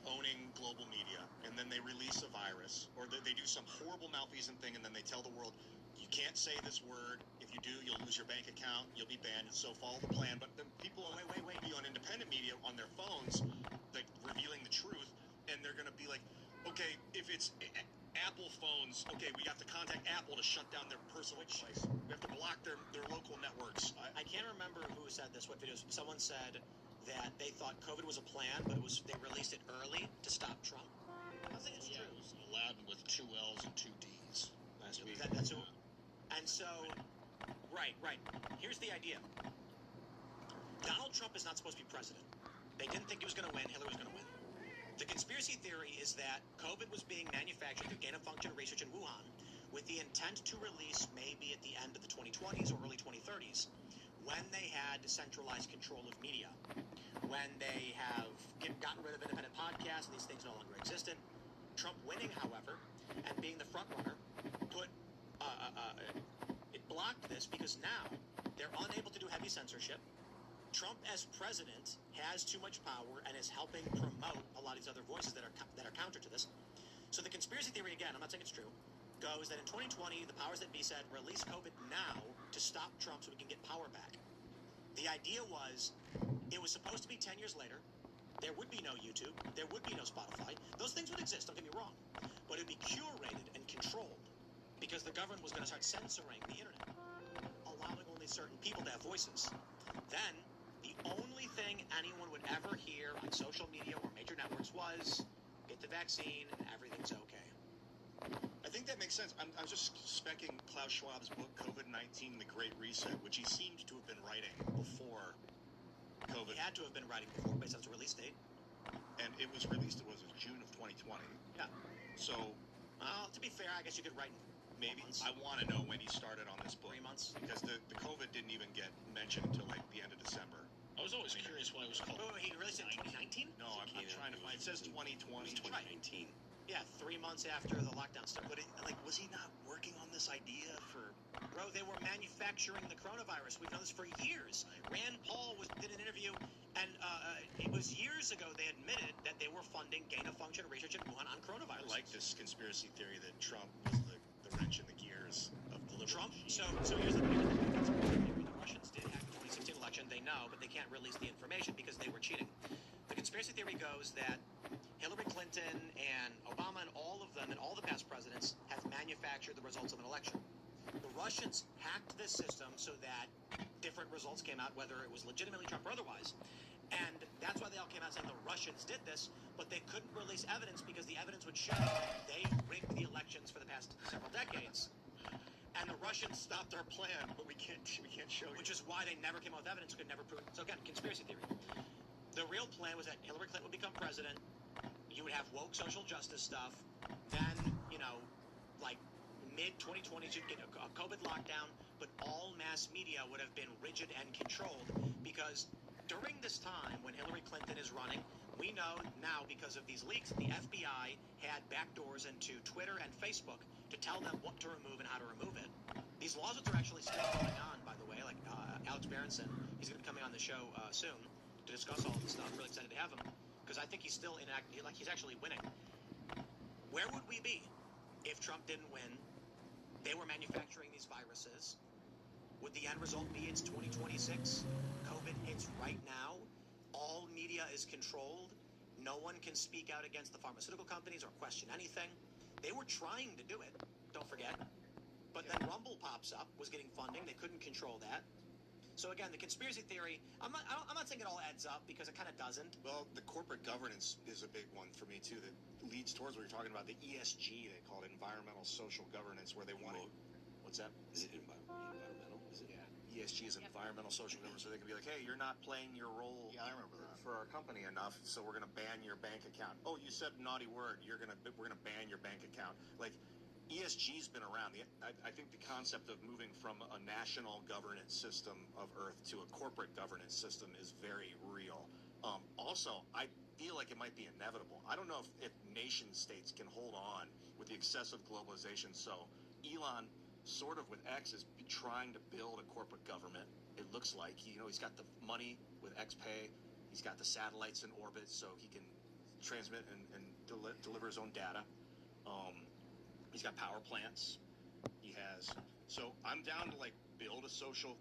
owning global media, and then they release a virus, or they do some horrible malfeasant thing, and then they tell the world, you can't say this word. If you do, you'll lose your bank account. You'll be banned. So follow the plan. But then people be on independent media on their phones, like revealing the truth, and they're going to be like, okay, if it's Apple phones, okay, we have to contact Apple to shut down their personal device. We have to block their local networks. I can't remember who said this, what videos. Someone said that they thought COVID was a plan, but they released it early to stop Trump. I think it's true. It was Aladdin with 2 L's and 2 D's last week. That's who. And so, right. Here's the idea. Donald Trump is not supposed to be president. They didn't think he was going to win. Hillary was going to win. The conspiracy theory is that COVID was being manufactured through gain-of-function research in Wuhan with the intent to release maybe at the end of the 2020s or early 2030s when they had centralized control of media, when they have gotten rid of independent podcasts and these things no longer existed. Trump winning, however, and being the front runner, it blocked this because now they're unable to do heavy censorship. Trump, as president, has too much power and is helping promote a lot of these other voices that are counter to this. So the conspiracy theory, again, I'm not saying it's true, goes that in 2020, the powers that be said, release COVID now to stop Trump so we can get power back. The idea was, it was supposed to be 10 years later. There would be no YouTube. There would be no Spotify. Those things would exist, don't get me wrong. But it would be curated and controlled because the government was going to start censoring the internet, allowing only certain people to have voices. Then, the only thing anyone would ever hear on social media or major networks was, get the vaccine and everything's okay. I think that makes sense. I was just specking Klaus Schwab's book, COVID-19, The Great Reset, which he seemed to have been writing before COVID. He had to have been writing before, based on its release date. And it was released, it was June of 2020. Yeah. So, to be fair, I guess you could write maybe. I want to know when he started on this book. 3 months. Because the COVID didn't even get mentioned until like the end of December. I was always curious why it was called. Oh, he released it in 2019? No, I'm trying to find. It says 2020. 2019. Yeah, 3 months after the lockdown started. But was he not working on this idea for? Bro, they were manufacturing the coronavirus. We've known this for years. Rand Paul did an interview, and it was years ago they admitted that they were funding gain-of-function research in Wuhan on coronavirus. I like this conspiracy theory that Trump was the wrench in the gears of the liberal. Trump. So here's the conspiracy theory. The Russians did hack the 2016 election. They know, but they can't release the information because they were cheating. The conspiracy theory goes that Hillary Clinton and Obama and all of them and all the past presidents have manufactured the results of an election. The Russians hacked this system so that different results came out, whether it was legitimately Trump or otherwise. And that's why they all came out saying the Russians did this, but they couldn't release evidence because the evidence would show they rigged the elections for the past several decades. And the Russians stopped our plan, but we can't show you. Which is why they never came out with evidence, could never prove it. So again, conspiracy theory. The real plan was that Hillary Clinton would become president. You would have woke social justice stuff. Then, like mid-2020, you'd get a COVID lockdown, but all mass media would have been rigid and controlled because during this time when Hillary Clinton is running, we know now because of these leaks, the FBI had backdoors into Twitter and Facebook to tell them what to remove and how to remove it. These lawsuits are actually still going on, by the way. Like Alex Berenson, he's going to be coming on the show soon to discuss all of this stuff. I'm really excited to have him because I think he's still he's actually winning. Where would we be if Trump didn't win? They were manufacturing these viruses. Would the end result be it's 2026? COVID hits right now. All media is controlled. No one can speak out against the pharmaceutical companies or question anything. They were trying to do it, don't forget. But then Rumble pops up, was getting funding. They couldn't control that. So again, the conspiracy theory, I'm not saying it all adds up because it kind of doesn't. Well, the corporate governance is a big one for me too that leads towards what you're talking about, the ESG, they call it environmental social governance, where they want to... What's that? Is it environmental? Is it? Yeah. ESG is environmental social governance, so they can be like, hey, you're not playing your role I remember that. for our company enough, so we're going to ban your bank account. Oh, you said a naughty word, we're going to ban your bank account. Like, ESG's been around. I think the concept of moving from a national governance system of Earth to a corporate governance system is very real. Also, I feel like it might be inevitable. I don't know if nation states can hold on with the excessive globalization. So Elon, sort of with X, is trying to build a corporate government. It looks like he's got the money with XPay. He's got the satellites in orbit, so he can transmit and deliver his own data. He's got power plants. He has. So I'm down to build a social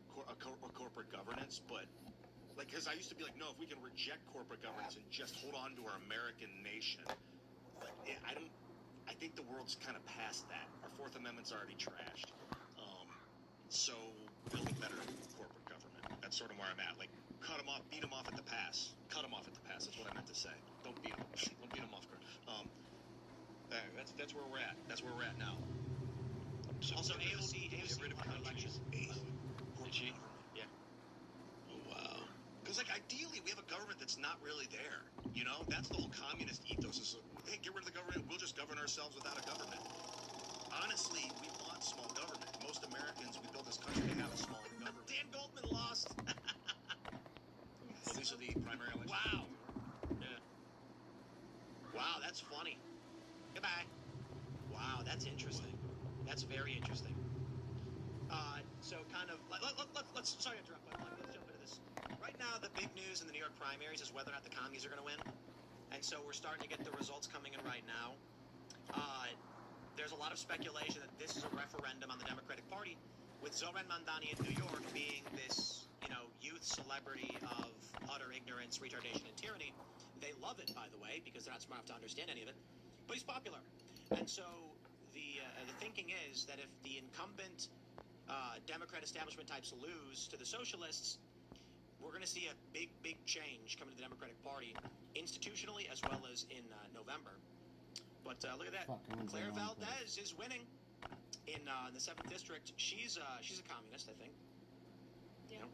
corporate governance, but because I used to be like, no, if we can reject corporate governance and just hold on to our American nation, I think the world's kind of past that. Our Fourth Amendment's already trashed. So build a better corporate government. That's sort of where I'm at. Cut them off, beat them off at the pass. Cut them off at the pass. That's what I meant to say. Don't beat them. Don't beat them off. That's where we're at. That's where we're at now. So also, AOC get rid of elections. Yeah. Oh, wow. Because, ideally, we have a government that's not really there. That's the whole communist ethos is, hey, get rid of the government. We'll just govern ourselves without a government. Honestly, we want small government. Most Americans, we built this country to have a smaller government. Dan Goldman lost. Well, these are the primary elections. Wow. Yeah. Wow, that's funny. Goodbye. Wow, that's interesting. That's very interesting. So kind of, let's, sorry to interrupt, but let's jump into this. Right now, the big news in the New York primaries is whether or not the commies are going to win. And so we're starting to get the results coming in right now. There's a lot of speculation that this is a referendum on the Democratic Party, with Zoran Mandani in New York being this, youth celebrity of utter ignorance, retardation, and tyranny. They love it, by the way, because they're not smart enough to understand any of it. But he's popular. And so the thinking is that if the incumbent Democrat establishment types lose to the socialists, we're going to see a big, big change coming to the Democratic Party, institutionally as well as in November. But look at that. Claire Valdez is winning. in the 7th District. She's a communist, I think. Yeah. You know?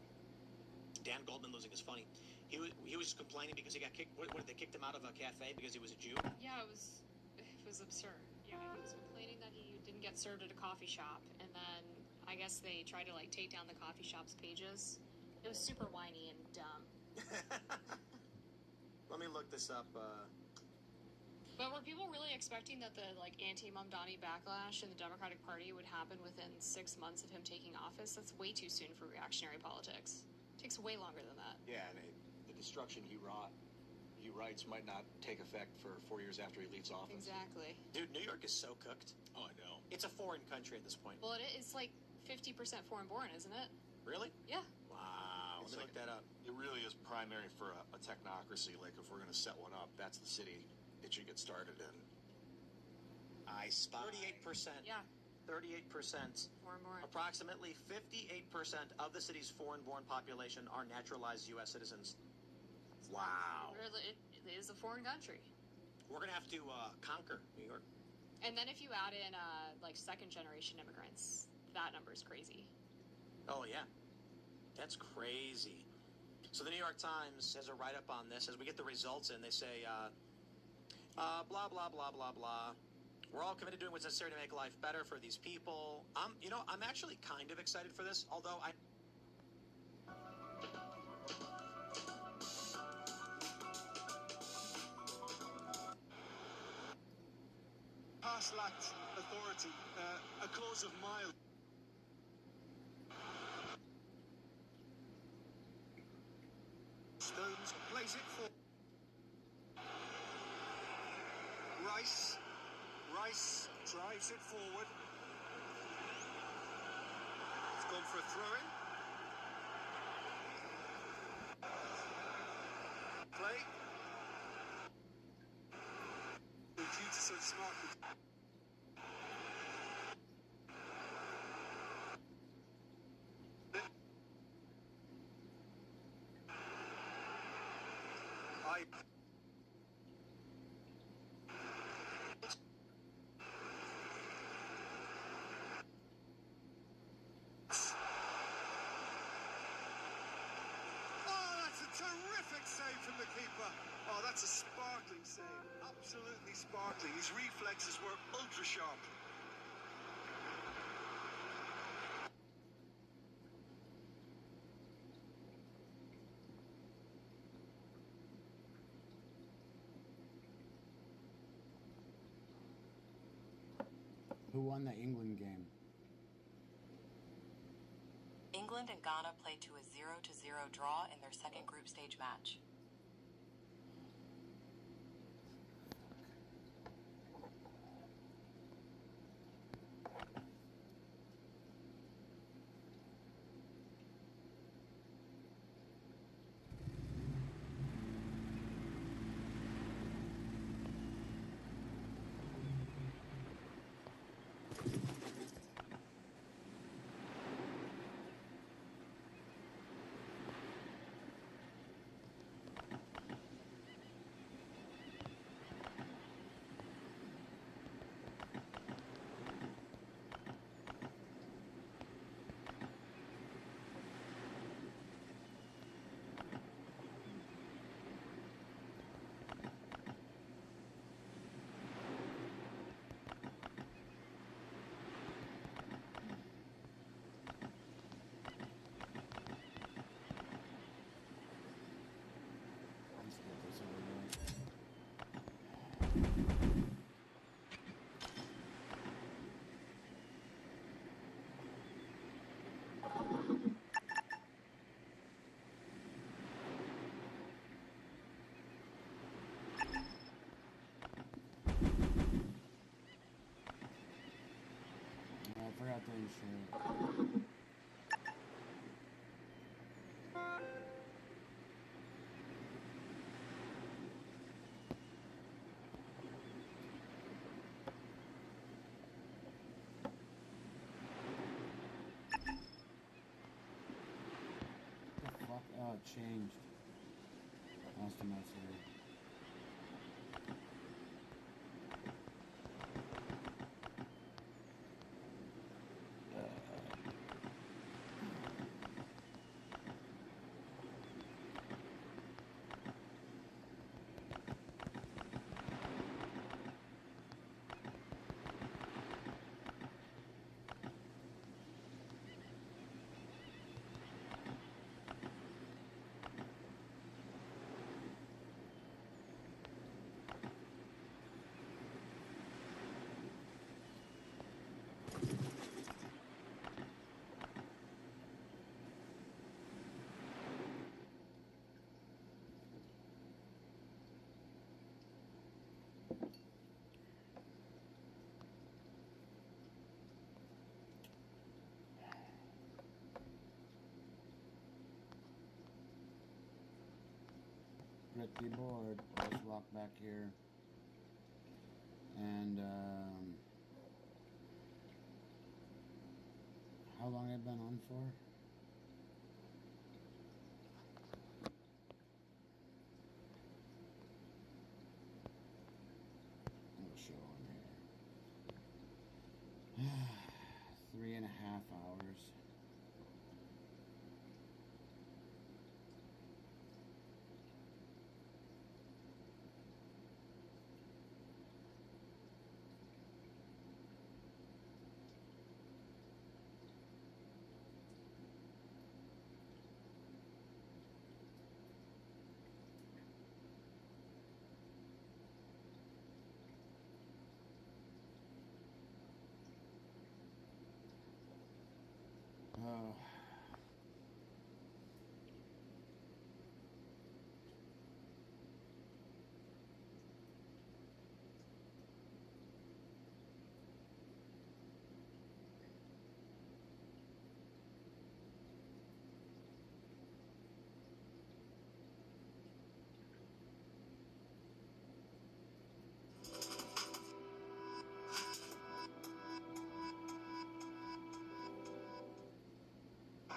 Dan Goldman losing is funny. He was just complaining because he got kicked. What they kicked him out of a cafe because he was a Jew? Yeah, it was absurd. Yeah, he was complaining that he didn't get served at a coffee shop, and then I guess they tried to like take down the coffee shop's pages. It was super whiny and dumb. Let me look this up. But were people really expecting that the like anti-Mamdani backlash in the Democratic Party would happen within 6 months of him taking office? That's way too soon for reactionary politics. It takes way longer than that. Yeah, and the destruction he writes might not take effect for 4 years after he leaves office. Exactly. Dude, New York is so cooked. Oh, I know. It's a foreign country at this point. Well, it's like 50% foreign-born, isn't it? Really? Yeah. Wow. Let me look that up. It really is primary for a technocracy. Like, if we're going to set one up, that's the city it should get started in. I spy. 38%. Yeah. 38%. Foreign-born. Approximately 58% of the city's foreign-born population are naturalized U.S. citizens. Wow. It is a foreign country. We're going to have to conquer New York. And then if you add in like second-generation immigrants, that number is crazy. Oh, yeah. That's crazy. So the New York Times has a write-up on this. As we get the results in, they say, blah, blah, blah, blah, blah. We're all committed to doing what's necessary to make life better for these people. I'm actually kind of excited for this, although I... Pass lacked authority, a cause of mild. Stones plays it for Rice. Rice drives it forward. It's gone for a throw-in. Play. Due to so smart. Terrific save from the keeper. Oh, that's a sparkling save. Absolutely sparkling. His reflexes were ultra sharp. Who won the England game? England and Ghana played to a 0-0 draw in their second group stage match. I forgot to insure it. Oh, it changed. Must have messed with it. Pretty bored. Let's walk back here. And how long have I been on for? We'll show on here. 3.5 hours.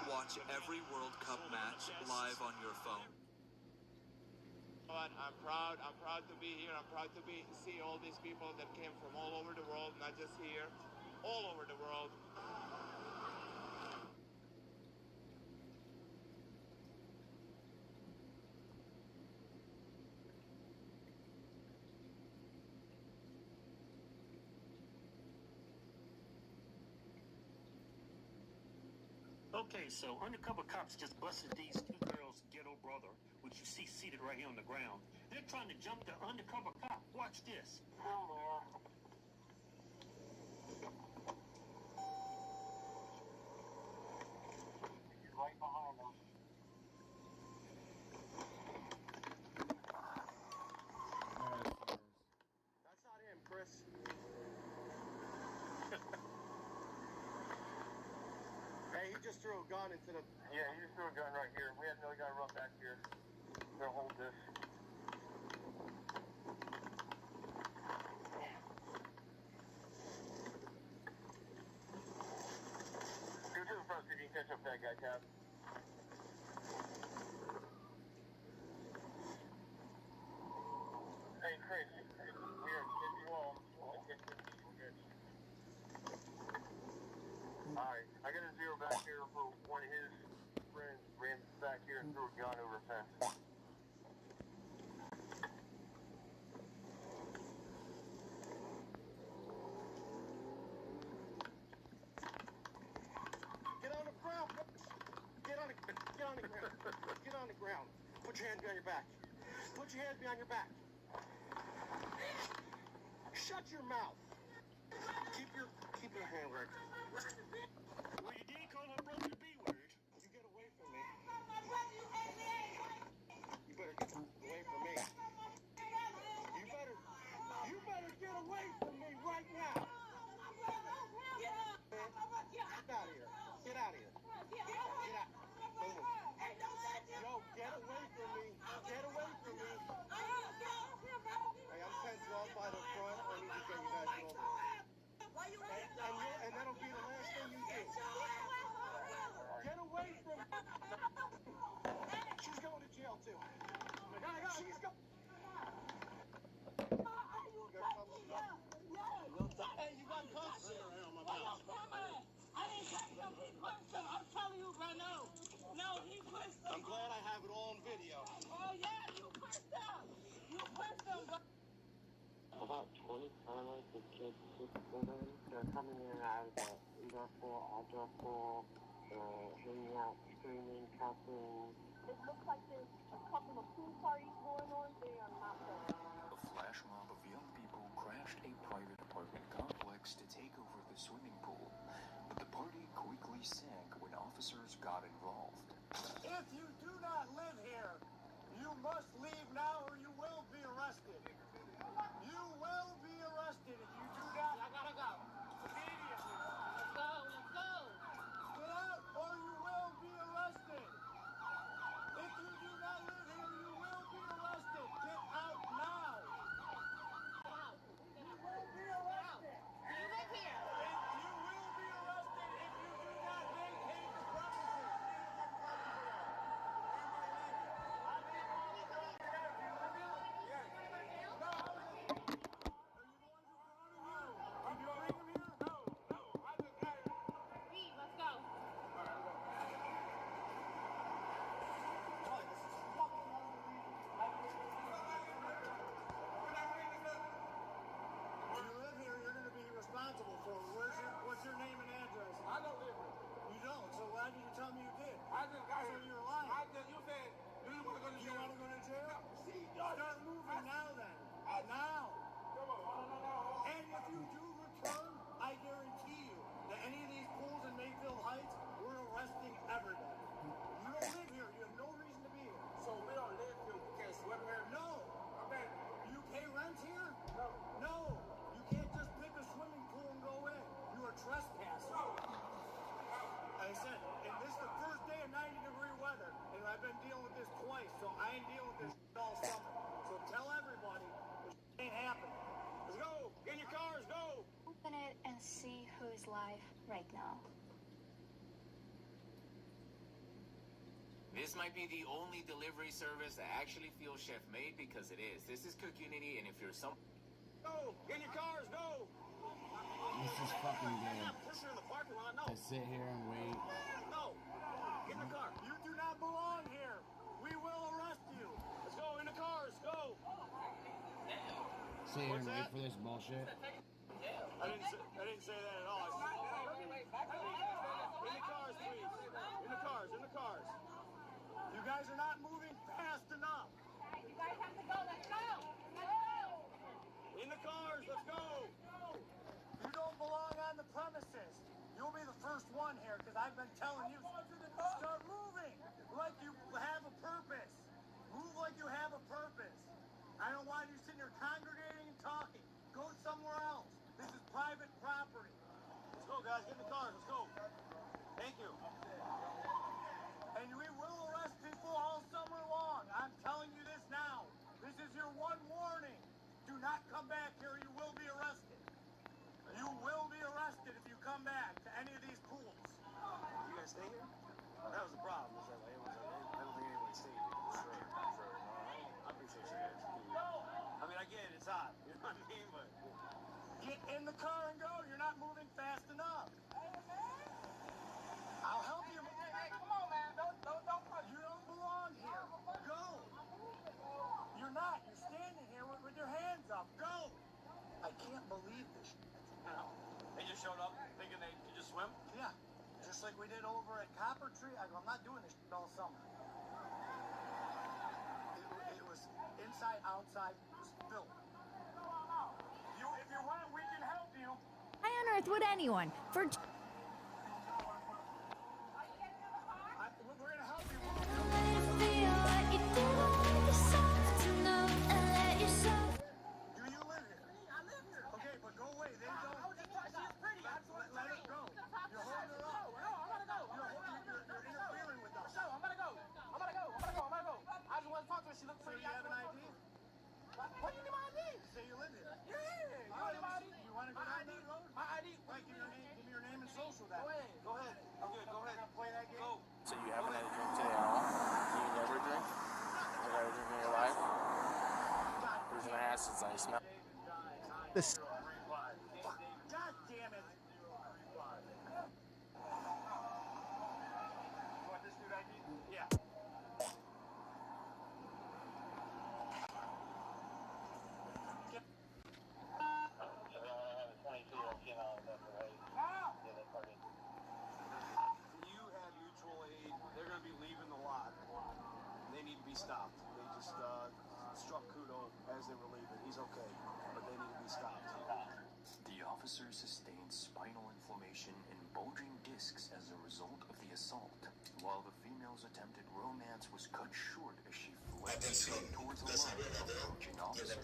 Watch every World Cup match live on your phone. But I'm proud to be here. I'm proud to see all these people that came from all over the world, not just here, all over the world. Okay, so undercover cops just busted these two girls' ghetto brother, which you see seated right here on the ground. They're trying to jump the undercover cop. Watch this. He's right behind them. That's not him, Chris. Hey, he just threw a gun into the... Yeah, he just threw a gun right here. We have another guy run back here. They'll hold this. Go to the front so you can catch up that guy, Tab. Hey, Chris. Here, get you all. We're good. Alright, I got a zero back here for one of his friends ran back here and threw a gun over a fence. Get on the ground, get on the ground. Get on the ground. Put your hands behind your back. Put your hands behind your back. Shut your mouth. Keep your hand right. Well, you did call her brother the B word. You get away from me. You better get away from me. You better get away from me right now. Get out of here. Get out of here. Get out. Yo, get away from me. Get away from me. Hey, I'm 10-12 by the front. I need to get you guys over. And that'll be the last thing you do. Get away from me. She's going to jail too. She's going. Hey, you got cuffs. I didn't catch him. He pushed him. I'm telling you right now. No, he pushed him. I'm glad I have it all on video. Oh, yeah, you pushed him. You pushed him, bro. About 20 families with kids, 6 children. They're coming in and out of the indoor pool, outdoor pool. They're hanging out, screaming, cussing. It looks like there's a couple of pool parties going on. They are not there. A flash mob of young people crashed a private apartment complex to take over the swimming pool, but the party quickly sank when officers got involved. If you do not live here, you must leave now or you will be arrested. You will be arrested if you do not. I gotta go. Immediately. Let's go. Get out or you will be arrested. If you do not live here, you will be arrested. You want to go to jail? Start moving now then. Now. And if you do return, I guarantee you that any of these pools in Mayfield Heights, we're arresting everybody. You don't live here. You have no reason to be here. So we don't live here. We can't swim here? No. Okay. You pay rent here? No. No. You can't just pick a swimming pool and go in. You are trespassing. Like I said, and this is the first day of 90-degree weather, and I've been dealing with this twice, so I ain't dealing with this all summer. So tell everybody this ain't happening. Let's go. Get in your cars. Go. Open it and see who is live right now. This might be the only delivery service that actually feels chef-made, because it is. This is Cook Unity, and if you're some... Go. Get in your cars. Go. This is fucking good. Push her in the parking lot. No. To sit here and wait. No. Get in the car. You do not belong here. We will arrest you. Let's go. In the cars. Go. Sit here and wait for this bullshit. I didn't say that at all. In the cars, please. In the cars. In the cars. You guys are not moving fast enough. You guys have to go. Let's go. Let's go. In the cars. Let's go. You don't belong on the premises. You'll be the first one here because I've been telling you. Start moving like you have a purpose. Move like you have a purpose. I don't want you sitting here congregating and talking. Go somewhere else. This is private property. Let's go, guys. Get in the cars. Let's go. Thank you. And we will arrest people all summer long. I'm telling you this now. This is your one warning. Do not come back here. You will be arrested. You will be arrested if you come back to any of these pools. You guys stay here? That was the problem. I don't think anybody stayed here. Sure. I appreciate you guys. I mean, I get it. It's hot. You know what I mean? But get in the car and go. You're not moving fast enough. I'll help you. Hey, come on, man. Don't. You don't belong here. Go. You're not. You're standing here with your hands up. Go. I can't believe this. They just showed up thinking they could just swim? Yeah. Just like we did over at Copper Tree. I go, I'm not doing this all summer. It was inside, outside, just filled. If you want, we can help you. Why on earth would anyone? For We're going to help you. Do you live here? I live here. Okay, but go away. They don't. She's pretty. I just want to Let her go. You're holding her up. No, I'm gonna go. You're interfering with us. I'm gonna go. I just want to talk to her. She looks So pretty. you have an ID? What do you need my ID? Say you live here. Yeah. You want my ID? You want to go down that road? My ID. Right, give me your name and social then. Go ahead. Go ahead. Go ahead. Play that game. Go. So you haven't had a drink today at all? You never drink? Never had a drink in your life? The reason I asked is I smell. This. God damn it. You want this dude ID? Yeah. You have mutual aid. They're going to be leaving the lot. They need to be stopped. They just struck Kudo as they were leaving. He's okay, but they need to be stopped. The officer sustained spinal inflammation and bulging discs as a result of the assault, while the female's attempted romance was cut short as she fled towards a line of approaching officers.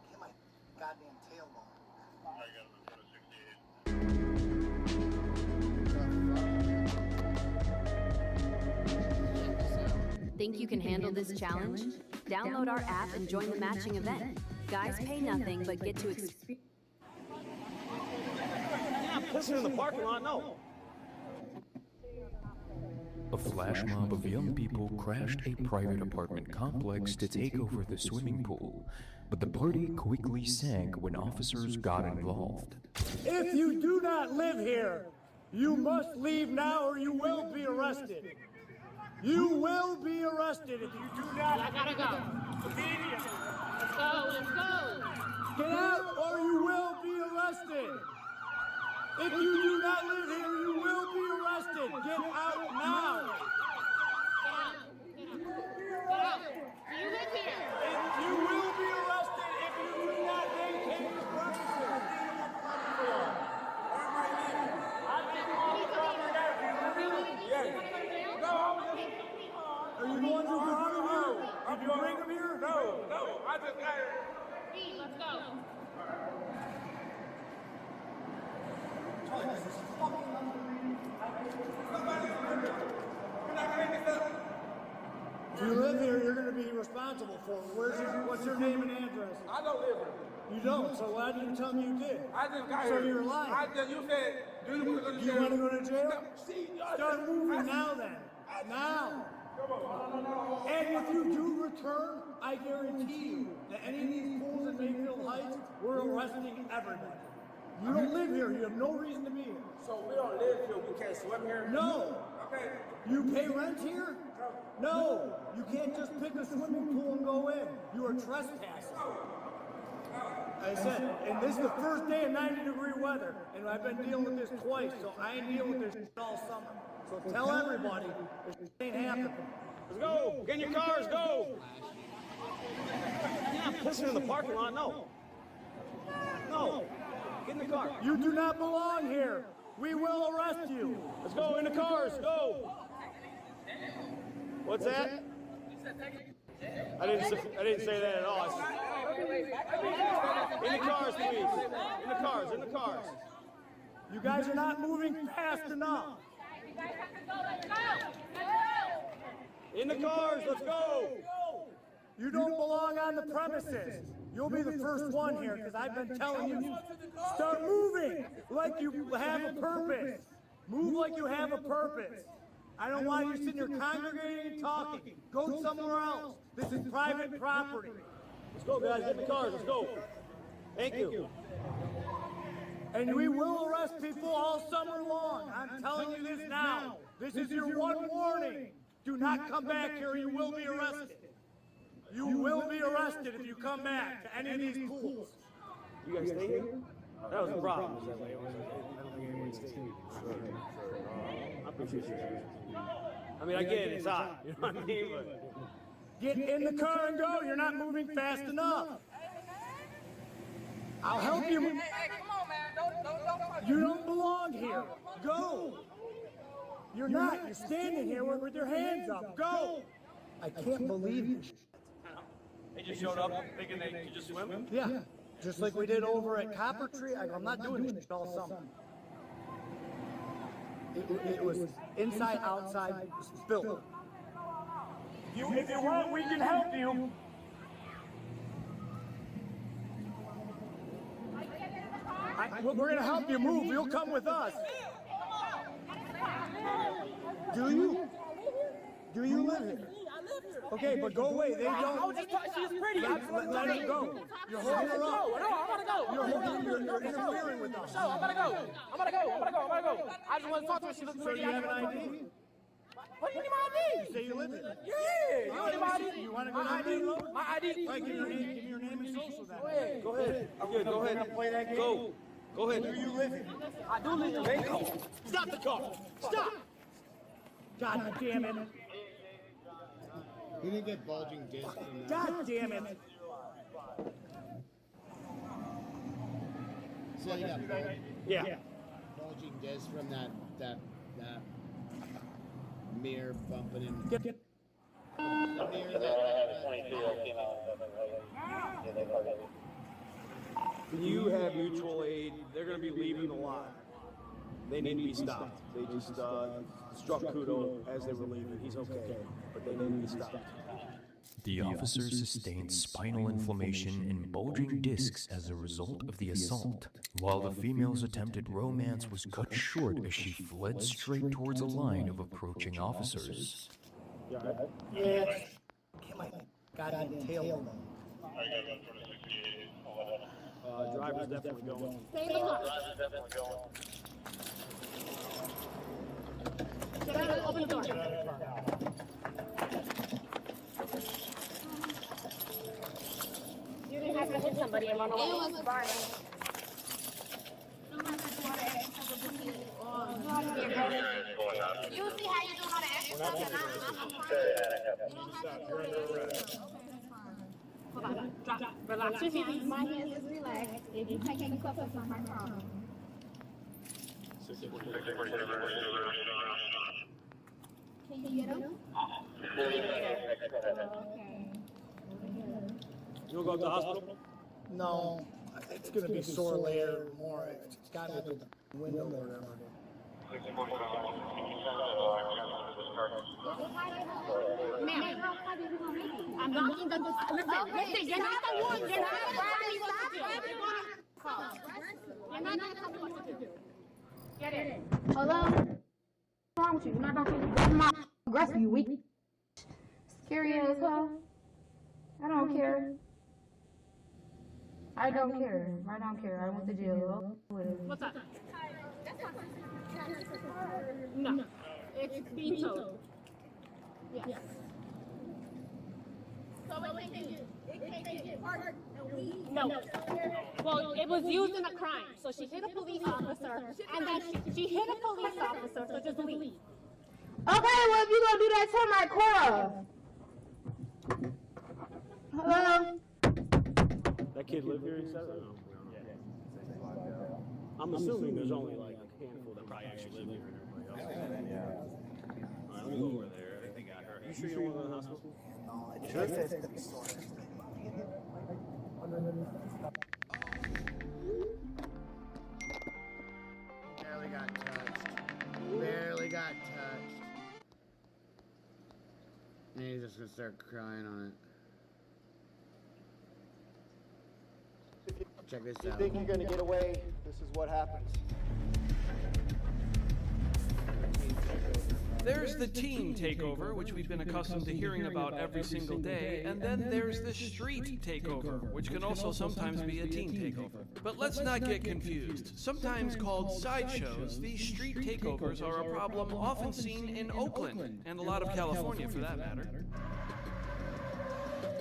Get my goddamn tail on. Think you can handle this challenge? Download our app and join the matching event. Guys pay nothing but get to experience. Push her in the parking lot. No. A flash mob of young people crashed a private apartment complex to take over the swimming pool, but the party quickly sank when officers got involved. If you do not live here, you must leave now or you will be arrested. You will be arrested if you do not. I gotta go. Immediately. Let's go. Get out or you will be arrested. If you do not live here, you will be arrested. Get out now. I just got here. Reed, let's go. If you live here, you're going to be responsible for it. What's your name and address? I don't live here. You don't, so why didn't you tell me you did? I just got So here. you're lying. You said, do you want to go to Do jail? you want to go to jail? No, see, Start moving now then. Now. And if you do return, I guarantee you that any of these fools in Mayfield Heights, we're arresting everybody. You don't live here. You have no reason to be here. So we don't live here. We can't swim here? No. Okay. You pay rent here? No. You can't just pick a swimming pool and go in. You are trespassing. I said, and this is the first day of 90-degree weather, and I've been dealing with this twice, so I ain't dealing with this all summer. So tell everybody this ain't happening. Let's go. Get in your cars. Go. You're not pissing in the parking lot. No. No. Get in the car. You do not belong here. We will arrest you. Let's go. In the cars. Go. What's that? I didn't say that at all. In the cars, please. In the cars. In the cars. You guys are not moving fast enough. In the cars. Let's go. You don't belong on the premises. You'll be the first one here because I've been telling you. Start moving like you have a purpose. Move like you have a purpose. I don't want you sitting here congregating and talking. Go somewhere else. This is private property. Let's go, guys. Get in the cars. Let's go. Thank you. And we will arrest people all summer long. I'm telling you this now. This is your one warning. Do not come back here or you will be arrested. You will be arrested if you come back to any of these pools. You guys stay here? That was a problem. I appreciate you. I mean, I get it. It's hot. You know what I mean? But get in the car and go. You're not moving fast enough. I'll help you. Hey, come on, man. You don't belong here. Go. You're not. You're standing here with your hands up. Go. I can't believe this. they just showed up thinking they could just swim? Yeah. Just like we did over at Copper Tree. I'm not doing this all summer. It was inside, outside, spilled. If you want, we can help you. We're going to help you move. You'll come with us. Do you? Do you live here? Okay, but go away. They don't. I was just talking. She's pretty. Let her go. You're holding her up. No, I'm gonna go. You're interfering with us. No, I'm gonna go. I just want to talk to her. She looks So pretty. you have an ID? What do you need my ID? You say you live here. Yeah. You need my ID? You want to go to ID? My ID. Right, give me your name and social then. Go ahead. I'm good. Go ahead. Play that game. Go. Go ahead. Do you live here? I do live here. Stop the car. Stop. God damn it. He didn't get bulging disc from that. God damn it. So you got Yeah. bulging disc from that mirror bumping him. Get. The mirror You have mutual aid. They're going to be leaving the lot. They need to be stopped. They just struck Kudo as they were leaving. He's okay, but they need to be stopped. The officer sustained spinal inflammation and bulging discs as a result of the assault, while the female's attempted romance was cut short as she fled straight towards a line of approaching officers. Yeah. Get my goddamn tail alone. Driver's definitely going. Open the door. You didn't have to hit somebody and run away. It was Brian. You see how you know how to exercise and You're under arrest. Hold on. Drop. Relax your hands. My hands is relaxed. If you take the cuff, it's not my problem. Can you get him? Okay. You want to go up to the hospital? No, it's going to be sore later, more. It's got to be the window or whatever. Ma'am, I'm knocking the listen, you're not the one. You're not telling me what to do. You're not gonna tell me what to do. Get in. Hello? What's wrong with you? You're not gonna tell me what aggressive, you weak. Scary as hell. I don't care. I don't care. I don't care. I went to jail. What's up? No. It's being towed. Yes. So it can get hard and leave? No. Well, it was used in a crime. So she hit a police officer, and then she hit a police officer, so just leave. Okay, well, if you're going to do that, tell my Cora. Hello? That kid live here, he said? I'm assuming there's only like a handful that probably actually live here and everybody else. Yeah. All right, let me go over there. I think they got her. You sure you don't want to go to the hospital? Sure. It's going to be sore. Barely got touched. Barely got touched. And he's just going to start crying on it. Check this out. If you think you're going to get away, this is what happens. There's the team takeover, which we've been accustomed to hearing about every single day, and then there's the street takeover, which can also sometimes be a team takeover. But let's not get confused. Sometimes called sideshows, these street takeovers are a problem often seen in Oakland, and a lot of California for that matter.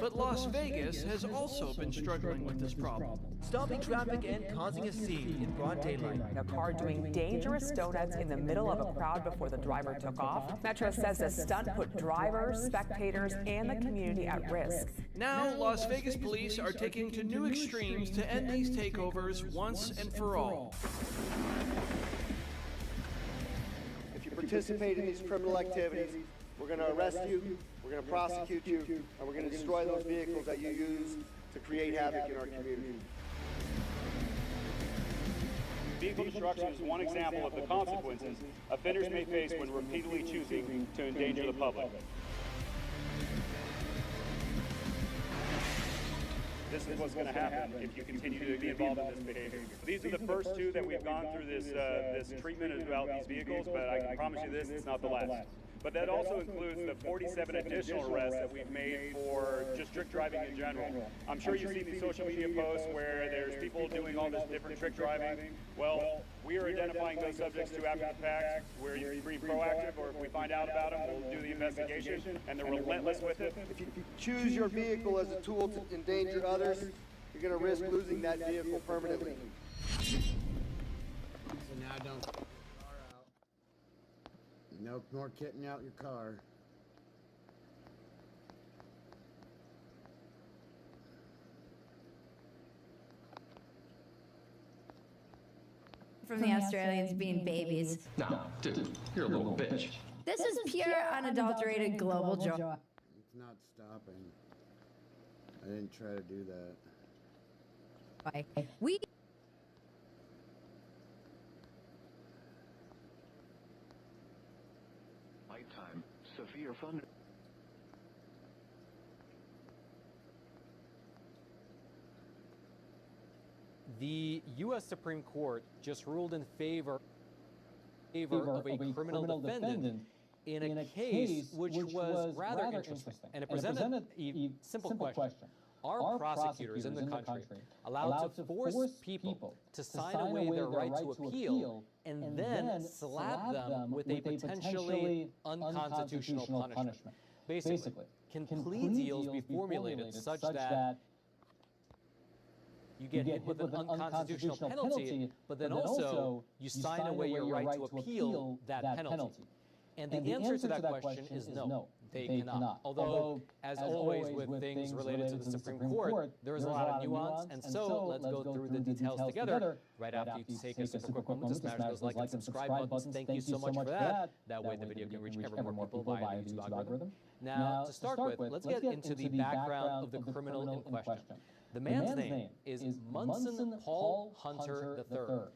But Las Vegas has also been struggling with this problem. Stopping traffic and causing a scene in broad daylight. A car doing dangerous donuts in the middle of a crowd before the driver took off. Metro says the stunt put drivers, spectators, and the community at risk. Now, Las Vegas police are taking to new extremes to end these takeovers once and for all. If you participate in these criminal activities, we're going to arrest you, we're going to prosecute you, and we're going to destroy those vehicles that you use to create havoc in our community. Vehicle destruction is one example of the consequences offenders may face when repeatedly choosing to endanger the public. This is what's going to happen if you continue to be involved in this behavior. These are the first two that we've gone through this treatment about these vehicles, but I can promise you this, it's not the last. But that also includes the 47 additional arrests that we've made for just trick driving in general. I'm sure you've seen these social media posts where there's people doing all this different trick driving. Well, we are identifying those subjects to after the fact. We're be proactive, or if we find out about them, we'll do the investigation, and they're relentless with it. If you choose your vehicle as a tool to endanger others, you're going to risk losing that vehicle permanently. So now don't... No more kitting out your car. From the Australians being babies. No, dude, you're a little bitch. This is pure, unadulterated global joy. It's not stopping. I didn't try to do that. We... Nighttime, severe thunder. The U.S. Supreme Court just ruled in favor of a criminal defendant in a case which was rather interesting. And it presented a simple question. Are prosecutors in the country allowed to force people to sign away their right to appeal and then slap them with a potentially unconstitutional punishment? Basically, can plea deals be formulated such that you get hit with an unconstitutional penalty, but then also you sign away your right to appeal that penalty? And the answer to that question is no, they cannot. Although, as always with things related to the Supreme Court, there is a lot of nuance, and so let's go through the details together right after you take a super quick moment to smash those like and subscribe buttons. Thank you so much for that. That way the video can reach ever more people via the YouTube algorithm. Now, to start with, let's get into the background of the criminal in question. The man's name is Munson Paul Hunter III.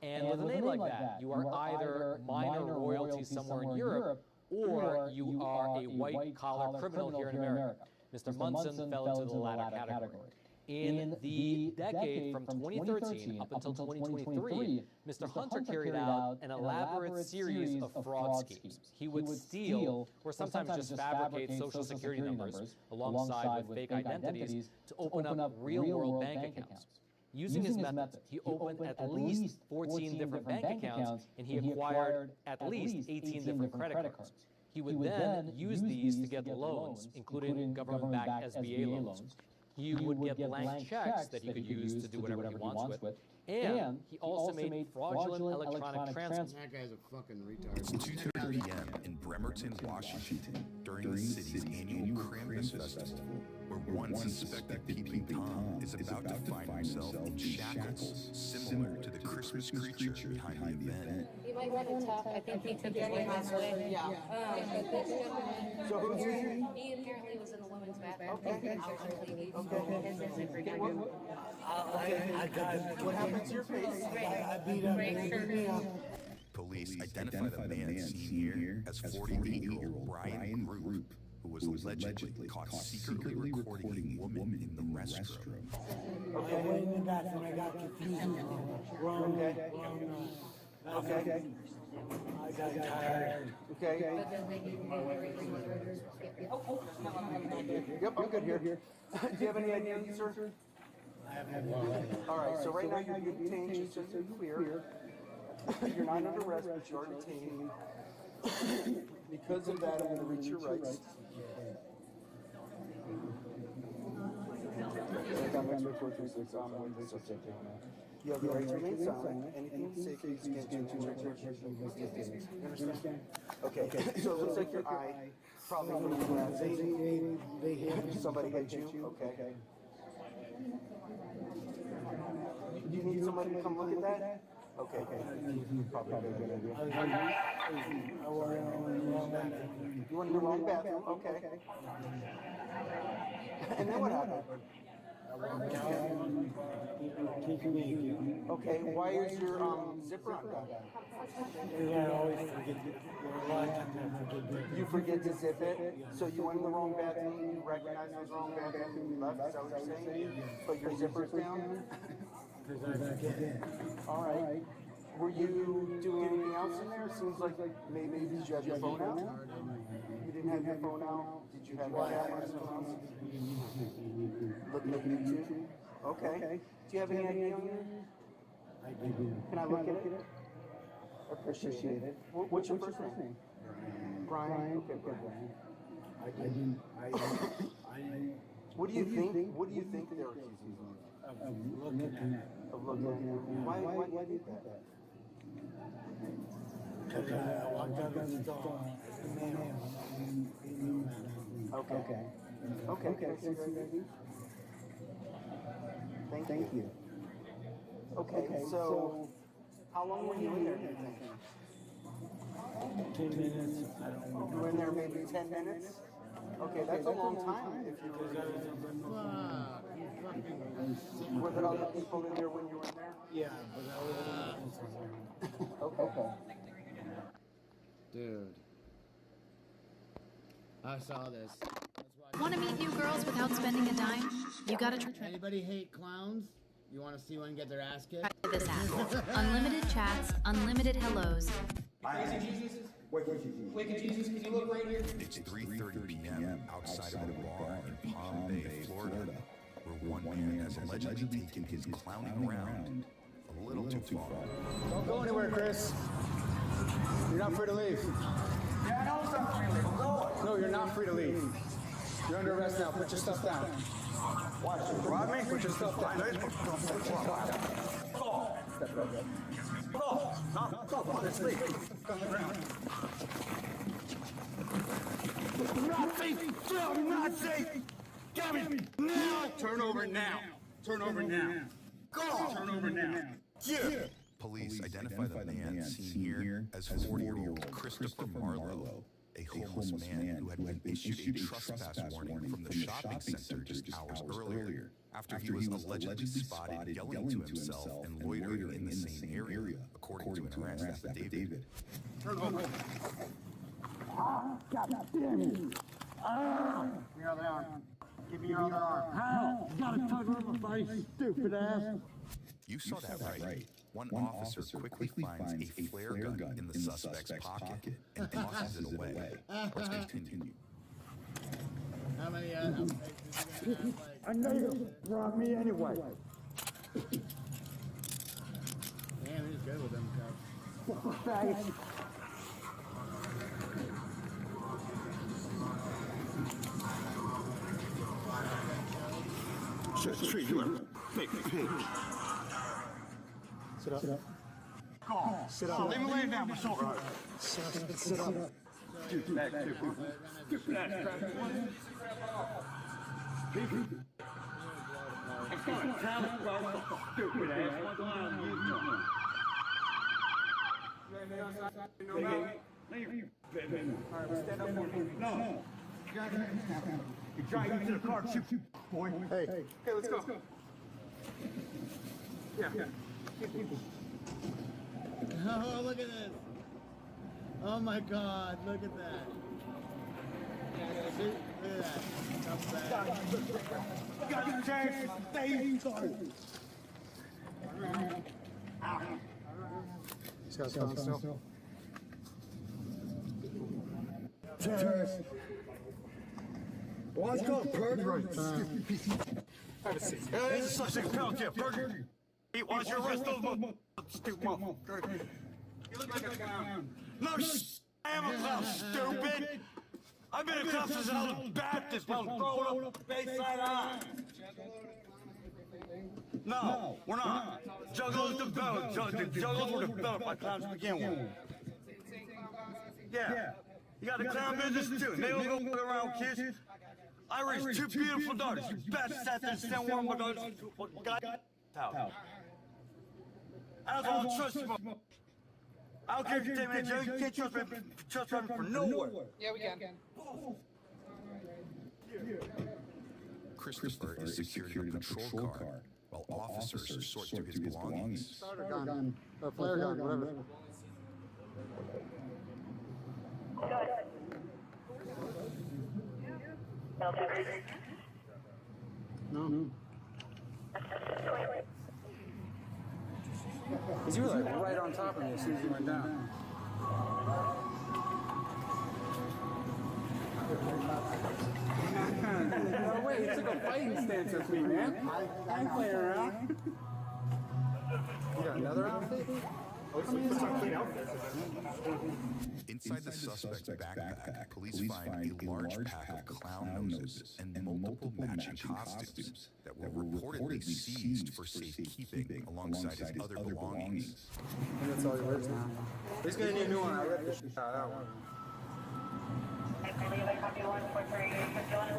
And with a name like that, you are either minor royalty somewhere in Europe, or you are a white-collar criminal here in America. Mr. Munson fell into the latter category. In the decade from 2013 up until 2023, Mr. Hunter carried out an elaborate series of fraud schemes. He would steal, or sometimes just fabricate social security numbers alongside with fake identities to open up real-world bank accounts. Using his method, he opened at least 14 different bank accounts, and he acquired at least 18 different credit cards. He would then use these to get loans, including government-backed SBA loans. He would get blank checks that he could use to do whatever he wants with. And he also made fraudulent electronic transfers. That guy's a fucking retard. It's 2:30 p.m. in Bremerton, Washington, during the city's annual Krampus Festival, where one suspected peeping Tom is about to find himself in shackles similar to the Christmas creature behind the event. You might want to talk. I think he took it halfway. Yeah. So who's he? He apparently was in the women's bathroom. Okay. What happened to your face? I beat up. Police identify the man seen here as 48-year-old Brian Group, who was allegedly caught secretly recording a woman in the restroom. Okay. I went in the bathroom. I got confused. Wrong. Okay. I got tired. Okay. Yep, I'm good here. Do you have any ideas, sir? All right, so right now you're detained, just so you're clear. You're not under arrest, but you're detained. Because of that, I'm going to reach your rights. You have the right to remain silent. Anything you say can be against you. You understand? Okay. So it looks like your eye probably from the glasses. They hit somebody hit you. Okay. Do you need somebody to come look at that? Okay. Probably a good idea. You went in the wrong bathroom. Okay. And then what happened? Okay, why is your zipper undone? You forget to zip it, so you went in the wrong bathroom, you recognize it was the wrong bathroom, you left, is that what you're saying? But your zipper's down? All right. Were you doing anything else in there? It seems like maybe did you have your phone out? You didn't have your phone out? Did you have your camera or something else? Looking at YouTube? Okay. Do you have any idea on there? I do. Can I look at it? Appreciate it. What's your first name? Brian? Okay, Brian. What do you think? What do you think they're accusing you of? Of looking at. Why did that? Because I walked out of the store. Okay. Thank you. Okay, so how long were you in there, do you think? 10 minutes. You were in there maybe 10 minutes? Okay, that's a long time if you were. Were there other people in there when you were in there? Yeah, but I was. Okay. Dude. I saw this. Want to meet new girls without spending a dime? You gotta try Anybody hate clowns? You want to see one get their ass kicked? this app. Unlimited chats, unlimited hellos. Crazy Jesus? Wicked Jesus, can you look right here? It's 3:30 p.m. outside of a bar in Palm Bay, Florida, where one man has allegedly taken his clowning around a little too far. Don't go anywhere, Chris. You're not free to leave. Yeah, I know I'm free to leave. I'm going. No, you're not free to leave. You're under arrest now. Put your stuff down. What? Rob me? Put your stuff down. Not safe! Not safe! Get me! Now! Turn over now! Turn over now! Go! Turn over now! Yeah! Police identify the man seen here as 40-year-old Christopher Marlowe, a homeless man who had been issued a trespass warning from the shopping center just hours earlier, after he was allegedly spotted yelling to himself and loitering in the same area, according to an arrest affidavit. Turn over. God damn it. Your other arm. Give me your other arm. How? You got a tug on my face, stupid ass. You saw that right. One officer quickly finds a flare gun in the suspect's pocket and tosses it away. Let's continue. How many I know you brought me anyway. Damn, he's good with them guys. Treat you a big pig. Sit up. Go on. Sit up. Leave me laying down my shoulder. Sit up. Stupid ass. Stupid ass. I'm going to tell you stupid ass. What's going on with you? Stand up for me. No. You drive me to the car, shoot, boy. Hey, let's go. Yeah. Oh, look at this. Oh my God, look at that. Look at that. Not bad. Got your chance. Stay. He's got something still. Terrorist. Why is it called perjury? Have a seat. This is such a penalty of perjury. Why's your arrest those stupid motherfucker? You look like a clown. No, I am a clown, stupid. I've been a clown since I was Baptist. I was growing up Bayside High. No, we're not. Juggalos developed. Juggalos were developed by clowns to begin with. Yeah. You got a clown business too. They don't go around kids. I raised two beautiful daughters. You best sat there and send one of my daughters to God out. I don't trust you. I don't care if you take me to jail. You can't trust me for nowhere. Yeah, we can. Christopher is secured in a patrol car while officers sort through his belongings. Starter gun. Or flare gun, whatever. No. Because you were like right on top of me as soon as you went down. No way, you took a fighting stance with me, man. I ain't playing around. You got another outfit? Inside the suspect's backpack, police find a large pack of clown noses and multiple matching costumes that were reportedly seized for safekeeping alongside his other belongings. And that's all yours now. He's gonna need a new one. I read the shit out of that one.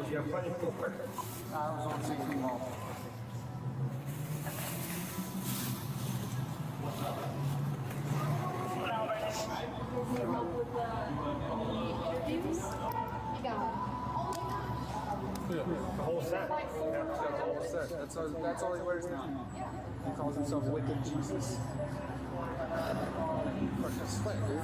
You have plenty of footwear. I was on 16 mall. The whole set. Yeah, he's got the whole set. That's all he wears now. He calls himself Wicked Jesus. Fucking slick, dude.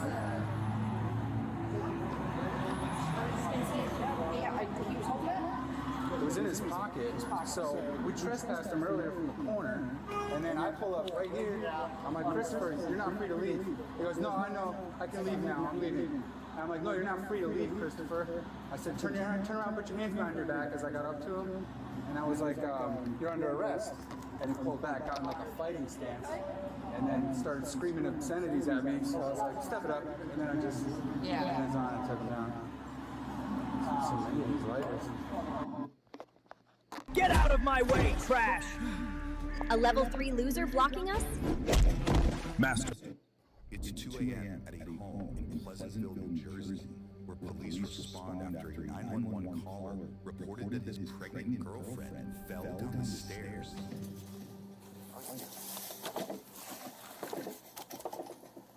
It was in his pocket, so we trespassed him earlier from the corner, and then I pull up right here. I'm like, Christopher, you're not free to leave. He goes, no, I know, I can leave now, I'm leaving. And I'm like, no, you're not free to leave, Christopher. I said, turn around, put your hands behind your back, as I got up to him, and I was like, you're under arrest. And he pulled back, got in like a fighting stance, and then started screaming obscenities at me, so I was like, step it up, and then I just put my hands on and took him down. So many of these lighters. Get out of my way, trash! A level 3 loser blocking us? Master. It's 2 a.m. at a home in Pleasantville, New Jersey, where police respond after a 911 caller reported that his pregnant girlfriend fell down the stairs.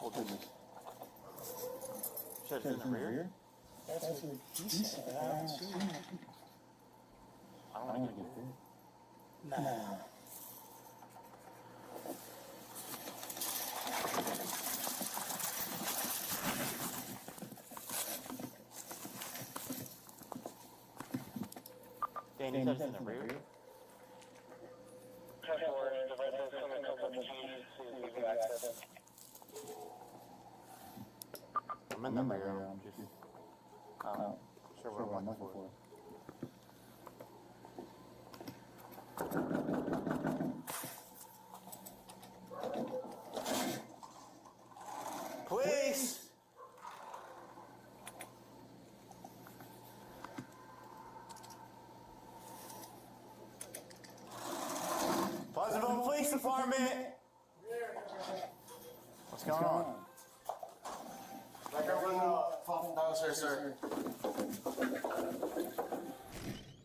Oh, goodness. Should I turn over here? That's what he said. I don't want to get bit. Nah. Danny, that's in the rear. I'm in the rear. I'm just sure what I'm looking for. Police! Pleasantville Police Department! What's going on? Like over downstairs, sir.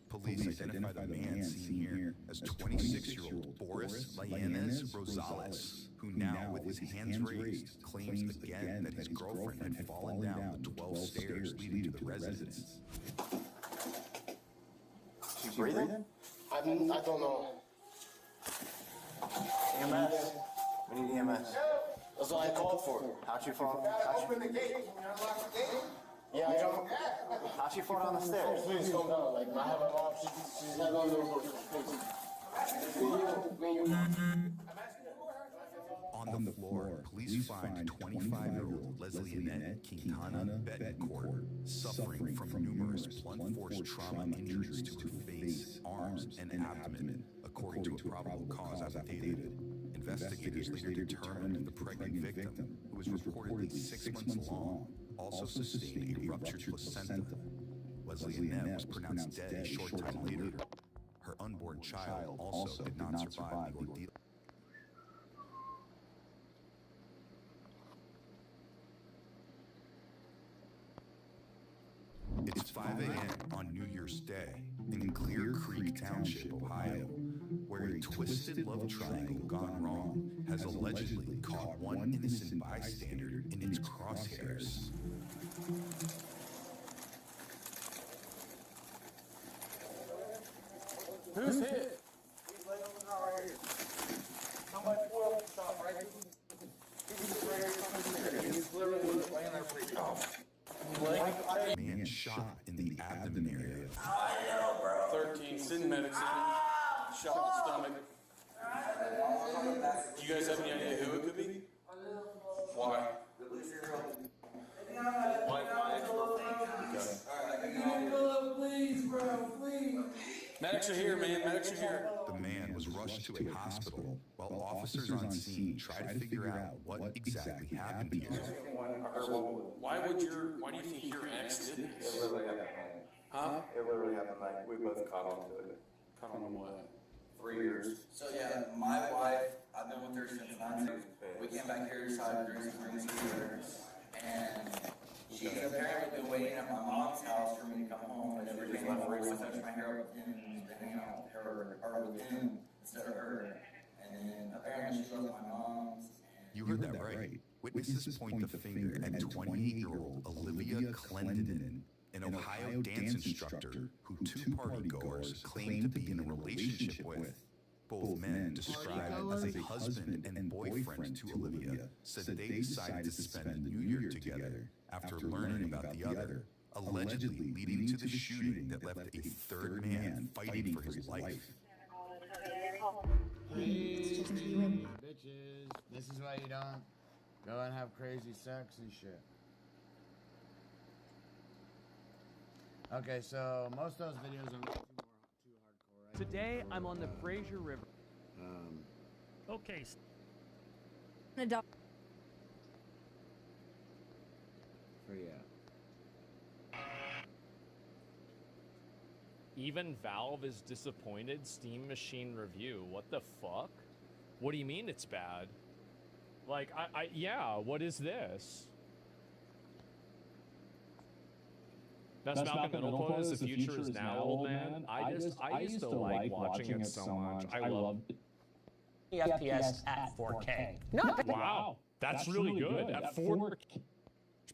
Police identify the man seen here as 26-year-old Boris Layanes Rosales, who now, with his hands raised, claims again that his girlfriend had fallen down the 12 stairs leading to the residence. She breathing? I don't know. EMS? We need EMS. That's what I called for. How'd she fall? Open the gate. Can you unlock the gate? Yeah, I jumped. How'd she fall down the stairs? Please calm down. Like, I have a mom. She's not on the report. On the floor, police find 25-year-old Leslie Annette Quintana Betancourt suffering from numerous blunt force trauma injuries to her face, arms, and abdomen, according to a probable cause affidavit. Investigators later determined the pregnant victim, who was reportedly 6 months long, also sustained a ruptured placenta. Leslie Annette was pronounced dead a short time later. Her unborn child also did not survive the ordeal. It's 5 a.m. on New Year's Day in Clear Creek Township, Ohio, where a twisted love triangle gone wrong has allegedly caught one innocent bystander in its crosshairs. Who's hit? Somebody pulled up the shop, right? He's literally laying there pretty Man shot in the abdomen area. I know, bro. 13, send medics in. Shot in the stomach. Do you guys have any idea who it could be? Why? Medics are here, man. Medics are here. The man was rushed to a hospital while officers on scene tried to figure out what exactly happened here. Why do you think your ex did this? It literally happened. Huh? It literally happened. Like, we both caught on to it. Caught on what? 3 years. So yeah, my wife, I've been with her since 9. We came back here, decided to drink some drinks together, and she's apparently been waiting at my mom's house for me to come home, and every day I touch my hair up with him, and hang out with her, or with him instead of her, and then apparently she goes to my mom's. You heard that right. Witnesses point the finger at 28-year-old Olivia Clendenin, an Ohio dance instructor who two partygoers claim to be in a relationship with. Both men, described as a husband and boyfriend to Olivia, said they decided to spend the New Year together after learning about the other, allegedly leading to the shooting that left a third man fighting for his life. Hey, bitches. This is why you don't go and have crazy sex and shit. Okay, so most of those videos are not too hardcore, right? Today, I'm on the Fraser River. Okay. For yeah. Even Valve is disappointed. Steam Machine review. What the fuck? What do you mean it's bad? Like, yeah, what is this? Best Malcolm Middle quote is the future is now, old man. I used to like watching it so much. I loved it. FPS at 4K. Not bad. Wow, that's really good. At 4K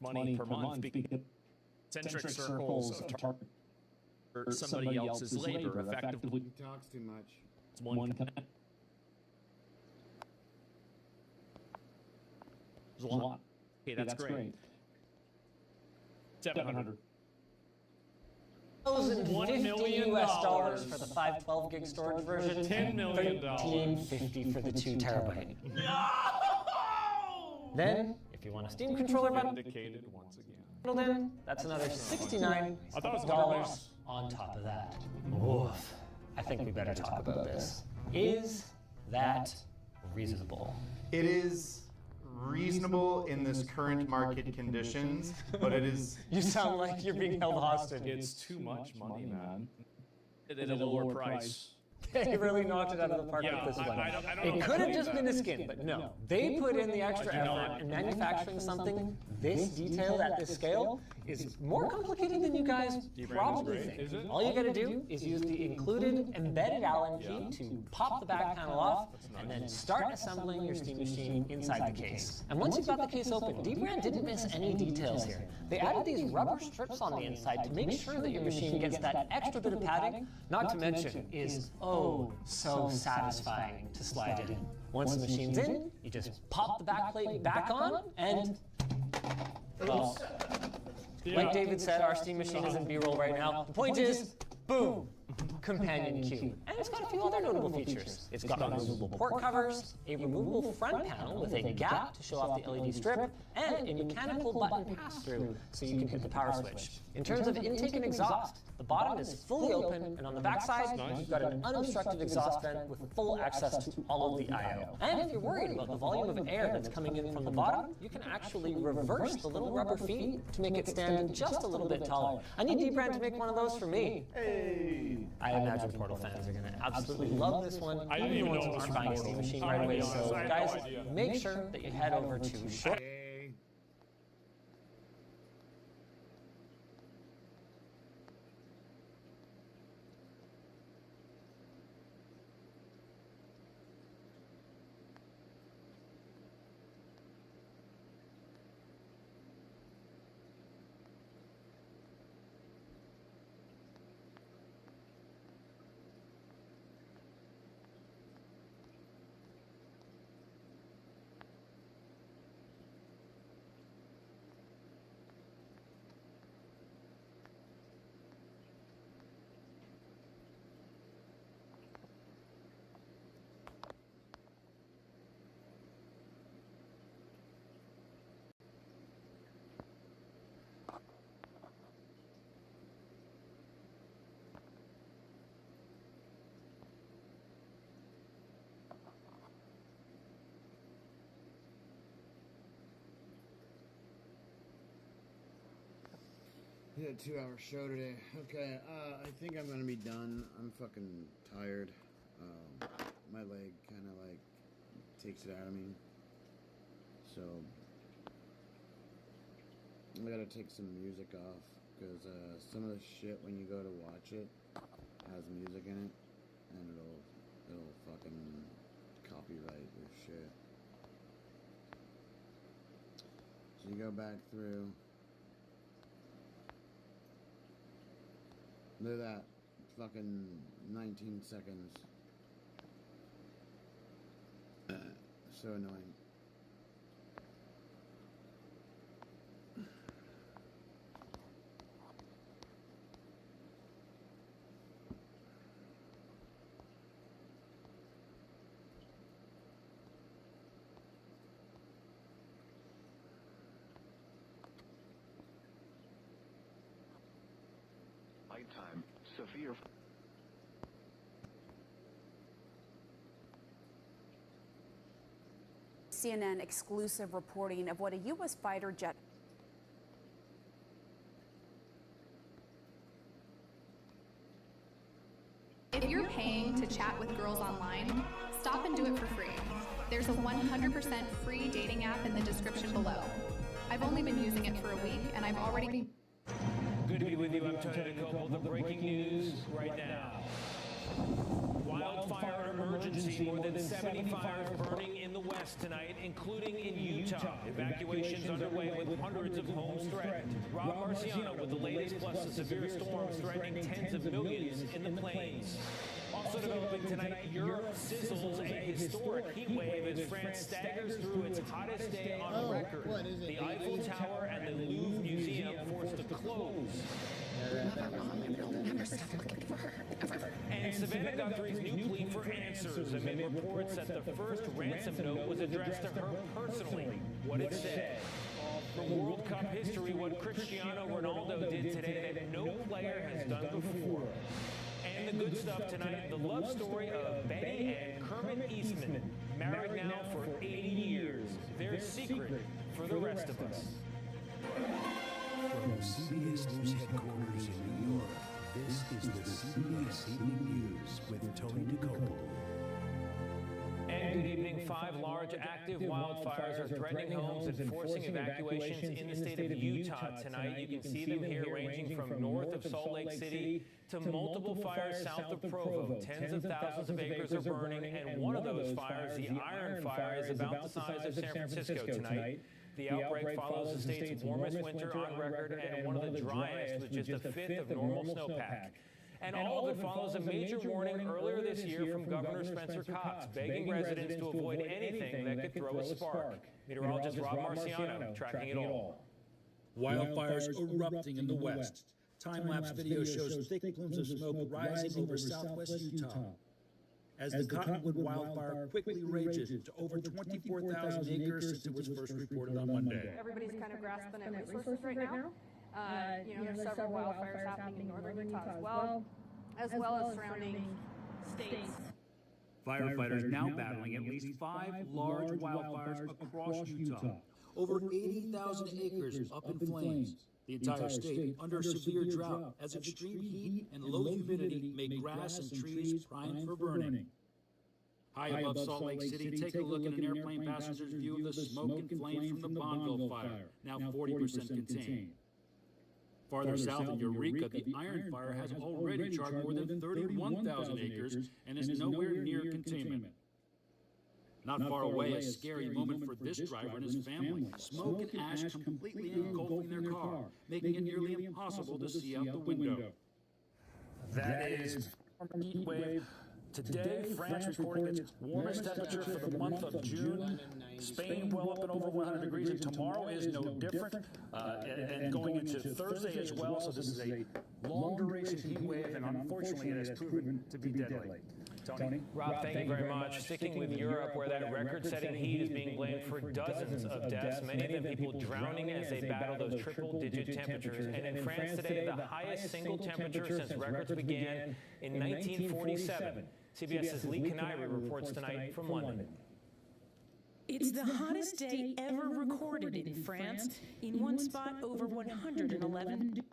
money per month. Centric circles of somebody else's labor, effectively. He talks too much. It's one. There's a lot. Okay, that's great. 700. $1 million US for the 512 gig storage version. $10 million. $13.50 for the 2 terabyte. Then, if you want a Steam controller button, Indicated once again. then that's another $69 on top of that. Oof. I think we better talk about this. Is that reasonable? It is reasonable in this current market conditions, but it is... You sound like you're being held hostage. It's too much money, man. At a lower price. They really knocked it out of the park with this one. It could have just been a skin, but no. They put in the extra effort in manufacturing something this detailed at this scale is more complicated than you guys probably think. All you gotta do is use the included embedded Allen key to pop the back panel off and then start assembling your Steam machine inside the case. And once you've got the case open, Dbrand didn't miss any details here. They added these rubber strips on the inside to make sure that your machine gets that extra bit of padding, not to mention is so satisfying to slide in. Once the machine's in, you just pop the back plate back on and, well, like David said, our Steam machine is in B-roll right now. The point is, boom, companion cube. And it's got a few other notable features. It's got removable port covers, a removable front panel with a gap to show off the LED strip, and a mechanical button pass-through so you can hit the power switch. In terms of intake and exhaust, the bottom is fully open, and on the backside, you've got an unobstructed exhaust vent with full access to all of the I/O. And if you're worried about the volume of air that's coming in from the bottom, you can actually reverse the little rubber feet to make it stand just a little bit taller. I need Dbrand to make one of those for me. Hey. I imagine Portal fans are gonna absolutely love this one. I didn't even know it was buying a Steam machine right away. So guys, make sure that you head over to short. We had a 2-hour show today. Okay, I think I'm gonna be done. I'm fucking tired. My leg kind of like takes it out of me. So I gotta take some music off because some of the shit when you go to watch it has music in it, and it'll fucking copyright your shit. So you go back through. Look at that. Fucking 19 seconds. So annoying. Time, severe. CNN exclusive reporting of what a U.S. fighter jet. If you're paying to chat with girls online, stop and do it for free. There's a 100% free dating app in the description below. I've only been using it for a week, and I've already... Good to be with you. I'm trying to go over the breaking news right now. Wildfire emergency. More than 70 fires burning in the west tonight, including in Utah. Evacuations underway with hundreds of homes threatened. Rob Marciano with the latest, plus the severe storms threatening tens of millions in the plains. Also developing tonight, Europe sizzles a historic heat wave as France staggers through its hottest day on record. The Eiffel Tower and the Louvre Museum forced to close. And Savannah Guthrie's new plea for answers amid reports that the first ransom note was addressed to her personally. What it said. From World Cup history, what Cristiano Ronaldo did today that no player has done before. And the good stuff tonight, the love story of Betty and Kermit Eastman, married now for 80 years. Their secret for the rest of us. From CBS News headquarters in New York, this is the CBS Evening News with Tony DeCopo. And good evening. 5 large active wildfires are threatening homes and forcing evacuations in the state of Utah tonight. You can see them here ranging from north of Salt Lake City to multiple fires south of Provo. Tens of thousands of acres are burning, and one of those fires, the Iron Fire, is about the size of San Francisco tonight. The outbreak follows the state's warmest winter on record and one of the driest, with just a fifth of normal snowpack. And all of it follows a major warning earlier this year from Governor Spencer Cox, begging residents to avoid anything that could throw a spark. Meteorologist Rob Marciano tracking it all. Wildfires erupting in the west. Time-lapse video shows thick plumes of smoke rising over southwest Utah. As the Cottonwood wildfire quickly rages to over 24,000 acres since it was first reported on Monday. Everybody's kind of grasping at resources right now. There's several wildfires happening in northern Utah as well as surrounding states. Firefighters now battling at least 5 large wildfires across Utah. Over 80,000 acres up in flames. The entire state under severe drought as extreme heat and low humidity make grass and trees prime for burning. High above Salt Lake City, take a look at an airplane passenger's view of the smoke and flames from the Bonneville fire, now 40% contained. Farther south in Eureka, the Iron Fire has already charred more than 31,000 acres and is nowhere near containment. Not far away, a scary moment for this driver and his family. Smoke and ash completely engulfing their car, making it nearly impossible to see out the window. That is heat wave. Today, France recording its warmest temperature for the month of June. Spain well up and over 100 degrees, and tomorrow is no different. And going into Thursday as well, so this is a long-duration heat wave, and unfortunately, it has proven to be deadly. Tony? Rob, thank you very much. Sticking with Europe, where that record-setting heat is being blamed for dozens of deaths, many of them people drowning as they battle those triple-digit temperatures. And in France today, the highest single temperature since records began in 1947. CBS's Lee Canary reports tonight from London. It's the hottest day ever recorded in France. In one spot, over 111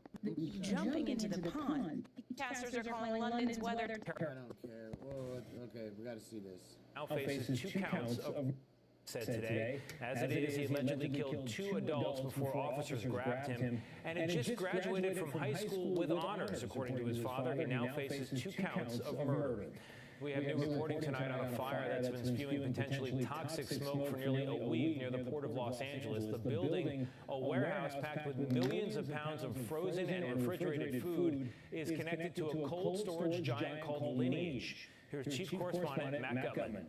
jumping into the pond. Casters are calling London's weather. I don't care. Whoa, okay, we gotta see this. Now faces 2 counts of said today. As it is, he allegedly killed 2 adults before officers grabbed him, and had just graduated from high school with honors, according to his father. He now faces 2 counts of murder. We have new reporting tonight on a fire that's been spewing potentially toxic smoke for nearly a week near the port of Los Angeles. The building, a warehouse packed with millions of pounds of frozen and refrigerated food, is connected to a cold storage giant called Lineage. Here's Chief Correspondent Matt Gutman.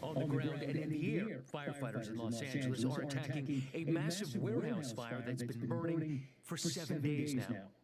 On the ground and in the air, firefighters in Los Angeles are attacking a massive warehouse fire that's been burning for 7 days now.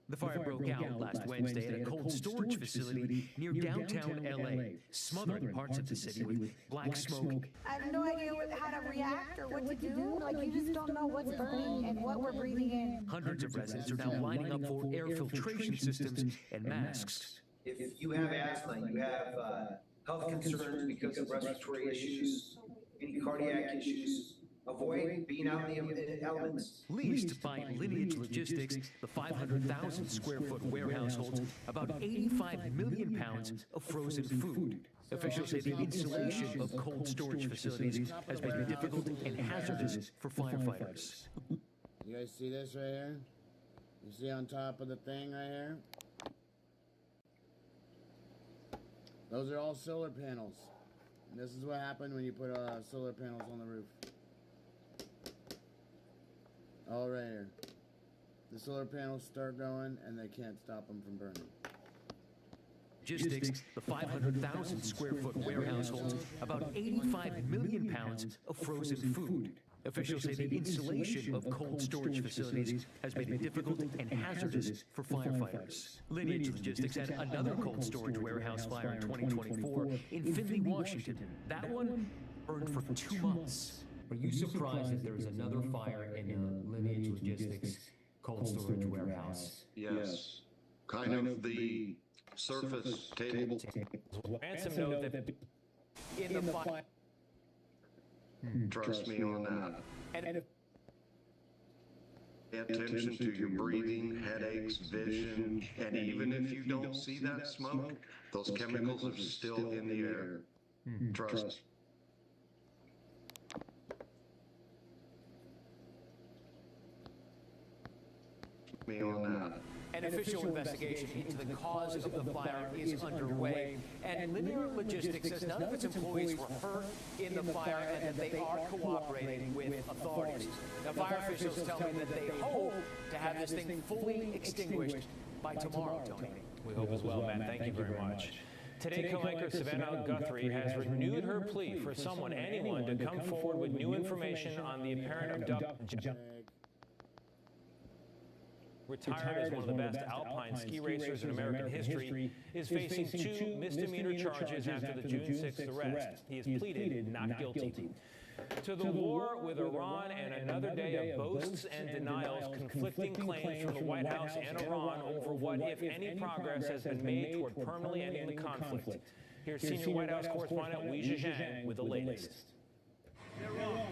The fire broke out last Wednesday at a cold storage facility near downtown LA, smothering parts of the city with black smoke. I have no idea how to react or what to do. Like, you just don't know what's burning and what we're breathing in. Hundreds of residents are now lining up for air filtration systems and masks. If you have asthma, you have health concerns because of respiratory issues, any cardiac issues, avoid being out in the elements. Leased by Lineage Logistics, the 500,000 square foot warehouse holds about 85 million pounds of frozen food. Officials say the installation of cold storage facilities has been difficult and hazardous for firefighters. You guys see this right here? You see on top of the thing right here? Those are all solar panels. And this is what happened when you put solar panels on the roof. All right here. The solar panels start going and they can't stop them from burning. Logistics, the 500,000 square foot warehouse holds about 85 million pounds of frozen food. Officials say the installation of cold storage facilities has made it difficult and hazardous for firefighters. Lineage Logistics had another cold storage warehouse fire in 2024 in Findlay, Washington. That one burned for 2 months. Are you surprised that there is another fire in the Lineage Logistics cold storage warehouse? Yes. Kind of the surface table. Ransom note that in the fire. Trust me on that. And Pay attention to your breathing, headaches, vision, and even if you don't see that smoke, those chemicals are still in the air. Trust me on that. An official investigation into the cause of the fire is underway, and Linear Logistics says none of its employees were hurt in the fire and that they are cooperating with authorities. Now, fire officials tell me that they hope to have this thing fully extinguished by tomorrow, Tony. We hope as well, Matt. Thank you very much. Today, co-anchor Savannah Guthrie has renewed her plea for anyone to come forward with new information on the apparent abduction. Retired as one of the best alpine ski racers in American history, is facing 2 misdemeanor charges after the June 6th arrest. He has pleaded not guilty. To the war with Iran and another day of boasts and denials, conflicting claims from the White House and Iran over what, if any, progress has been made toward permanently ending the conflict. Here's senior White House correspondent Weijia Zhang with the latest. They're wrong.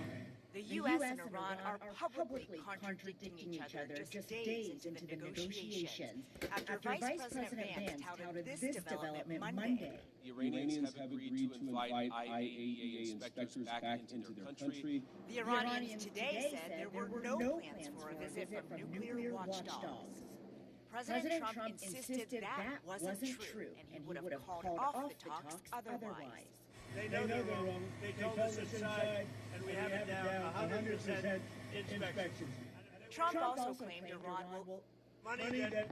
The U.S. and Iran are publicly contradicting each other just days into the negotiations after Vice President Vance touted this development Monday. The Iranians have agreed to invite IAEA inspectors back into their country. The Iranians today said there were no plans for a visit from nuclear watchdogs. President Trump insisted that wasn't true, and he would have called off the talks otherwise. They know they're wrong. They told us inside, and we have it down 100% inspections. Trump also claimed Iran will money that.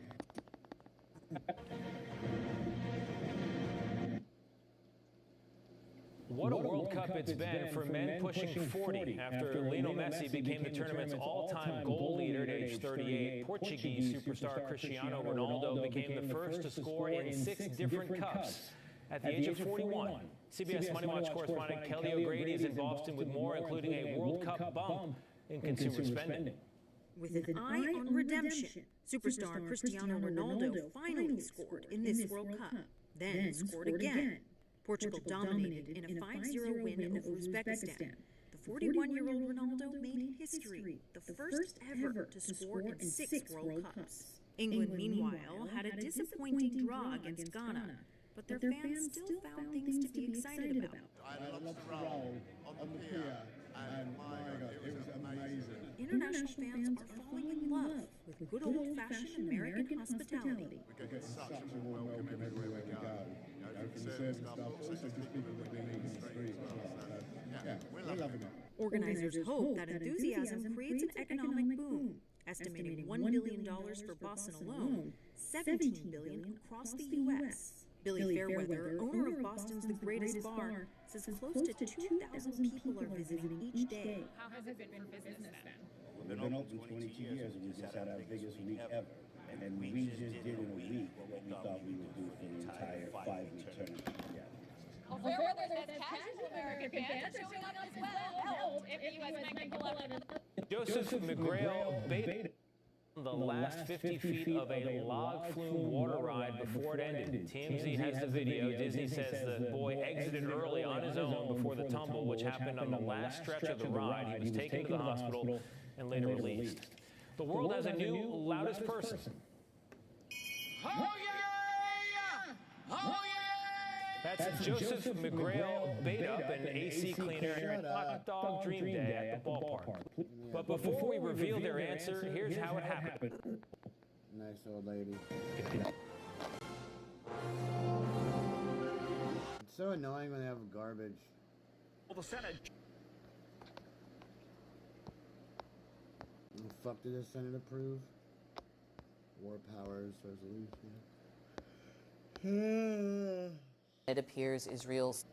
What a World Cup it's been for men pushing 40 after Lionel Messi became the tournament's all-time goal leader at age 38. Portuguese superstar Cristiano Ronaldo became the first to score in 6 different cups at the age of 41. CBS Money Watch correspondent Kelly O'Grady is in Boston with more, including a World Cup bump in consumer spending. With an eye on redemption, superstar Cristiano Ronaldo finally scored in this World Cup, then scored again. Portugal dominated in a 5-0 win over Uzbekistan. The 41-year-old Ronaldo made history, the first ever to score in 6 World Cups. England, meanwhile, had a disappointing draw against Ghana, but their fans still found things to be excited about. I love the roll on the pier, and my God, it was amazing. International fans are falling in love with good old-fashioned American hospitality. We get such a warm welcome everywhere we go. From the service staff, but also just people that we meet in the street as well. Yeah, we're loving it. Organizers hope that enthusiasm creates an economic boom, estimating $1 billion for Boston alone, $17 billion across the U.S. Billy Fairweather, owner of Boston's The Greatest Bar, says close to 2,000 people are visiting each day. How has it been for business then? We've been open 22 years and we just had our biggest week ever. And we just did in a week what we thought we would do for the entire 5-week tournament together. Fairweather says casual American fans are showing up as well if the U.S. men can pull out Joseph McGrail baited the last 50 feet of a log flume water ride before it ended. TMZ has the video. Disney says the boy exited early on his own before the tumble, which happened on the last stretch of the ride. He was taken to the hospital and later released. The world has a new loudest person. Oh yeah! Oh yeah! That's Joseph McGrail bait up an AC cleaner at Hot Dog Dream Day at the ballpark. But before we reveal their answer, here's how it happened. Nice old lady. so annoying when they have garbage. Well, the Senate. What the fuck did the Senate approve? War powers resolution. It appears Israel's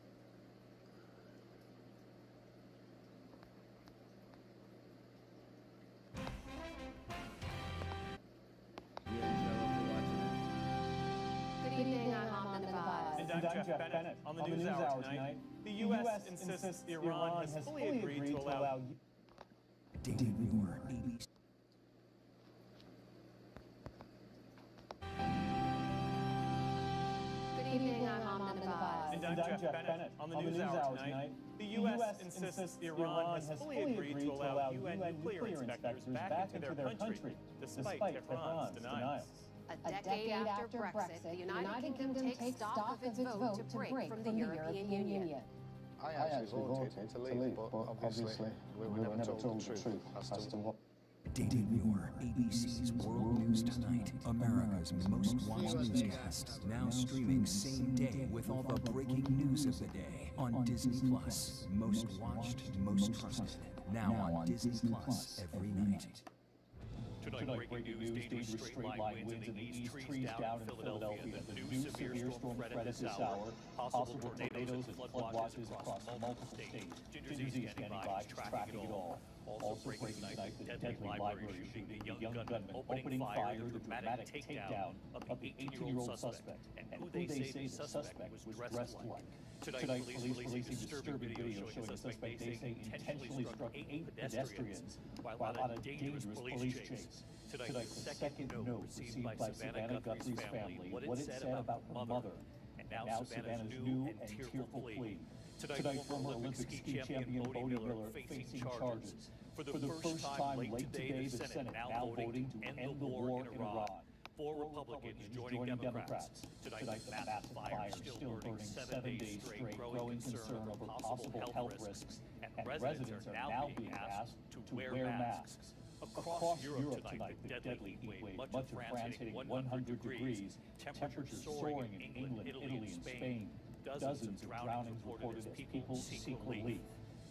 Good evening, I'm Amanda Vaz. And I'm Jeff Bennett. On the News Hour tonight, the U.S. insists Iran has fully agreed to allow... David Moore, ABC. Good evening, I'm Amanda Vaz. And I'm Jeff Bennett. On the News Hour tonight, the U.S. insists Iran has fully agreed to allow UN nuclear inspectors back into their country, despite Tehran's denials. A decade after Brexit, the United Kingdom takes stock of its vote to break from the European Union. I actually voted to leave, but obviously we were never told the truth as to what. David Moore, ABC's World News Tonight, America's most watched newscast, now streaming same day with all the breaking news of the day on Disney Plus. Most watched, most trusted. Now on Disney Plus every night. Tonight, breaking news, dangerous straight line winds in the east, trees down in Philadelphia. The new severe storm threat at this hour. Possible tornadoes and floodwatches across multiple states. Ginger Z standing by, tracking it all. Also breaking tonight, the deadly library shooting. The young gunman opening fire, the dramatic takedown of the 18-year-old suspect. And who they say the suspect was dressed like. Tonight, police releasing disturbing video showing the suspect they say intentionally struck 8 pedestrians while on a dangerous police chase. Tonight, the second note received by Savannah Guthrie's family, what it said about her mother, and now Savannah's new and tearful plea. Tonight, former Olympic ski champion Bodie Miller facing charges. For the first time late today, the Senate now voting to end the war in Iran. 4 Republicans joining Democrats. Tonight, the massive fire still burning 7 days straight, growing concern over possible health risks, and residents are now being asked to wear masks. Across Europe tonight, the deadly heat wave, much of France hitting 100 degrees, temperatures soaring in England, Italy, and Spain. Dozens of drownings reported as people seek relief.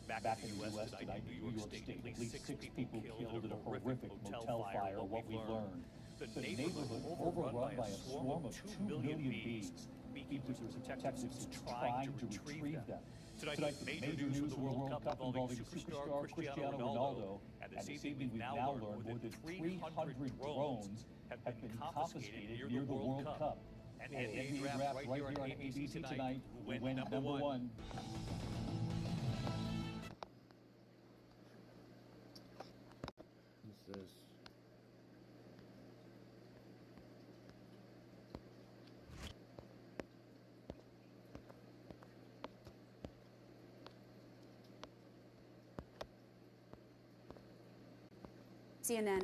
Back in the U.S. tonight, New York State, at least 6 people killed in a horrific motel fire, what we learned. The neighborhood overrun by a swarm of 2 million bees. Beekeepers and detectives trying to retrieve them. Tonight, the major news from the World Cup involving superstar Cristiano Ronaldo, and this evening we've now learned more than 300 drones have been confiscated near the World Cup. And the NBA draft right here on ABC tonight, who went number 1. What's this? CNN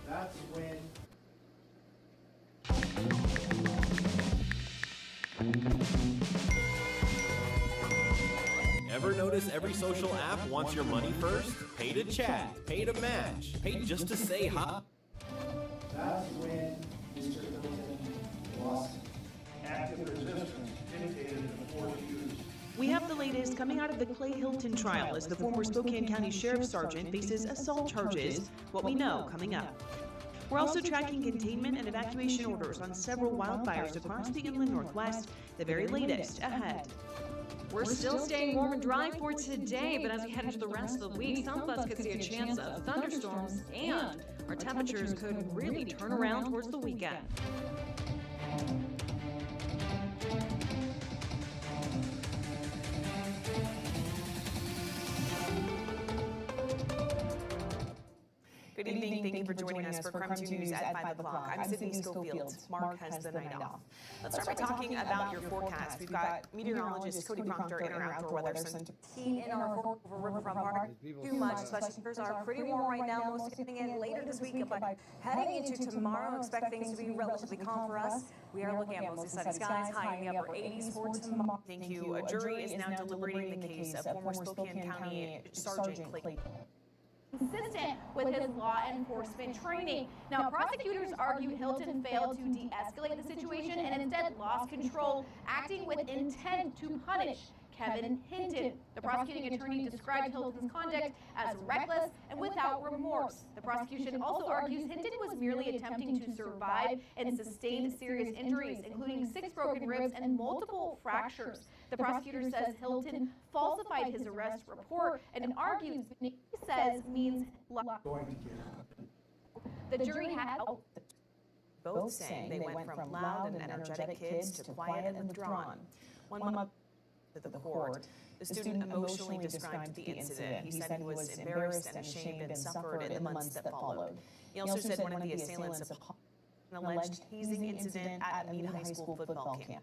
That's when. Ever notice every social app wants your money first? Pay to chat, pay to match, pay just to say hi. That's when Mr. Hilton lost active resistance dictated the 4 years. We have the latest coming out of the Clay Hilton trial as the former Spokane County Sheriff's Sergeant faces assault charges. What we know coming up. We're also tracking containment and evacuation orders on several wildfires across the inland Northwest. The very latest ahead. We're still staying warm and dry for today, but as we head into the rest of the week, some of us could see a chance of thunderstorms, and our temperatures could really turn around towards the weekend. Good evening. Thank you for joining us for Crime 2 News at 5 o'clock. I'm Sydney Schofield. Mark has the night off. Let's start by talking about your forecast. We've got meteorologist Cody Proctor in our outdoor weather center. Heat in our over Riverfront Park. Too much, especially temperatures are pretty warm right now. Most coming in later this week, but heading into tomorrow, expect things to be relatively calm for us. We are looking at mostly sunny skies, high in the upper 80s for tomorrow. Thank you. A jury is now deliberating the case of former Spokane County Sergeant Clay. consistent with his law enforcement training. Now, prosecutors argue Hilton failed to de-escalate the situation and instead lost control, acting with intent to punish Kevin Hinton. The prosecuting attorney described Hilton's conduct as reckless and without remorse. The prosecution also argues Hinton was merely attempting to survive and sustained serious injuries, including 6 broken ribs and multiple fractures. The prosecutor says Hilton falsified his arrest report and argues he says means Going to get the jury had both saying they went from loud and energetic kids to quiet and withdrawn. One month to the court, the student emotionally described the incident. He said he was embarrassed and ashamed and suffered in the months that followed. He also said one of the assailants apologized for an alleged hazing incident at a Meade High School football camp.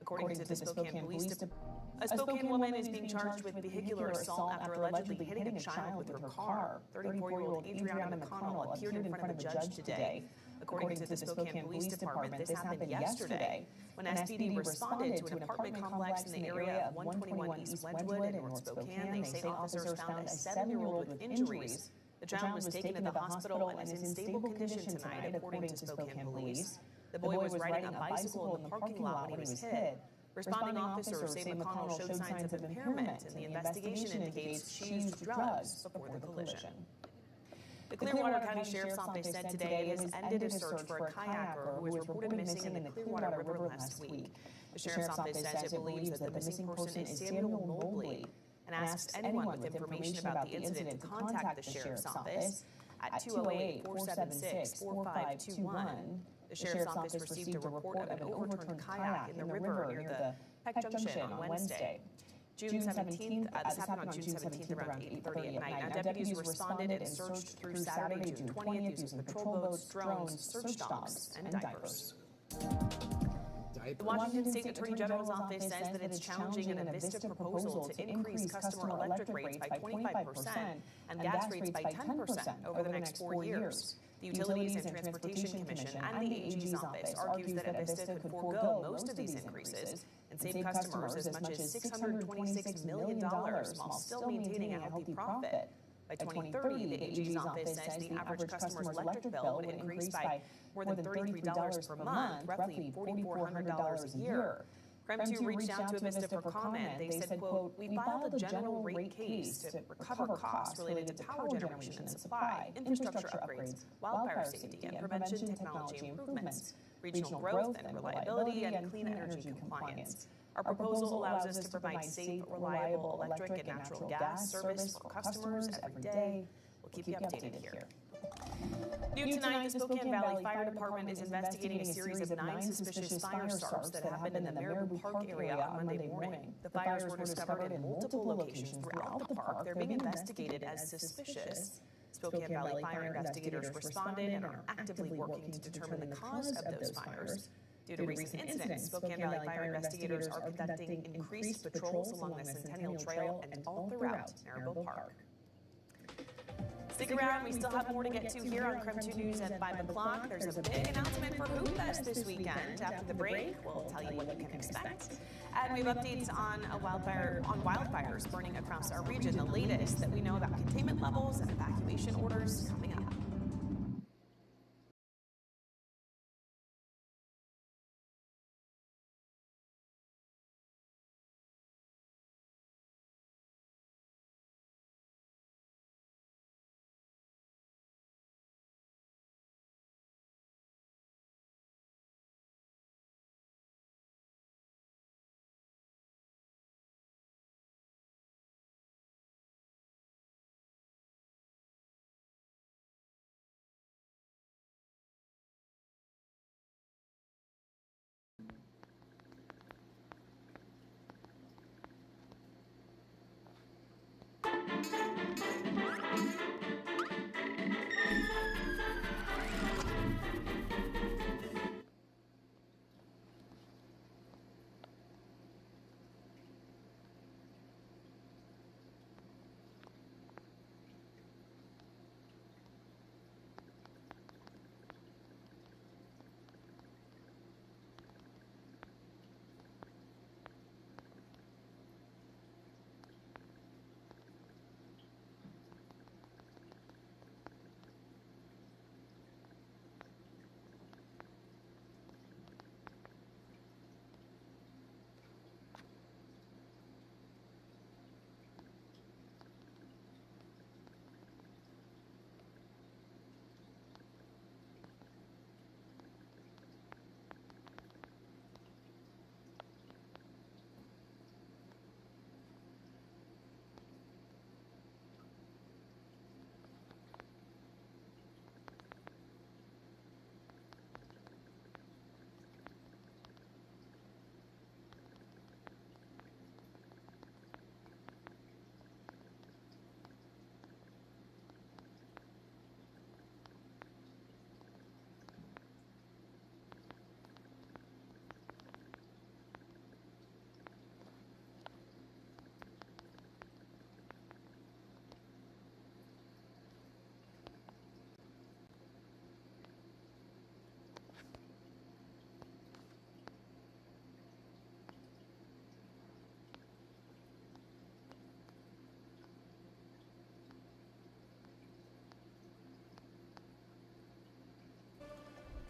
According to the Spokane Police Department, a Spokane woman is being charged with vehicular assault after allegedly hitting a child with her car. 34-year-old Adriana McConnell appeared in front of a judge today. According to the Spokane Police Department, this happened yesterday when SPD responded to an apartment complex in the area of 121 East Wedgwood in North Spokane. They say officers found a 7-year-old with injuries. The child was taken to the hospital and is in stable condition tonight, according to Spokane Police. The boy was riding a bicycle in the parking lot when he was hit. Responding officers say McConnell showed signs of impairment, and the investigation indicates she used drugs before the collision. The Clearwater County Sheriff's Office said today it has ended a search for a kayaker who was reported missing in the Clearwater River last week. The Sheriff's Office says it believes that the missing person is Samuel Mobley and asks anyone with information about the incident to contact the Sheriff's Office at 208-476-4521. The Sheriff's Office received a report of an overturned kayak in the river near the Peck Junction on Wednesday. June 17th, this happened on June 17th around 8:30 at night. Now, deputies responded and searched through Saturday, June 20th, using patrol boats, drones, search dogs, and diapers. The Washington State Attorney General's office says that it's challenging an Avista proposal to increase customer electric rates by 25% and gas rates by 10% over the next 4 years. The Utilities and Transportation Commission and the AG's office argues that Avista could forego most of these increases and save customers as much as $626 million while still maintaining a healthy profit. By 2030, the AG's office says the average customer's electric bill would increase by more than $33 per month, roughly $4,400 a year. Creme 2 reached out to Avista for comment. They said, quote, "We filed a general rate case to recover costs related to power generation and supply, infrastructure upgrades, wildfire safety, and prevention technology improvements, regional growth and reliability, and clean energy compliance. Our proposal allows us to provide safe, reliable electric and natural gas service for customers every day. We'll keep you updated here." New tonight, the Spokane Valley Fire Department is investigating a series of 9 suspicious fire starts that happened in the Marabou Park area on Monday morning. The fires were discovered in multiple locations throughout the park. They're being investigated as suspicious. Spokane Valley fire investigators responded and are actively working to determine the cause of those fires. Due to recent incidents, Spokane Valley fire investigators are conducting increased patrols along the Centennial Trail and all throughout Marabou Park. Stick around, we still have more to get to here on Creme 2 News at 5 o'clock. There's a big announcement for Hoop Fest this weekend. After the break, we'll tell you what you can expect. And we have updates on wildfires burning across our region, the latest that we know about containment levels and evacuation orders coming up.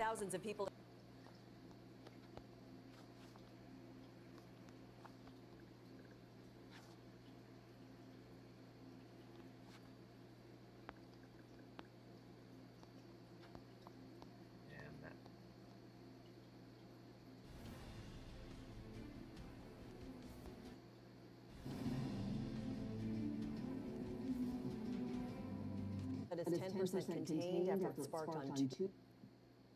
Thousands of people. That is 10% contained after it sparked on Tuesday.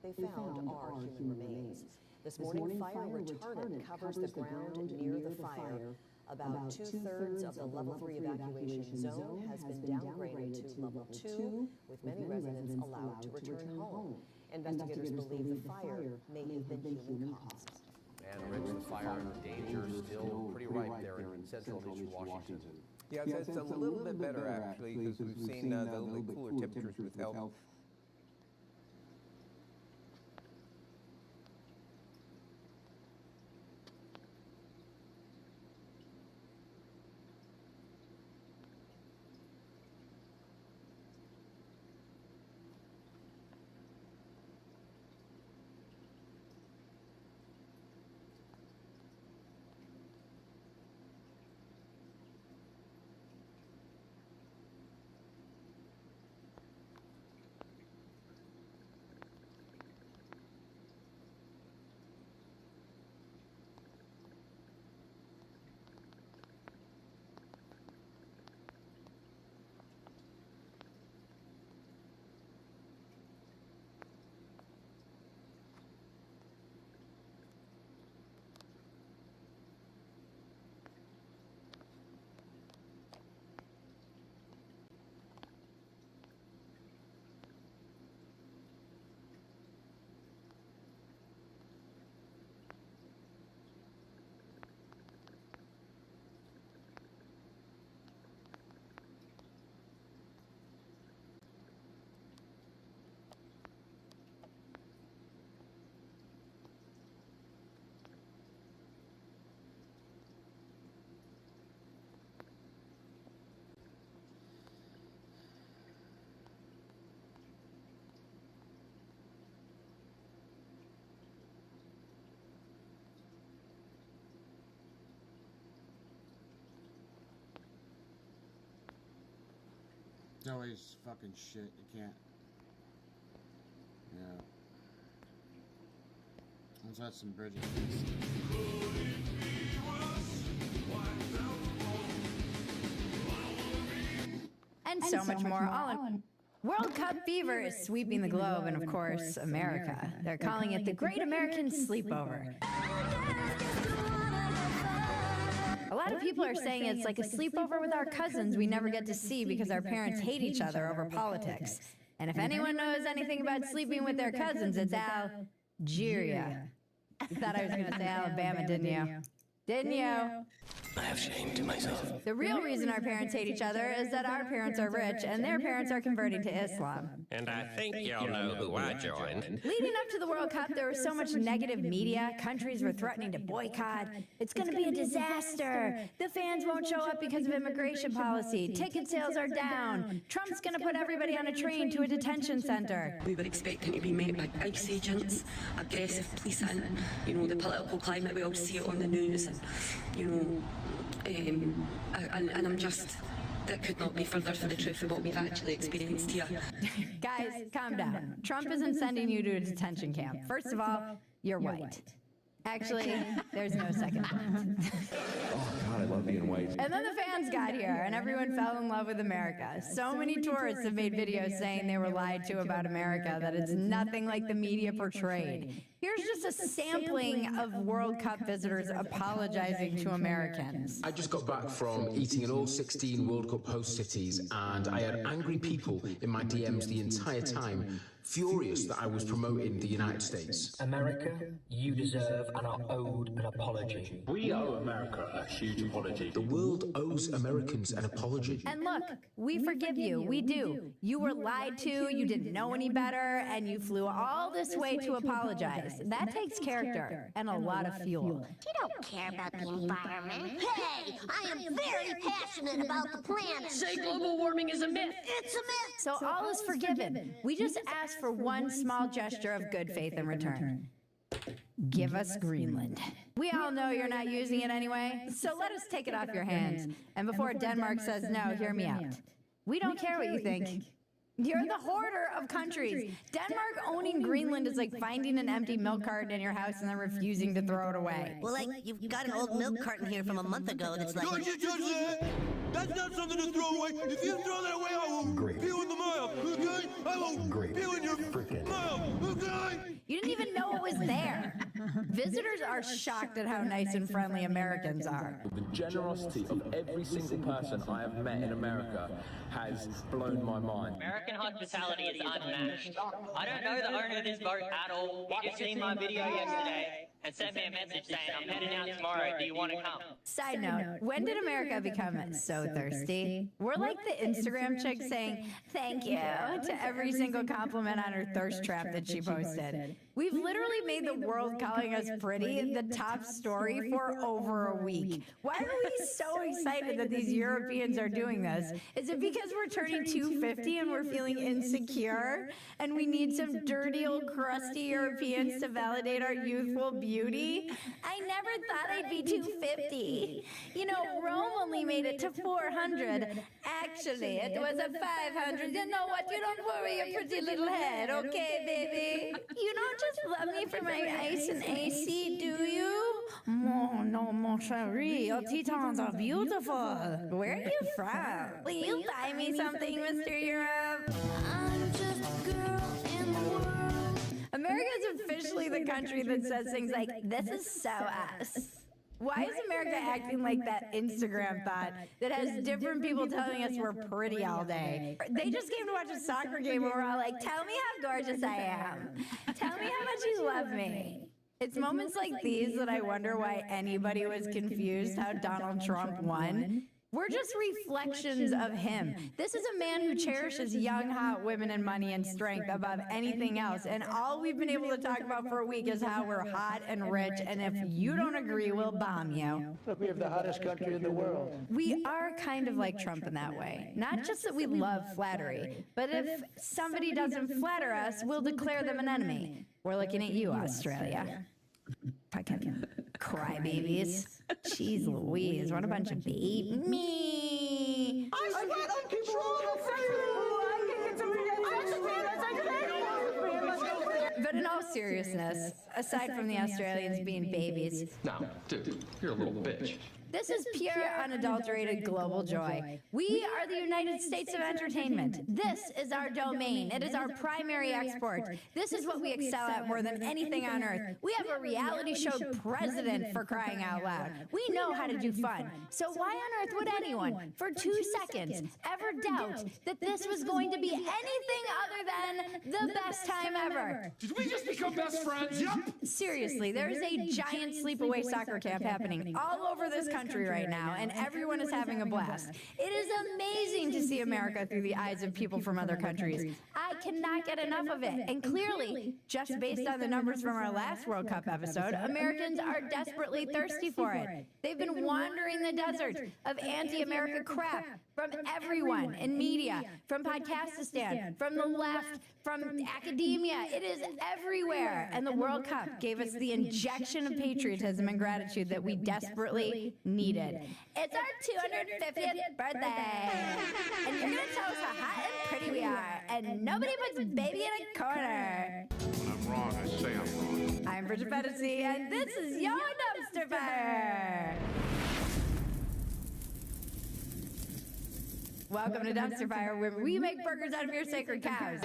They found our human remains. This morning, fire retardant covers the ground near the fire. About 2/3 of the level 3 evacuation zone has been downgraded to level 2, with many residents allowed to return home. Investigators believe the fire may have been human caused. And Rich, the fire danger is still pretty ripe there in central and eastern Washington. Yeah, it's a little bit better actually, because we've seen the little bit cooler temperatures with help. It's always fucking shit. You can't. Yeah. Let's add some bridges. And so much more. All in World Cup fever is sweeping the globe and, of course, America. They're calling it the Great American Sleepover. A lot of people are saying it's like a sleepover with our cousins we never get to see because our parents hate each other over politics. And if anyone knows anything about sleeping with their cousins, it's Algeria. You thought I was going to say Alabama, didn't you? Didn't you? I have shame to myself. The real reason our parents hate each other is that our parents are rich and their parents are converting to Islam. And I think y'all know who I joined. Leading up to the World Cup, there was so much negative media. Countries were threatening to boycott. It's going to be a disaster. The fans won't show up because of immigration policy. Ticket sales are down. Trump's going to put everybody on a train to a detention center. We were expecting to be met by ICE agents, aggressive policing, you know, the political climate, we all see it on the news, and, you know, and I'm just, that could not be further from the truth of what we've actually experienced here. Guys, calm down. Trump isn't sending you to a detention camp. First of all, you're white. Actually, there's no second thought. Oh, God, I love being white. And then the fans got here, and everyone fell in love with America. So many tourists have made videos saying they were lied to about America, that it's nothing like the media portrayed. Here's just a sampling of World Cup visitors apologizing to Americans. I just got back from eating in all 16 World Cup host cities, and I had angry people in my DMs the entire time, furious that I was promoting the United States. America, you deserve and are owed an apology. We owe America a huge apology. The world owes Americans an apology. And look, we forgive you. We do. You were lied to, you didn't know any better, and you flew all this way to apologize. That takes character and a lot of fuel. You don't care about the environment. Hey, I am very passionate about the planet. Say global warming is a myth. It's a myth. So all is forgiven. We just ask for one small gesture of good faith in return. Give us Greenland. We all know you're not using it anyway, so let us take it off your hands. And before Denmark says no, hear me out. We don't care what you think. You're the hoarder of countries. Denmark owning Greenland is like finding an empty milk carton in your house and then refusing to throw it away. Well, like, you've got an old milk carton here from a month ago that's like... Don't you touch that! That's not something to throw away. If you throw that away, I will peel in the mouth, okay? I will peel in your mouth, okay? You didn't even know it was there. Visitors are shocked at how nice and friendly Americans are. The generosity of every single person I have met in America has blown my mind. American hospitality is unmatched. I don't know the owner of this boat at all. He just seen my video yesterday and sent me a message saying, I'm heading out tomorrow, do you want to come? Side note, when did America become so thirsty? We're like the Instagram chick saying thank you to every single compliment on her thirst trap that she posted. We've literally made the world calling us pretty the top story for over a week. Why are we so excited that these Europeans are doing this? Is it because we're turning 250 and we're feeling insecure and we need some dirty old crusty Europeans to validate our youthful beauty? I never thought I'd be 250. You know, Rome only made it to 400. Actually, it was a 500. You know what? You don't worry your pretty little head, okay, baby? You don't just love me for my ice and AC, do you? No, mon chéri, your Tetons are beautiful. Where are you from? Will you buy me something, Mr. Europe? I'm just a girl in the world. America is officially the country that says things like, this is so us. Why is America acting like that Instagram thought that has different people telling us we're pretty all day? They just came to watch a soccer game and we're all like, tell me how gorgeous I am. Tell me how much you love me. It's moments like these that I wonder why anybody was confused how Donald Trump won. We're just reflections of him. This is a man who cherishes young, hot women and money and strength above anything else. And all we've been able to talk about for a week is how we're hot and rich. And if you don't agree, we'll bomb you. Look, we have the hottest country in the world. We are kind of like Trump in that way. Not just that we love flattery, but if somebody doesn't flatter us, we'll declare them an enemy. We're looking at you, Australia. Fucking crybabies. Jeez Louise, what a bunch of me. But in all seriousness, aside from the Australians being babies, No, dude, you're a little bitch. this is pure, unadulterated global joy. We are the United States of entertainment. This is our domain. It is our primary export. This is what we excel at more than anything on earth. We have a reality show president, for crying out loud. We know how to do fun. So why on earth would anyone, for 2 seconds, ever doubt that this was going to be anything other than the best time ever? Did we just become best friends? Yep. Seriously, there is a giant sleepaway soccer camp happening all over this country right now, and everyone is having a blast. It is amazing to see America through the eyes of people from other countries. I cannot get enough of it, and clearly, just based on the numbers from our last World Cup episode, Americans are desperately thirsty for it. They've been wandering the desert of anti-America crap from everyone in media, from Podcastistan, from the left, from academia. It is everywhere. And the World Cup gave us the injection of patriotism and gratitude that we desperately needed. It's our 250th birthday. And you're going to tell us how hot and pretty we are. And nobody puts baby in a corner. When I'm wrong, I say I'm wrong. I'm Bridget Fetisi, and this is your Dumpster Fire. Welcome to Dumpster Fire, where we make burgers out of your sacred cows.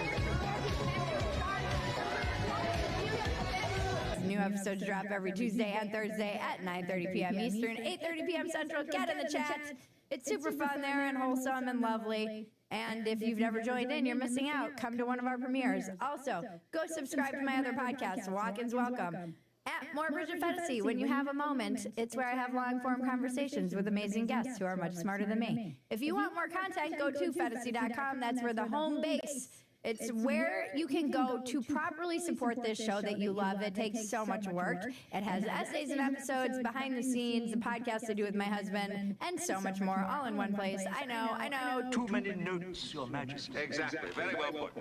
New episodes drop every Tuesday and Thursday at 9:30 p.m. Eastern, 8:30 p.m. Central. Get in the chat. It's super fun there and wholesome and lovely. And if you've never joined in, you're missing out. Come to one of our premieres. Also, go subscribe to my other podcast, Walk-Ins Welcome. At More Bridget Fetisi, when you have a moment, it's where I have long-form conversations with amazing guests who are much smarter than me. If you want more content, go to Fetisi.com. That's where the home base It's where you can go to properly support this show that you love. It takes so much work. It has essays and episodes, behind the scenes, the podcast I do with my husband, and so much more, all in one place. I know. Too many notes, Your Majesty. Exactly. Very well put.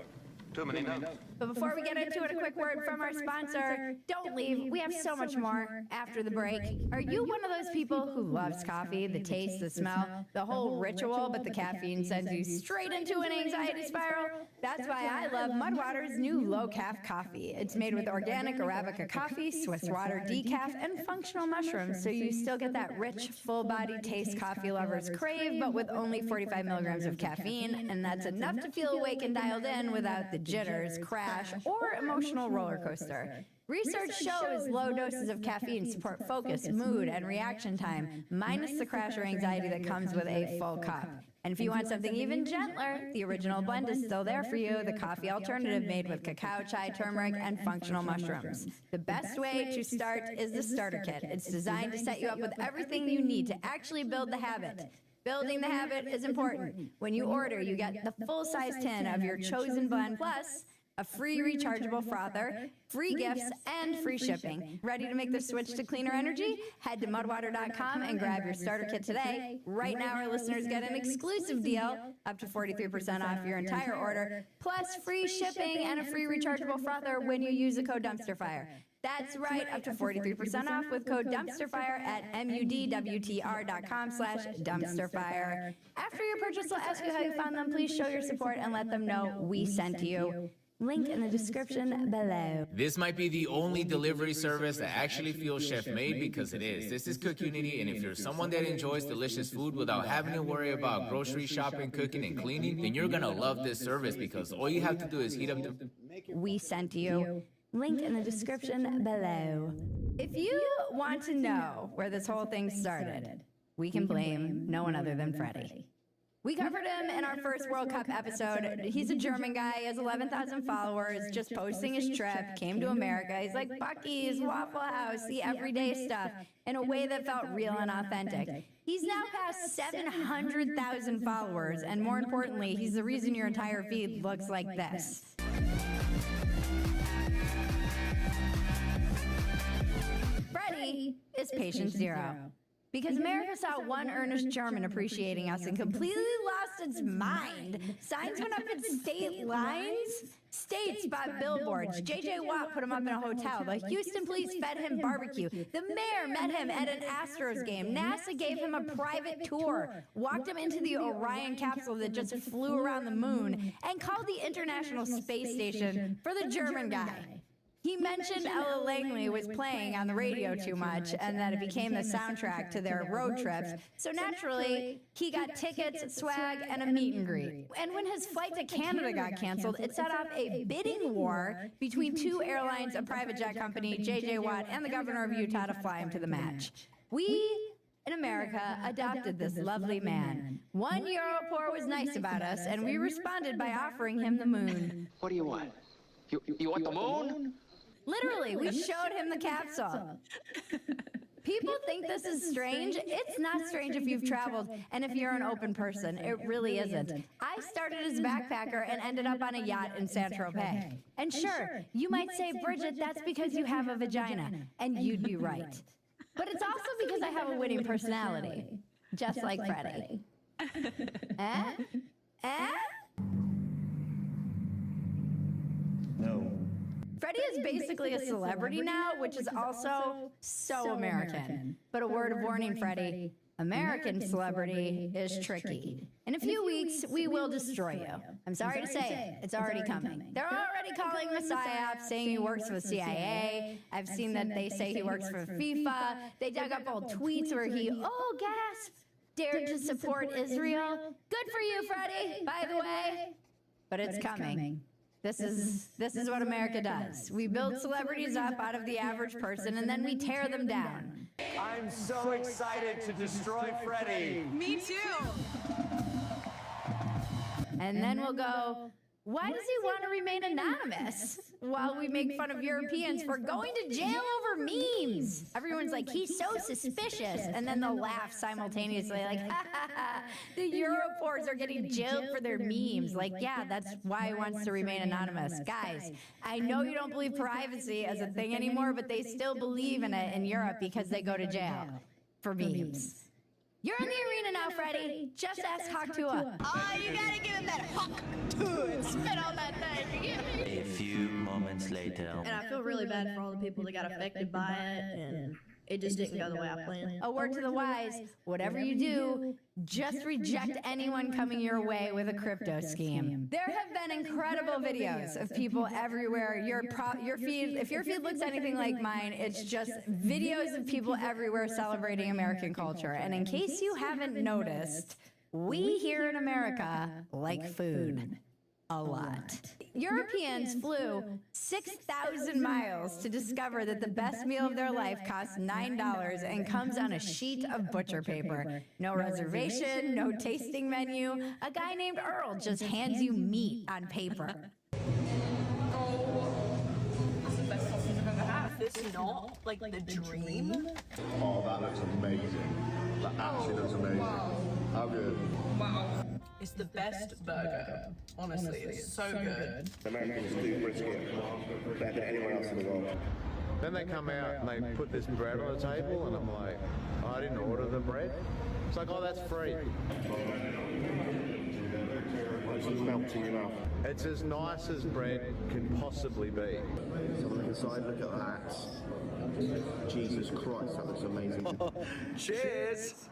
Too many notes. But before we get into it, a quick word from our sponsor. Don't leave. We have so much more after the break. Are you one of those people who loves coffee, the taste, the smell, the whole ritual, but the caffeine sends you straight into an anxiety spiral? That's why I love Mudwater's new low-calf coffee. It's made with organic Arabica coffee, Swiss water decaf, and functional mushrooms, so you still get that rich, full-body taste coffee lovers crave, but with only 45 milligrams of caffeine, and that's enough to feel awake and dialed in without the jitters, crash, or emotional roller coaster. Research shows low doses of caffeine support focus, mood, and reaction time, minus the crash or anxiety that comes with a full cup. And if you want something even gentler, the original blend is still there for you, the coffee alternative made with cacao, chai, turmeric, and functional mushrooms. The best way to start is the starter kit. It's designed to set you up with everything you need to actually build the habit. Building the habit is important. When you order, you get the full-size tin of your chosen blend, plus a free rechargeable frother, free gifts, and free shipping. Ready to make the switch to cleaner energy? Head to mudwater.com and grab your starter kit today. Right now, our listeners get an exclusive deal, up to 43% off your entire order, plus free shipping and a free rechargeable frother when you use the code DumpsterFire. That's right, up to 43% off with code DumpsterFire at mudwtr.com/dumpsterfire. After your purchase, they'll ask you how you found them. Please show your support and let them know we sent you. Link in the description below. This might be the only delivery service that actually feels chef-made, because it is. This is Cook Unity, and if you're someone that enjoys delicious food without having to worry about grocery shopping, cooking, and cleaning, then you're gonna love this service, because all you have to do is heat up the... We sent you. Link in the description below. If you want to know where this whole thing started, we can blame no one other than Freddie. We covered him in our first World Cup episode. He's a German guy, he has 11,000 followers, just posting his trip, came to America. He's like Buc-ee's, Waffle House, the everyday stuff, in a way that felt real and authentic. He's now past 700,000 followers, and more importantly, he's the reason your entire feed looks like this. Freddie is patient zero. Because America saw one earnest German appreciating us and completely lost its mind. Signs went up at state lines. States bought billboards. J.J. Watt put him up in a hotel. The Houston police fed him barbecue. The mayor met him at an Astros game. NASA gave him a private tour, walked him into the Orion capsule that just flew around the moon, and called the International Space Station for the German guy. He mentioned Ella Langley was playing on the radio too much and that it became the soundtrack to their road trips. So naturally, he got tickets, swag, and a meet and greet. And when his flight to Canada got canceled, it set off a bidding war between two airlines, a private jet company, J.J. Watt, and the governor of Utah to fly him to the match. We in America adopted this lovely man. One Europort was nice about us, and we responded by offering him the moon. What do you want? You want the moon? Literally, we showed him the capsule. People think this is strange. It's not strange if you've traveled and if you're an open person. It really isn't. I started as a backpacker and ended up on a yacht in Saint-Tropez. And sure, you might say, Bridget, that's because you have a vagina. And you'd be right. But it's also because I have a winning personality. Just like Freddie. Eh? Eh? No. Freddie is basically a celebrity now, which is also so American. But a word of warning, Freddie, American celebrity is tricky. In a few weeks, we will destroy you. I'm sorry to say it, it's already coming. They're already calling him a psyop, saying he works for the CIA. I've seen that they say he works for FIFA. They dug up old tweets where he, oh, gasp, dared to support Israel. Good for you, Freddie, by the way. But it's coming. This is what America does. We build celebrities up out of the average person, and then we tear them down. I'm so excited to destroy Freddie. Me too. And then we'll go, Why does he want to remain anonymous while we make fun of Europeans for going to jail over memes? Everyone's like, he's so suspicious. And then they'll laugh simultaneously like, ha ha ha, the Europors are getting jailed for their memes. Like, yeah, that's why he wants to remain anonymous. Guys, I know you don't believe privacy as a thing anymore, but they still believe in it in Europe because they go to jail for memes. You're in the arena now, Freddie. Just ask Haktua. Oh, you gotta give him that Haktua and spit on that thing. You get me? A few moments later. And I feel really bad for all the people that got affected by it, and it just didn't go the way I planned. A word to the wise, whatever you do, just reject anyone coming your way with a crypto scheme. There have been incredible videos of people everywhere. Your feed, if your feed looks anything like mine, it's just videos of people everywhere celebrating American culture. And in case you haven't noticed, we here in America like food. A lot. Europeans flew 6,000 miles to discover that the best meal of their life costs $9 and comes on a sheet of butcher paper. No reservation, no tasting menu. A guy named Earl just hands you meat on paper. Is this not like the dream? Oh, that looks amazing. That actually looks amazing. How good? Wow. It's the best burger. Honestly, it's so good. Americans do brisket better than anyone else in the world. Then they come out and they put this bread on the table, and I'm like, oh, I didn't order the bread. It's like, oh, that's free. It's just melting in your mouth. It's as nice as bread can possibly be. So look inside, look at that. Jesus Christ, that looks amazing. Cheers!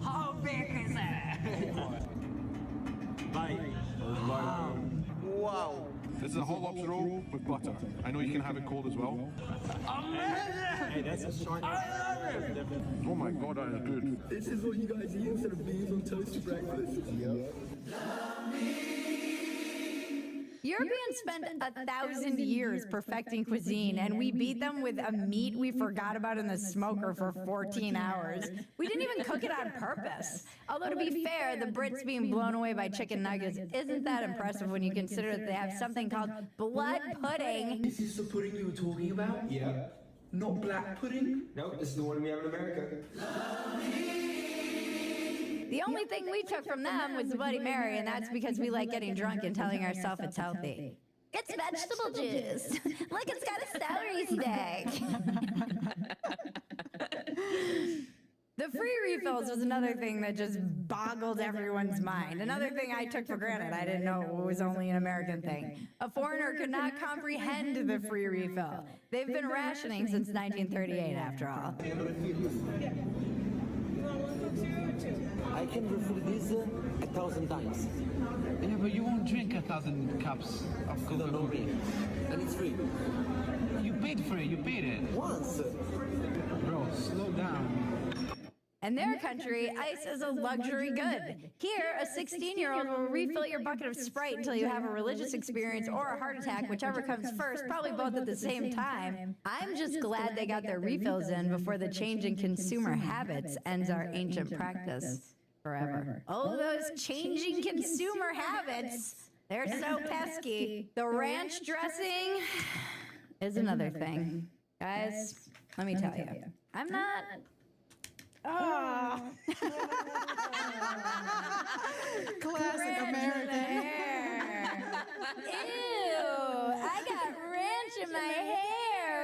How big is it? Wow. This is a whole lobster roll with butter. I know you can have it cold as well. Amazing! Hey, that's a short. I love it! Oh my god, that is good. This is what you guys eat instead of beans on toast for breakfast. Yep. Europeans spent 1,000 years perfecting cuisine, and we beat them with a meat we forgot about in the smoker for 14 hours. We didn't even cook it on purpose. Although, to be fair, the Brits being blown away by chicken nuggets isn't that impressive when you consider that they have something called blood pudding. This is the pudding you were talking about? Yeah. Not black pudding? No, this is the one we have in America. The only thing we took from them was the Bloody Mary, and that's because we like getting drunk and telling ourselves it's healthy. It's vegetable juice. Look, it's got a celery stick. The free refills was another thing that just boggled everyone's mind. Another thing I took for granted. I didn't know it was only an American thing. A foreigner could not comprehend the free refill. They've been rationing since 1938, after all. I can refill this 1,000 times. Yeah, but you won't drink 1,000 cups of Coca-Cola. And it's free. You paid for it, you paid it. Once. Bro, slow down. In their country, ice is a luxury good. Here, a 16-year-old will refill your bucket of Sprite until you have a religious experience or a heart attack, whichever comes first, probably both at the same time. I'm just glad they got their refills in before the change in consumer habits ends our ancient practice forever. Oh, those changing consumer habits. They're so pesky. The ranch dressing is another thing. Guys, let me tell you, I'm not... Oh. Classic American. Ew, I got ranch in my hair.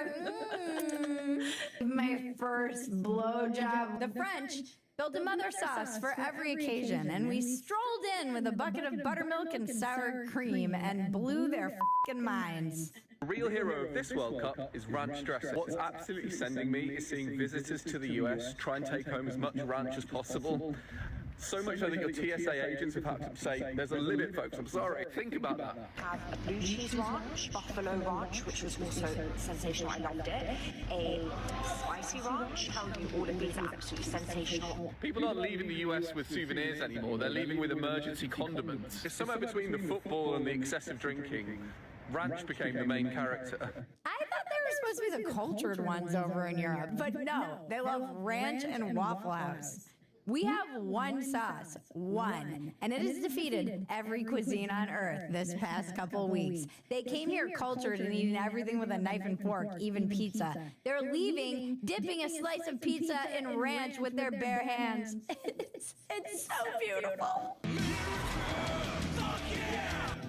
My first blowjob. The French built a mother sauce for every occasion, and we strolled in with a bucket of buttermilk and sour cream and blew their f***ing minds. The real hero of this World Cup is ranch dressing. What's absolutely sending me is seeing visitors to the US try and take home as much ranch as possible. So much I think your TSA agents have had to say, there's a limit, folks, I'm sorry. Think about that. Have a blue cheese ranch, buffalo ranch, which was also sensational, I loved it. A spicy ranch, telling you all of these are absolutely sensational. People aren't leaving the US with souvenirs anymore, they're leaving with emergency condiments. It's somewhere between the football and the excessive drinking. Ranch became the main character. I thought they were supposed to be the cultured ones over in Europe, but no, they love ranch and Waffle House. We have one sauce, one, and it has defeated every cuisine on Earth this past couple weeks. They came here cultured and eating everything with a knife and fork, even pizza. They're leaving, dipping a slice of pizza in ranch with their bare hands. It's so beautiful.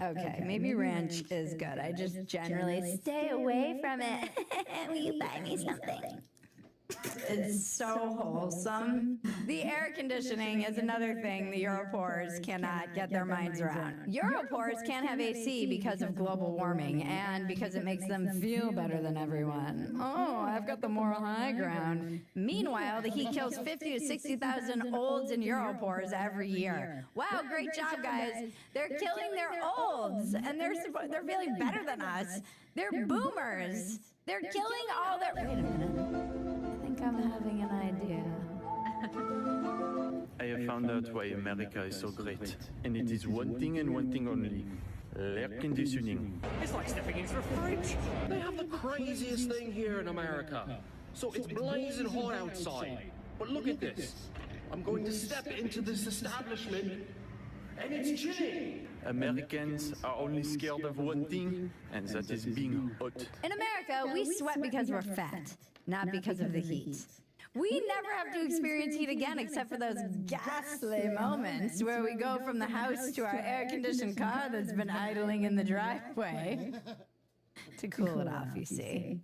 Okay, maybe ranch is good. I just generally stay away from it. Will you buy me something? It's so wholesome. The air conditioning is another thing the Europores cannot get their minds around. Europores can't have AC because of global warming and because it makes them feel better than everyone. Oh, I've got the moral high ground. Meanwhile, the heat kills 50 to 60,000 olds in Europores every year. Wow, great job, guys. They're killing their olds, and they're feeling better than us. They're boomers. They're killing all their... Wait a minute. I'm having an idea. I have found out why America is so great. And it is one thing and one thing only. Air conditioning. It's like stepping into a fridge. They have the craziest thing here in America. So it's blazing hot outside. But look at this. I'm going to step into this establishment and it's chilly. Americans are only scared of one thing, and that is being hot. In America, we sweat because we're fat, not because of the heat. We never have to experience heat again except for those ghastly moments where we go from the house to our air-conditioned car that's been idling in the driveway to cool it off, you see.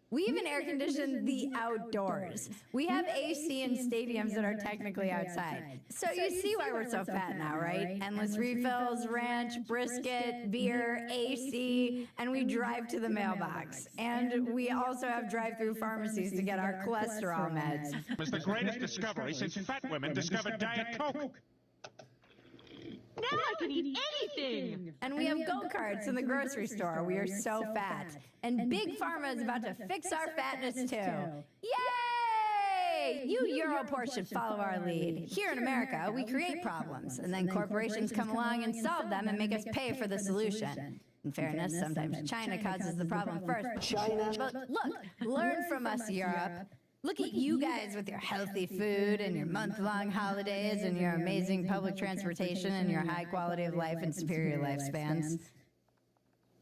We even air condition the outdoors. We have AC in stadiums that are technically outside. So you see why we're so fat now, right? Endless refills, ranch, brisket, beer, AC, and we drive to the mailbox. And we also have drive-through pharmacies to get our cholesterol meds. It was the greatest discovery since fat women discovered Diet Coke. Now I can eat anything! And we have go-karts in the grocery store. We are so fat. And Big Pharma is about to fix our fatness too. Yay! You Europors should follow our lead. Here in America, we create problems, and then corporations come along and solve them and make us pay for the solution. In fairness, sometimes China causes the problem first. But look, learn from us, Europe. Look at you guys with your healthy food and your month-long holidays and your amazing public transportation and your high quality of life and superior lifespans.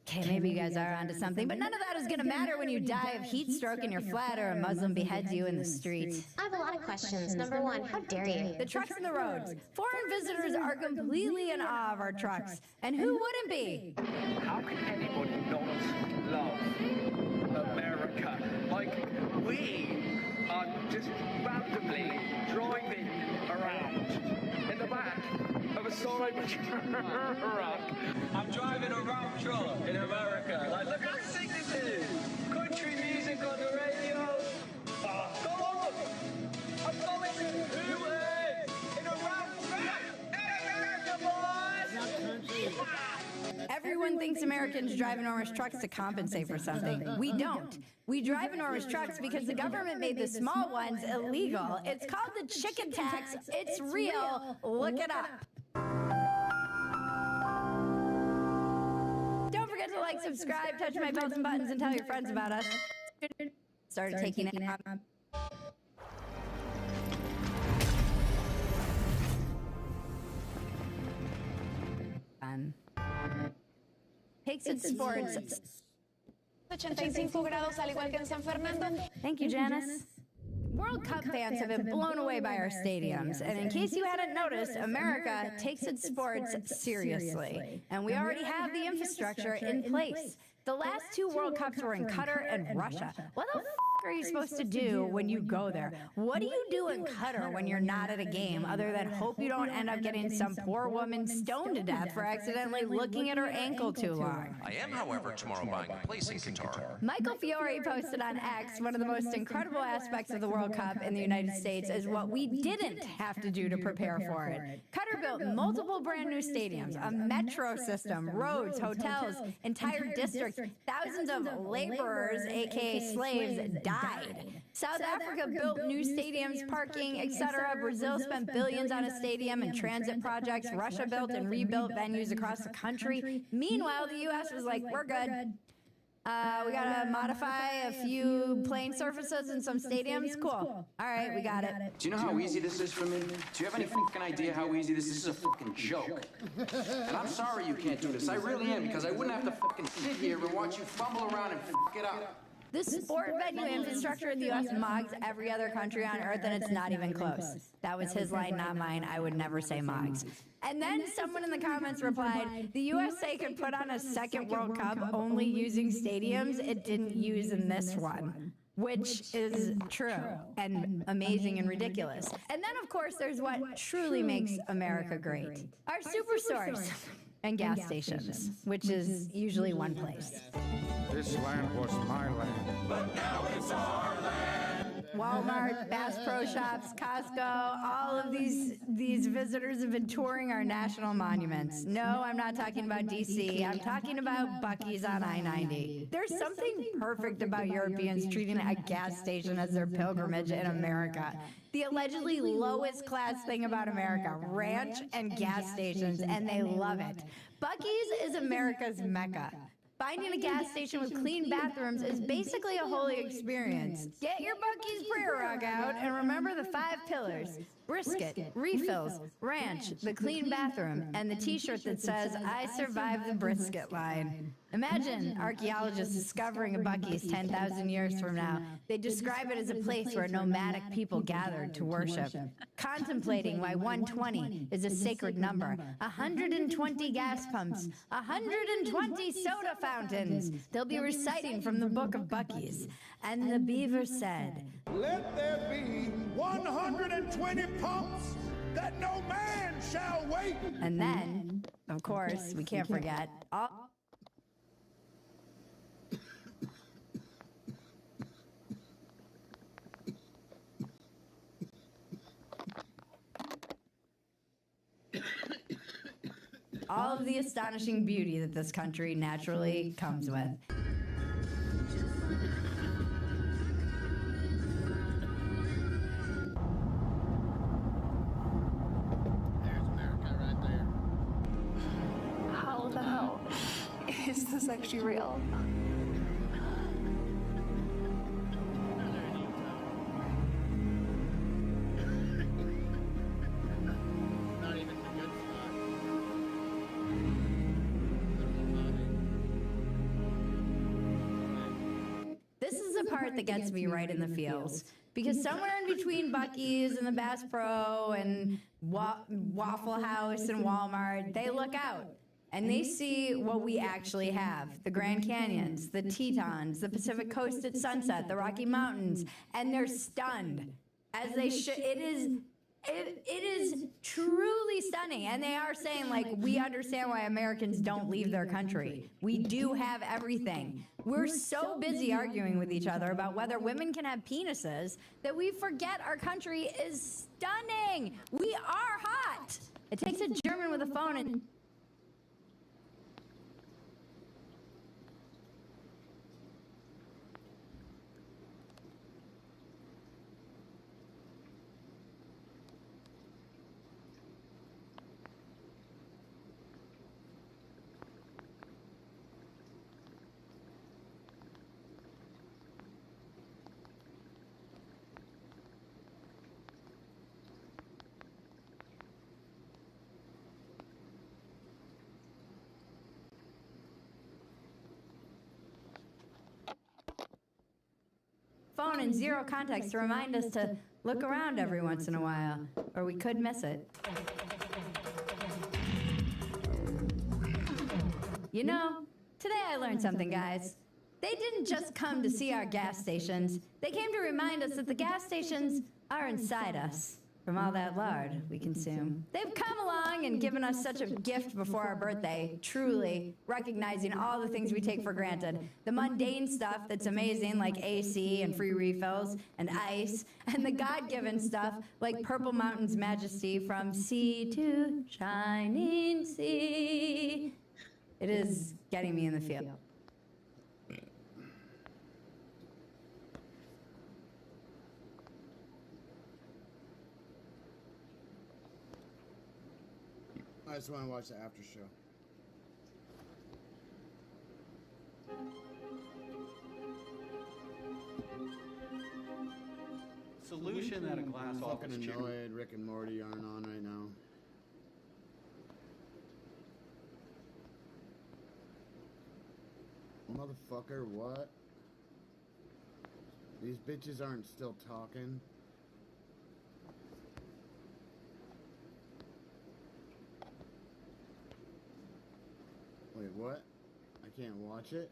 Okay, maybe you guys are onto something, but none of that is going to matter when you die of heat stroke in your flat or a Muslim beheads you in the street. I have a lot of questions. Number one, how dare you? The trucks and the roads. Foreign visitors are completely in awe of our trucks. And who wouldn't be? How can anybody not love America? Like, we are just randomly driving around in the back of a solid truck. I'm driving a round truck in America. Like, look how sick this is. Country music on the radio. Go on. I'm going to Hootie in a round truck in America, boys. Everyone thinks Americans drive enormous trucks to compensate for something. We don't. We drive enormous trucks because the government made the small ones illegal. It's called the chicken tax. It's real. Look it up. Don't forget to like, subscribe, touch my bells and buttons, and tell your friends about us. Started taking it out. Takes its sports. 85 grados, al igual que en San Fernando. Thank you, Janice. World Cup fans have been blown away by our stadiums, and in case you hadn't noticed, America takes its sports seriously, and we already have the infrastructure in place. The last two World Cups were in Qatar and Russia. What the f are you supposed to do when you go there? What do you do in Qatar when you're not at a game other than hope you don't end up getting some poor woman stoned to death for accidentally looking at her ankle too long? I am, however, tomorrow buying a place in Qatar. Michael Fiore posted on X, one of the most incredible aspects of the World Cup in the United States is what we didn't have to do to prepare for it. Qatar built multiple brand new stadiums, a metro system, roads, hotels, entire districts. Thousands of laborers, aka slaves, died. South Africa built new stadiums, parking, etc. Brazil spent billions on a stadium and transit projects. Russia built and rebuilt venues across the country. Meanwhile, the U.S. was like, we're good. We gotta modify a few playing surfaces and some stadiums. Cool. All right, we got it. Do you know how easy this is for me? Do you have any fucking idea how easy this is? This is a fucking joke. And I'm sorry you can't do this. I really am, because I wouldn't have to fucking sit here and watch you fumble around and fuck it up. The sport venue infrastructure in the U.S. mogs every other country on earth, and it's not even close. That was his line, not mine. I would never say mogs. And then someone in the comments replied, the USA could put on a second World Cup only using stadiums it didn't use in this one. Which is true and amazing and ridiculous. And then, of course, there's what truly makes America great. Our superstores and gas stations, which is usually one place. This land was my land. But now it's our land. Walmart, Bass Pro Shops, Costco, all of these visitors have been touring our national monuments. No, I'm not talking about DC. I'm talking about Buc-ee's on I-90. There's something perfect about Europeans treating a gas station as their pilgrimage in America. The allegedly lowest class thing about America, ranch and gas stations, and they love it. Buc-ee's is America's Mecca. Finding a gas station with clean bathrooms is basically a holy experience. Get your Buc-ee's pre-rug out and remember the 5 pillars: brisket, refills, ranch, the clean bathroom, and the t-shirt that says, I survived the brisket line. Imagine archaeologists discovering a Buc-ee's 10,000 years from now. They describe it as a place where nomadic people gathered to worship, contemplating why 120 is a sacred number, 120 gas pumps, 120 soda fountains. They'll be reciting from the book of Buc-ee's. And the beaver said, Let there be 120 pumps that no man shall wait. And then, of course, we can't forget, all of the astonishing beauty that this country naturally comes with. There's America right there. How the hell is this actually real? Part that gets me right in the feels, because somewhere in between Buc-ee's and the Bass Pro and Waffle House and Walmart, they look out and they see what we actually have: the Grand Canyons, the Tetons, the Pacific Coast at sunset, the Rocky Mountains, and they're stunned, as they should. It is truly stunning, and they are saying, like, we understand why Americans don't leave their country. We do have everything. We're so busy arguing with each other about whether women can have penises that we forget our country is stunning. We are hot. It takes a German with a phone and... phone in zero context to remind us to look around every once in a while, or we could miss it. You know, today I learned something, guys. They didn't just come to see our gas stations. They came to remind us that the gas stations are inside us. From all that lard we consume. They've come along and given us such a gift before our birthday, truly, recognizing all the things we take for granted. The mundane stuff that's amazing, like AC and free refills and ice, and the God-given stuff like Purple Mountain's majesty from sea to shining sea. It is getting me in the field. I just want to watch the after show. Solution at a glass I'm office fucking chair. annoyed Rick and Morty aren't on right now. Motherfucker, what? These bitches aren't still talking. Wait, what? I can't watch it?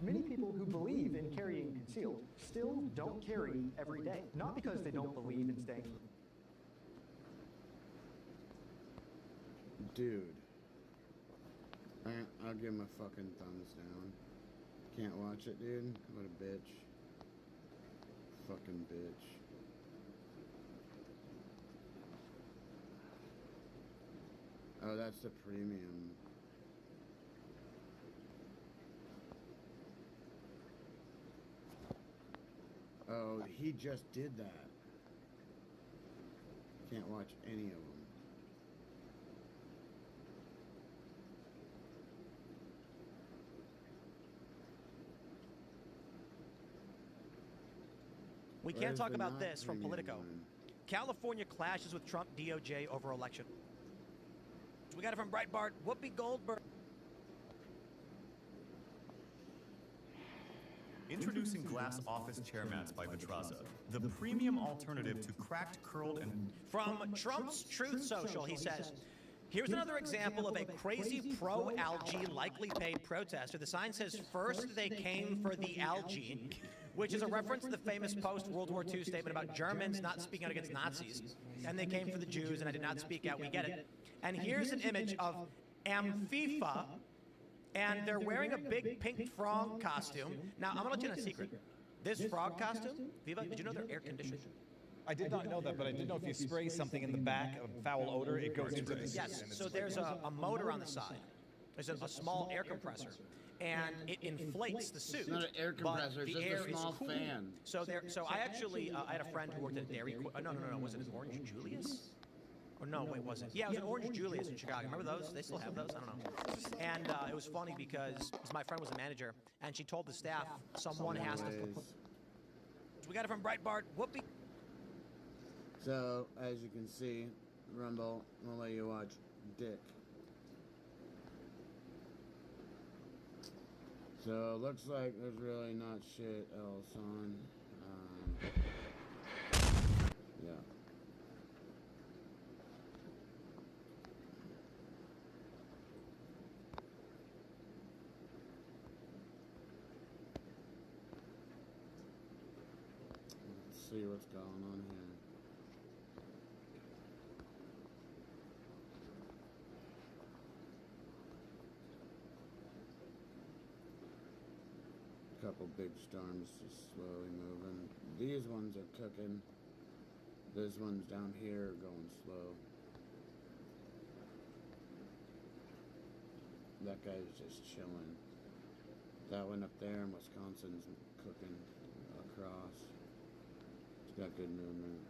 Many people who believe in carrying concealed still don't carry every day, not because they don't believe in staying. Dude. I'll give him a fucking thumbs down. Can't watch it, dude? What a bitch. Fucking bitch. Oh, that's the premium. Oh, he just did that. Can't watch any of them. We can't talk about this from Politico. California clashes with Trump DOJ over election. We got it from Breitbart. Whoopi Goldberg. Introducing glass office chair mats by Vitraza, the premium alternative to cracked, curled, and... From Trump's Truth Social, he says, here's another example of a crazy pro-algae, likely paid protester. The sign says, first they came for the algae, which is a reference to the famous post-World War II statement about Germans not speaking out against Nazis. And they came for the Jews, and I did not speak out, we get it. And here's an image of Amfifa, and they're wearing a big pink frog costume. Now, I'm gonna let you in a secret. This frog costume, Viva, did you know they're air-conditioned? I did not know that, but I did know if you spray something in the back of foul odor, it goes into the... Yes, so there's a motor on the side. There's a small air compressor. And it inflates the suit. It's not an air compressor, it's just a small fan. So I actually, I had a friend who worked at Dairy Queen. No, was it an Orange Julius? Or no, wait, was it? Yeah, it was an Orange Julius in Chicago. Remember those? They still have those? I don't know. And it was funny because my friend was a manager, and she told the staff, someone has to... We got it from Breitbart. Whoopi. So, as you can see, Rumble will let you watch Dick. So, looks like there's really not shit else on. Yeah. Let's see what's going on here. Couple big storms just slowly moving. These ones are cooking. This one's down here are going slow. That guy's just chilling. That one up there in Wisconsin's cooking across. It's got good movement.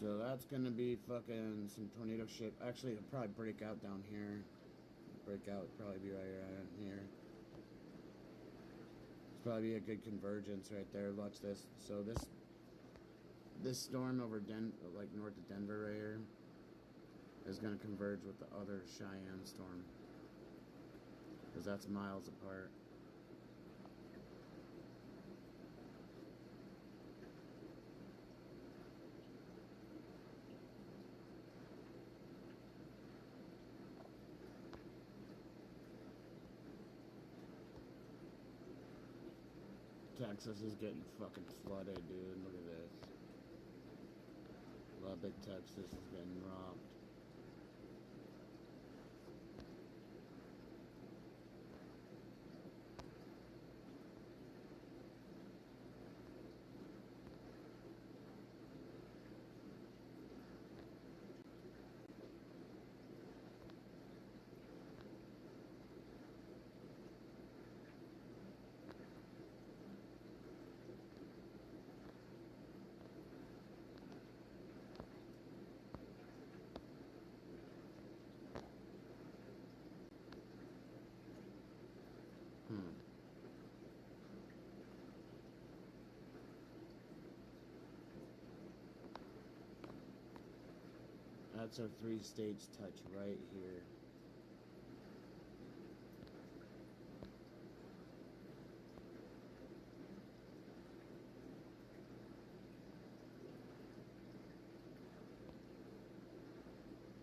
So that's gonna be fucking some tornado shit. Actually, it'll probably break out down here. Breakout would probably be right around here. It's probably a good convergence right there. Watch this. So this storm over like north of Denver right here is gonna converge with the other Cheyenne storm, because that's miles apart. Texas is getting fucking flooded, dude. Look at this. Lubbock, Texas is getting robbed. That's our 3 states touch right here.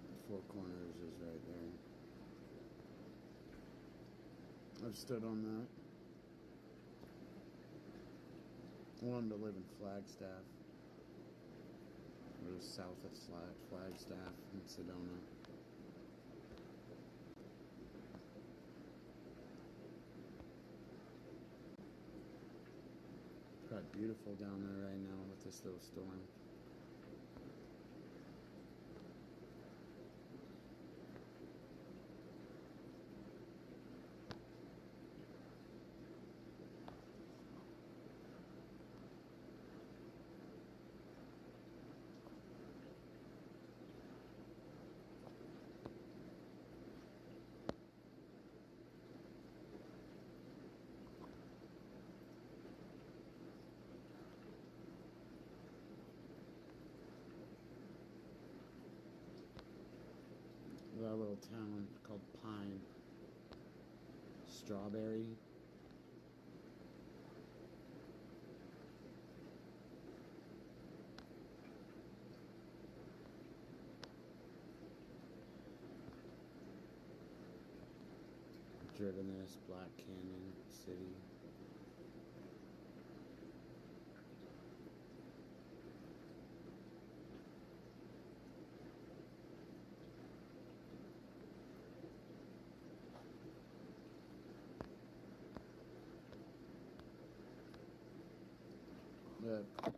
The 4 corners is right there. I've stood on that. I wanted to live in Flagstaff. It was south of Flagstaff in Sedona. It's got beautiful down there right now with this little storm. That little town called Pine. Strawberry. Driven this, Black Canyon City.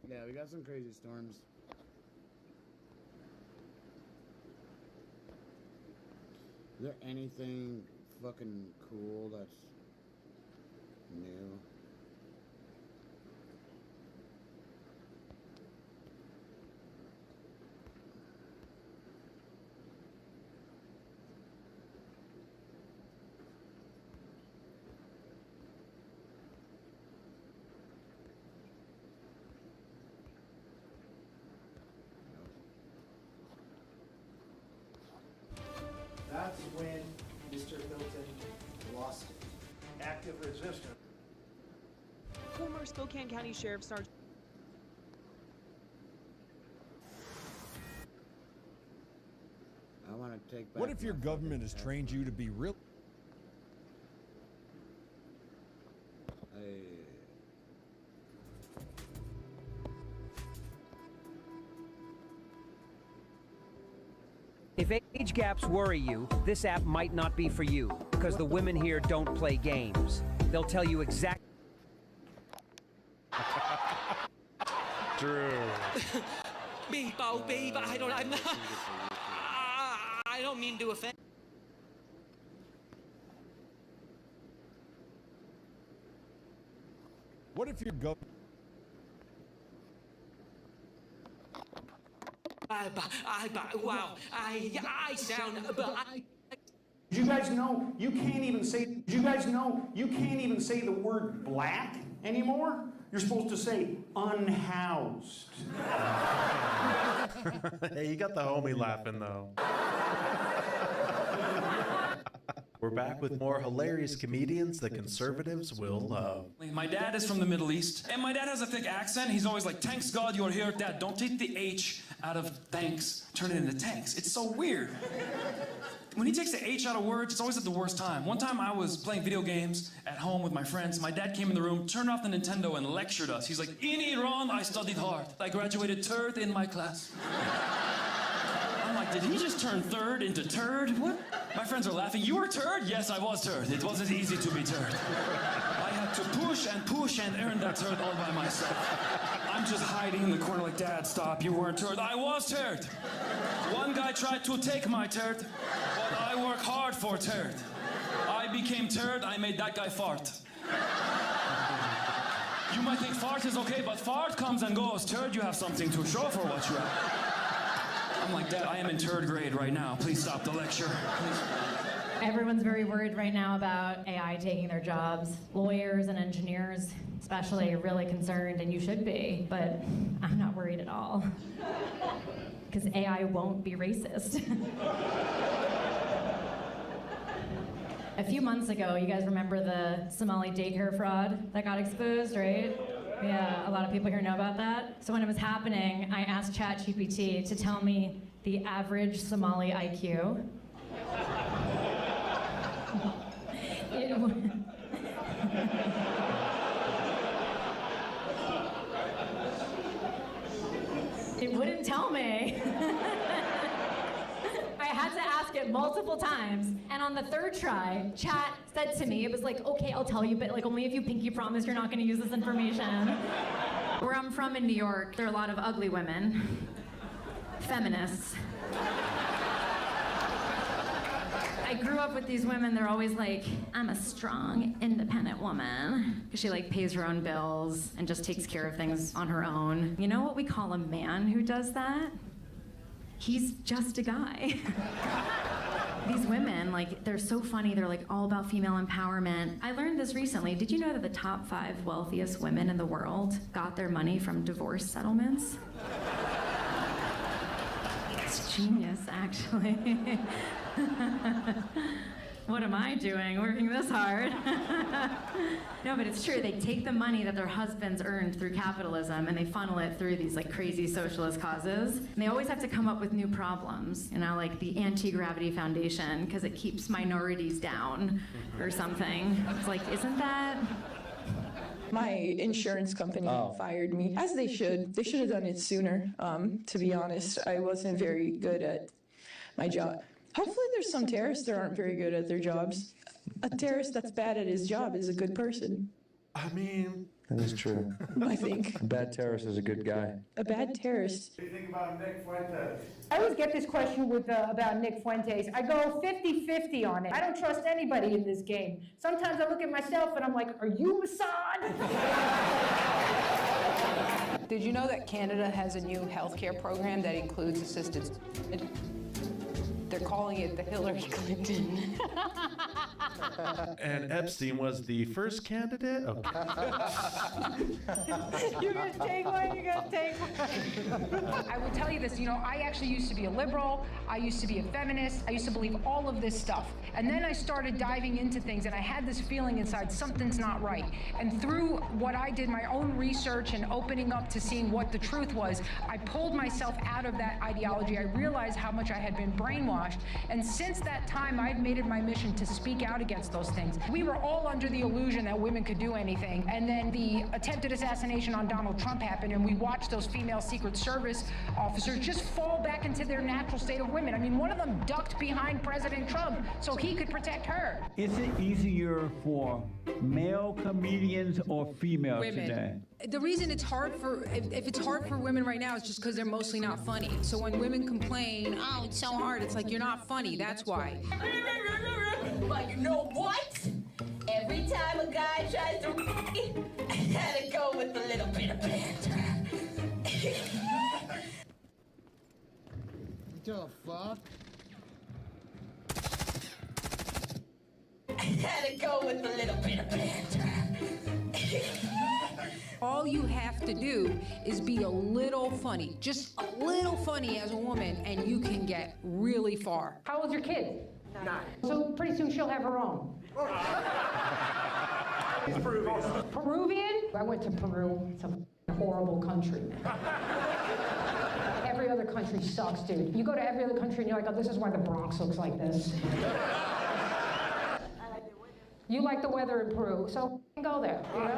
Yeah, we got some crazy storms. Is there anything fucking cool that's new? That's when Mr. Hilton lost it. Active resistance. Former Spokane County Sheriff Sergeant. I want to take back. What if your government has trained you to be real? If age gaps worry you, this app might not be for you, because the women here don't play games. They'll tell you exactly. Drew. I don't mean to offend. What if your government... Wow, I sound. Did you guys know you can't even say? Did you guys know you can't even say the word black anymore? You're supposed to say unhoused. Hey, you got the homie laughing though. We're back with more hilarious comedians that conservatives will love. My dad is from the Middle East, and my dad has a thick accent. He's always like, "Thanks God you're here, Dad. Don't take the H out of thanks. Turn it into thanks." It's so weird. When he takes the H out of words, it's always at the worst time. One time I was playing video games at home with my friends. My dad came in the room, turned off the Nintendo, and lectured us. He's like, in Iran, I studied hard. I graduated third in my class. I'm like, did he just turn third into turd? What? My friends are laughing. You were turd? Yes, I was turd. It wasn't easy to be turd. I had to push and earn that turd all by myself. I'm just hiding in the corner like, Dad, stop, you weren't turd. I was turd. One guy tried to take my turd, but I work hard for turd. I became turd, I made that guy fart. You might think fart is okay, but fart comes and goes. Turd, you have something to show for what you have. I'm like, Dad, I am in third grade right now. Please stop the lecture. Please. Everyone's very worried right now about AI taking their jobs. Lawyers and engineers, especially, are really concerned, and you should be, but I'm not worried at all. Because AI won't be racist. A few months ago, you guys remember the Somali daycare fraud that got exposed, right? Yeah, a lot of people here know about that. So when it was happening, I asked ChatGPT to tell me the average Somali IQ. It wouldn't tell me. I had to ask it multiple times, and on the third try, Chat said to me, it was like, okay, I'll tell you, but like only if you pinky promise you're not gonna use this information. Where I'm from in New York, there are a lot of ugly women, feminists. I grew up with these women, they're always like, I'm a strong, independent woman. Because she like pays her own bills and just takes care of things on her own. You know what we call a man who does that? He's just a guy. These women, like, they're so funny, they're like all about female empowerment. I learned this recently. Did you know that the top 5 wealthiest women in the world got their money from divorce settlements? It's genius, actually. What am I doing, working this hard? No, but it's true. They take the money that their husbands earned through capitalism and they funnel it through these like crazy socialist causes. And they always have to come up with new problems, you know, like the Anti-Gravity Foundation, because it keeps minorities down or something. It's like, isn't that? My insurance company fired me, as they should. They should have done it sooner, to be honest. I wasn't very good at my job. Hopefully there's some terrorists that aren't very good at their jobs. A terrorist that's bad at his job is a good person. I mean... That is true. I think. A bad terrorist is a good guy. A bad terrorist. What do you think about Nick Fuentes? I always get this question about Nick Fuentes. I go 50-50 on it. I don't trust anybody in this game. Sometimes I look at myself and I'm like, are you Assad? Did you know that Canada has a new healthcare program that includes assisted? They're calling it the Hillary Clinton. And Epstein was the first candidate? Okay. You're gonna take one, you're gonna take one. I will tell you this, you know, I actually used to be a liberal, I used to be a feminist, I used to believe all of this stuff. And then I started diving into things and I had this feeling inside, something's not right. And through what I did, my own research and opening up to seeing what the truth was, I pulled myself out of that ideology. I realized how much I had been brainwashed. And since that time, I've made it my mission to speak out against those things. We were all under the illusion that women could do anything. And then the attempted assassination on Donald Trump happened, and we watched those female Secret Service officers just fall back into their natural state of women. I mean, one of them ducked behind President Trump so he could protect her. Is it easier for male comedians or female Women. today? The reason it's hard for, if it's hard for women right now, is just because they're mostly not funny. So when women complain, oh, it's so hard, it's like, you're not funny, that's why. But you know what? Every time a guy tries to I gotta go with a little bit of banter. What the fuck? I gotta go with a little bit of banter. All you have to do is be a little funny, just a little funny as a woman, and you can get really far. How old's your kid? 9. So pretty soon she'll have her own. Peruvian? I went to Peru. It's a horrible country. Every other country sucks, dude. You go to every other country and you're like, oh, this is why the Bronx looks like this. You like the weather in Peru, so go there, you know?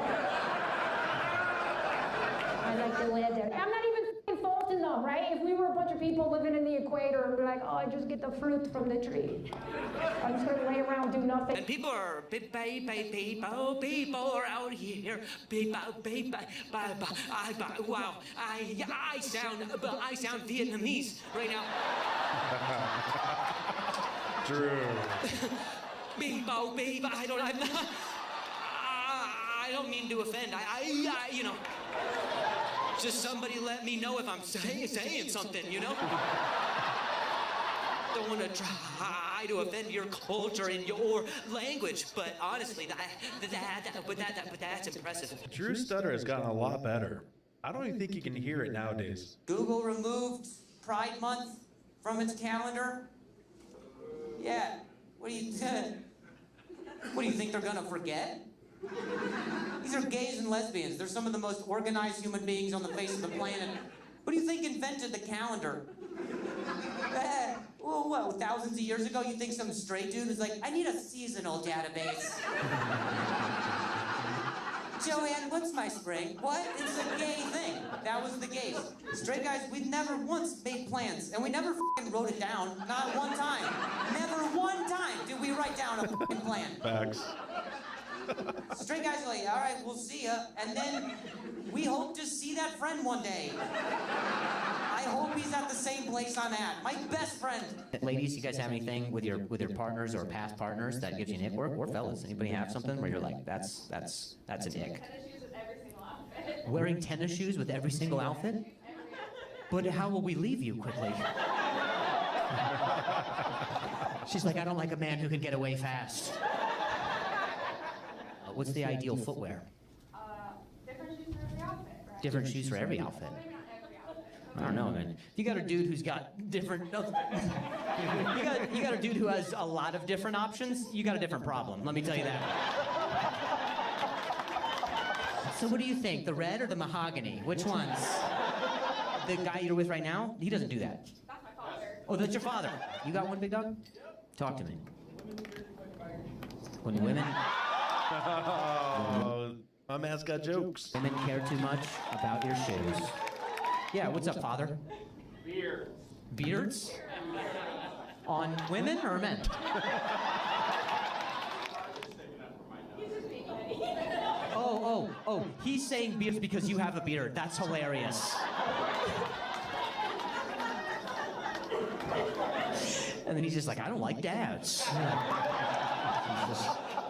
I like the weather. I'm not even faulting them, right? If we were a bunch of people living in the equator and we're like, oh, I just get the fruit from the tree. I'm just gonna lay around, do nothing. And people are, people are out here. Wow, I sound Vietnamese right now. True. I don't mean to offend. I you know, just somebody let me know if I'm saying something, you know? Don't want to try to offend your culture and your language, but honestly, that's impressive. Drew's stutter has gotten a lot better. I don't even think you can hear it nowadays. Google removed Pride Month from its calendar. Yeah. What do you think they're gonna forget? These are gays and lesbians. They're some of the most organized human beings on the face of the planet. What do you think invented the calendar? Whoa, thousands of years ago, you think some straight dude was like, I need a seasonal database. Joanne, what's my spring? What? It's a gay thing. That was the gays. Straight guys, we never once made plans, and we never f***ing wrote it down. Not one time. Never one time did we write down a f***ing plan. Facts. Straight guys are like, all right, we'll see ya. And then we hope to see that friend one day. I hope he's at the same place I'm at. My best friend. Ladies, you guys have anything with your partners or past partners that gives you an ick? Or fellas, anybody have something where you're like, that's an ick? Wearing tennis shoes with every single outfit? But how will we leave you quickly? She's like, I don't like a man who can get away fast. What's the ideal footwear? Different shoes for every outfit. I don't know, man. If you got a dude who's got different... you got a dude who has a lot of different options, you got a different problem, let me tell you that. So what do you think, the red or the mahogany? Which ones? The guy you're with right now? He doesn't do that. That's my father. Oh, that's your father. You got one, big dog? Talk to me. When women... Oh, my man's got jokes. Women care too much about your shoes. Yeah, what's up, father? Beard. Beards? On women or men? Oh, he's saying beards because you have a beard. That's hilarious. And then he's just like, I don't like dads.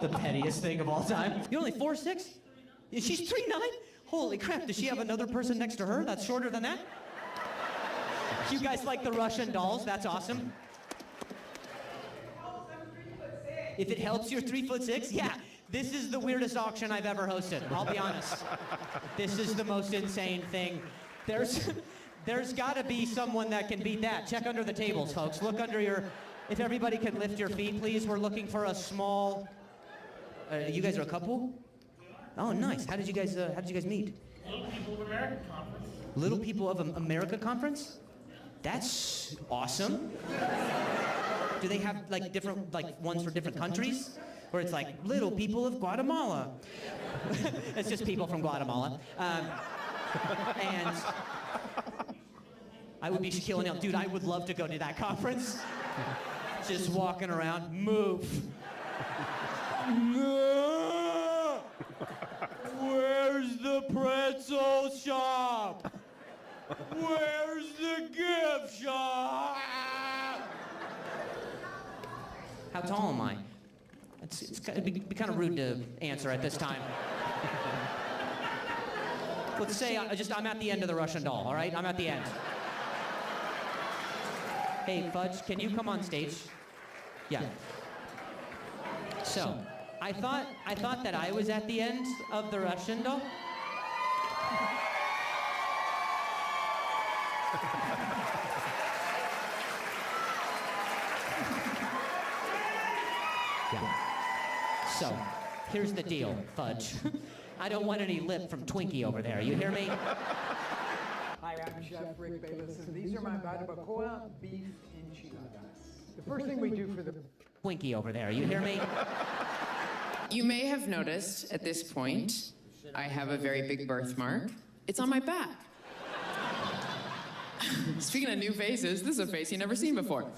The pettiest thing of all time. You're only 4'6"? She's 3'9"? Holy crap, does she have another person next to her that's shorter than that? You guys like the Russian dolls? That's awesome. If it helps, you're 3'6"? Yeah, this is the weirdest auction I've ever hosted, I'll be honest. This is the most insane thing. There's gotta be someone that can beat that. Check under the tables, folks. Look under your... If everybody can lift your feet, please. We're looking for a small... you guys are a couple? Oh, nice. How did you guys meet? Little People of America Conference. Little People of America Conference? That's awesome. Do they have like different ones for different countries? Where it's like Little People of Guatemala. It's just people from Guatemala. And I would be killing it. Dude, I would love to go to that conference. Just walking around, move. Where's the pretzel shop? Where's the gift shop? How tall am I? It'd be kind of rude to answer at this time. Let's say I'm at the end of the Russian doll, all right? I'm at the end. Hey, Fudge, can you come on stage? Yeah. So, I thought that I was at the end of the Russian doll. Yeah. So, here's the deal, Fudge. I don't want any lip from Twinkie over there, you hear me? Hi, I'm Chef Rick Bayless, and these are my barbacoa beef enchiladas. The first thing we do for the... Twinkie over there, you hear me? You may have noticed at this point, I have a very big birthmark. It's on my back. Speaking of new faces, this is a face you've never seen before.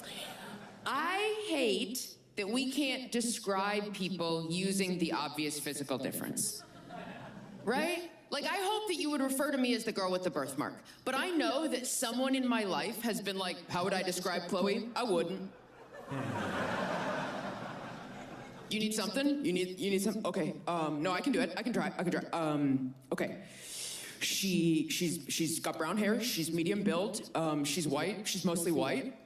I hate that we can't describe people using the obvious physical difference. Right? Like, I hope that you would refer to me as the girl with the birthmark. But I know that someone in my life has been like, how would I describe Chloe? I wouldn't. You need something? You need some? Okay. No, I can do it. I can try. Okay. She's got brown hair. She's medium build. She's white. She's mostly white.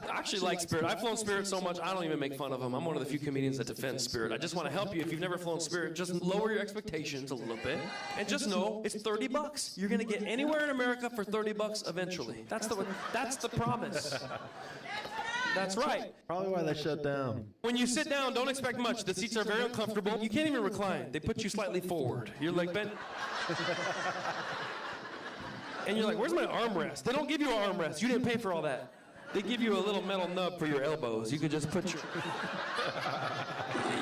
I actually like Spirit. I've flown Spirit so much, I don't even make fun of them. I'm one of the few comedians that defend Spirit. I just want to help you. If you've never flown Spirit, just lower your expectations a little bit. And just know, it's $30. You're going to get anywhere in America for $30 eventually. That's the promise. That's right. Probably why they shut down. When you sit down, don't expect much. The seats are very uncomfortable. You can't even recline. They put you slightly forward. You're like bent. And you're like, where's my armrest? They don't give you an armrest. You didn't pay for all that. They give you a little metal nub for your elbows. You could just put your...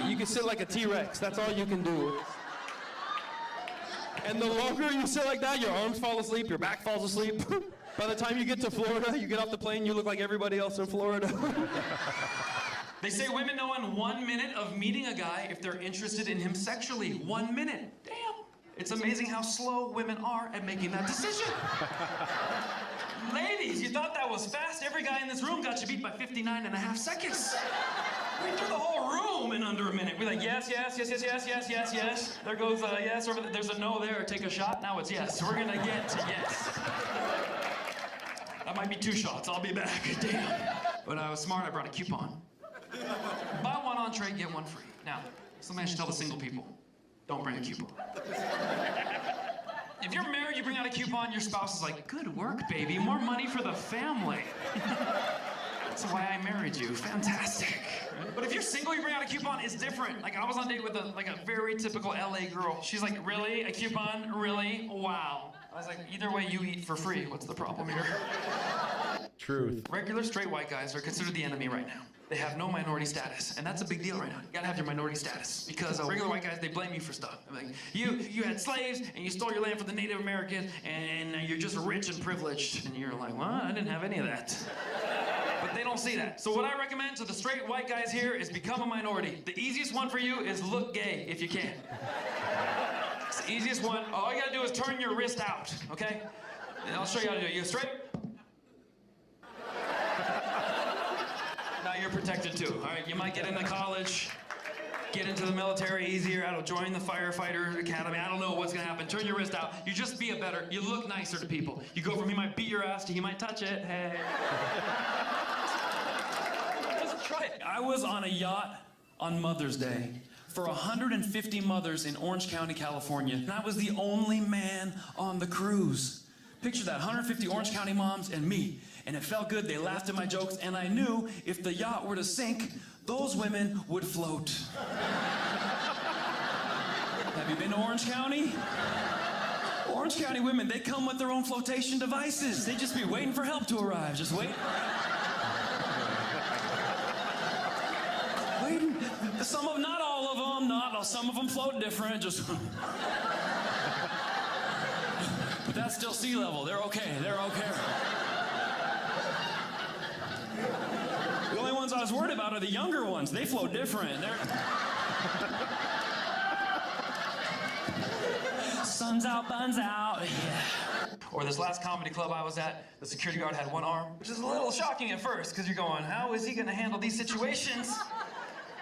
You can sit like a T-Rex. That's all you can do. And the longer you sit like that, your arms fall asleep, your back falls asleep. By the time you get to Florida, you get off the plane, you look like everybody else in Florida. They say women know in 1 minute of meeting a guy if they're interested in him sexually. 1 minute. Damn. It's amazing how slow women are at making that decision. Ladies, you thought that was fast? Every guy in this room got you beat by 59.5 seconds. We threw the whole room in under a minute. We're like, yes, yes, yes, yes, yes, yes, yes, yes. There goes yes, over there's a no there. Take a shot. Now it's yes. We're gonna get to yes. That might be 2 shots. I'll be back. Damn. But I was smart. I brought a coupon. Buy 1 entree, get 1 free. Now, something I should tell the single people. Don't bring a coupon. If you're married, you bring out a coupon, your spouse is like, good work, baby. More money for the family. That's why I married you. Fantastic. But if you're single, you bring out a coupon, it's different. Like, I was on a date with a very typical LA girl. She's like, really? A coupon? Really? Wow. I was like, either way, you eat for free. What's the problem here? Truth. Regular straight white guys are considered the enemy right now. They have no minority status, and that's a big deal right now. You gotta have your minority status, because regular white guys, they blame you for stuff. Like, you had slaves, and you stole your land from the Native Americans, and you're just rich and privileged. And you're like, well, I didn't have any of that. But they don't see that. So what I recommend to the straight white guys here is become a minority. The easiest one for you is look gay, if you can. It's the easiest one. All you gotta do is turn your wrist out, okay? And I'll show you how to do it. You straight? Now you're protected too, all right? You might get into college, get into the military easier, I don't join the firefighter academy, I don't know what's gonna happen. Turn your wrist out, you just be you look nicer to people. You go from he might beat your ass to he might touch it, hey. Just try it. I was on a yacht on Mother's Day for 150 mothers in Orange County, California, and I was the only man on the cruise. Picture that, 150 Orange County moms and me. And it felt good, they laughed at my jokes, and I knew if the yacht were to sink, those women would float. Have you been to Orange County? Orange County women, they come with their own flotation devices. They just be waiting for help to arrive, just wait. Waiting. Some of, not all of them, some of them float different, just. But that's still sea level, they're okay, they're okay. The only ones I was worried about are the younger ones. They float different. Sun's out, buns out, yeah. Or this last comedy club I was at, the security guard had 1 arm, which is a little shocking at first, because you're going, how is he gonna handle these situations?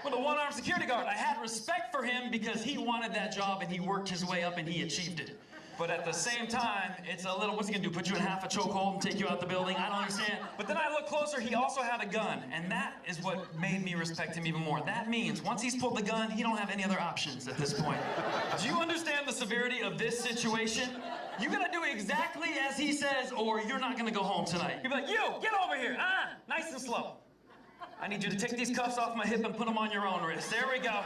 With a 1-armed security guard, I had respect for him because he wanted that job and he worked his way up and he achieved it. But at the same time, it's a little, what's he gonna do, put you in half a chokehold and take you out the building? I don't understand. But then I look closer, he also had a gun, and that is what made me respect him even more. That means once he's pulled the gun, he don't have any other options at this point. Do you understand the severity of this situation? You gotta do exactly as he says, or you're not gonna go home tonight. You'll be like, you, get over here, nice and slow. I need you to take these cuffs off my hip and put them on your own wrist. There we go.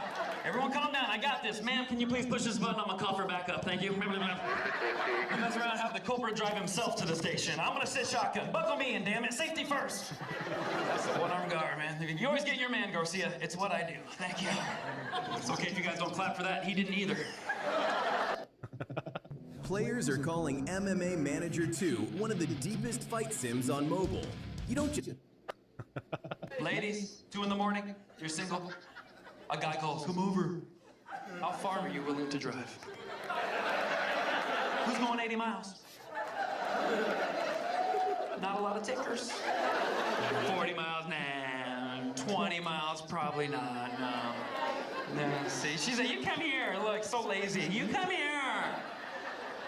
Everyone calm down. I got this. Ma'am, can you please push this button? I'm gonna cuff her back up. Thank you. You mess around and have the culprit drive himself to the station. I'm gonna sit shotgun. Buckle me in, damn it. Safety first. That's the one-arm guard, man. You always get your man, Garcia. It's what I do. Thank you. It's okay if you guys don't clap for that. He didn't either. Players are calling MMA Manager 2 one of the deepest fight sims on mobile. You don't just... Ladies, 2 in the morning, you're single. A guy calls, come over. How far are you willing to drive? Who's going 80 miles? Not a lot of takers. 40 miles, nah. 20 miles, probably not, no. No, see, she said, you come here. Look, so lazy. You come here.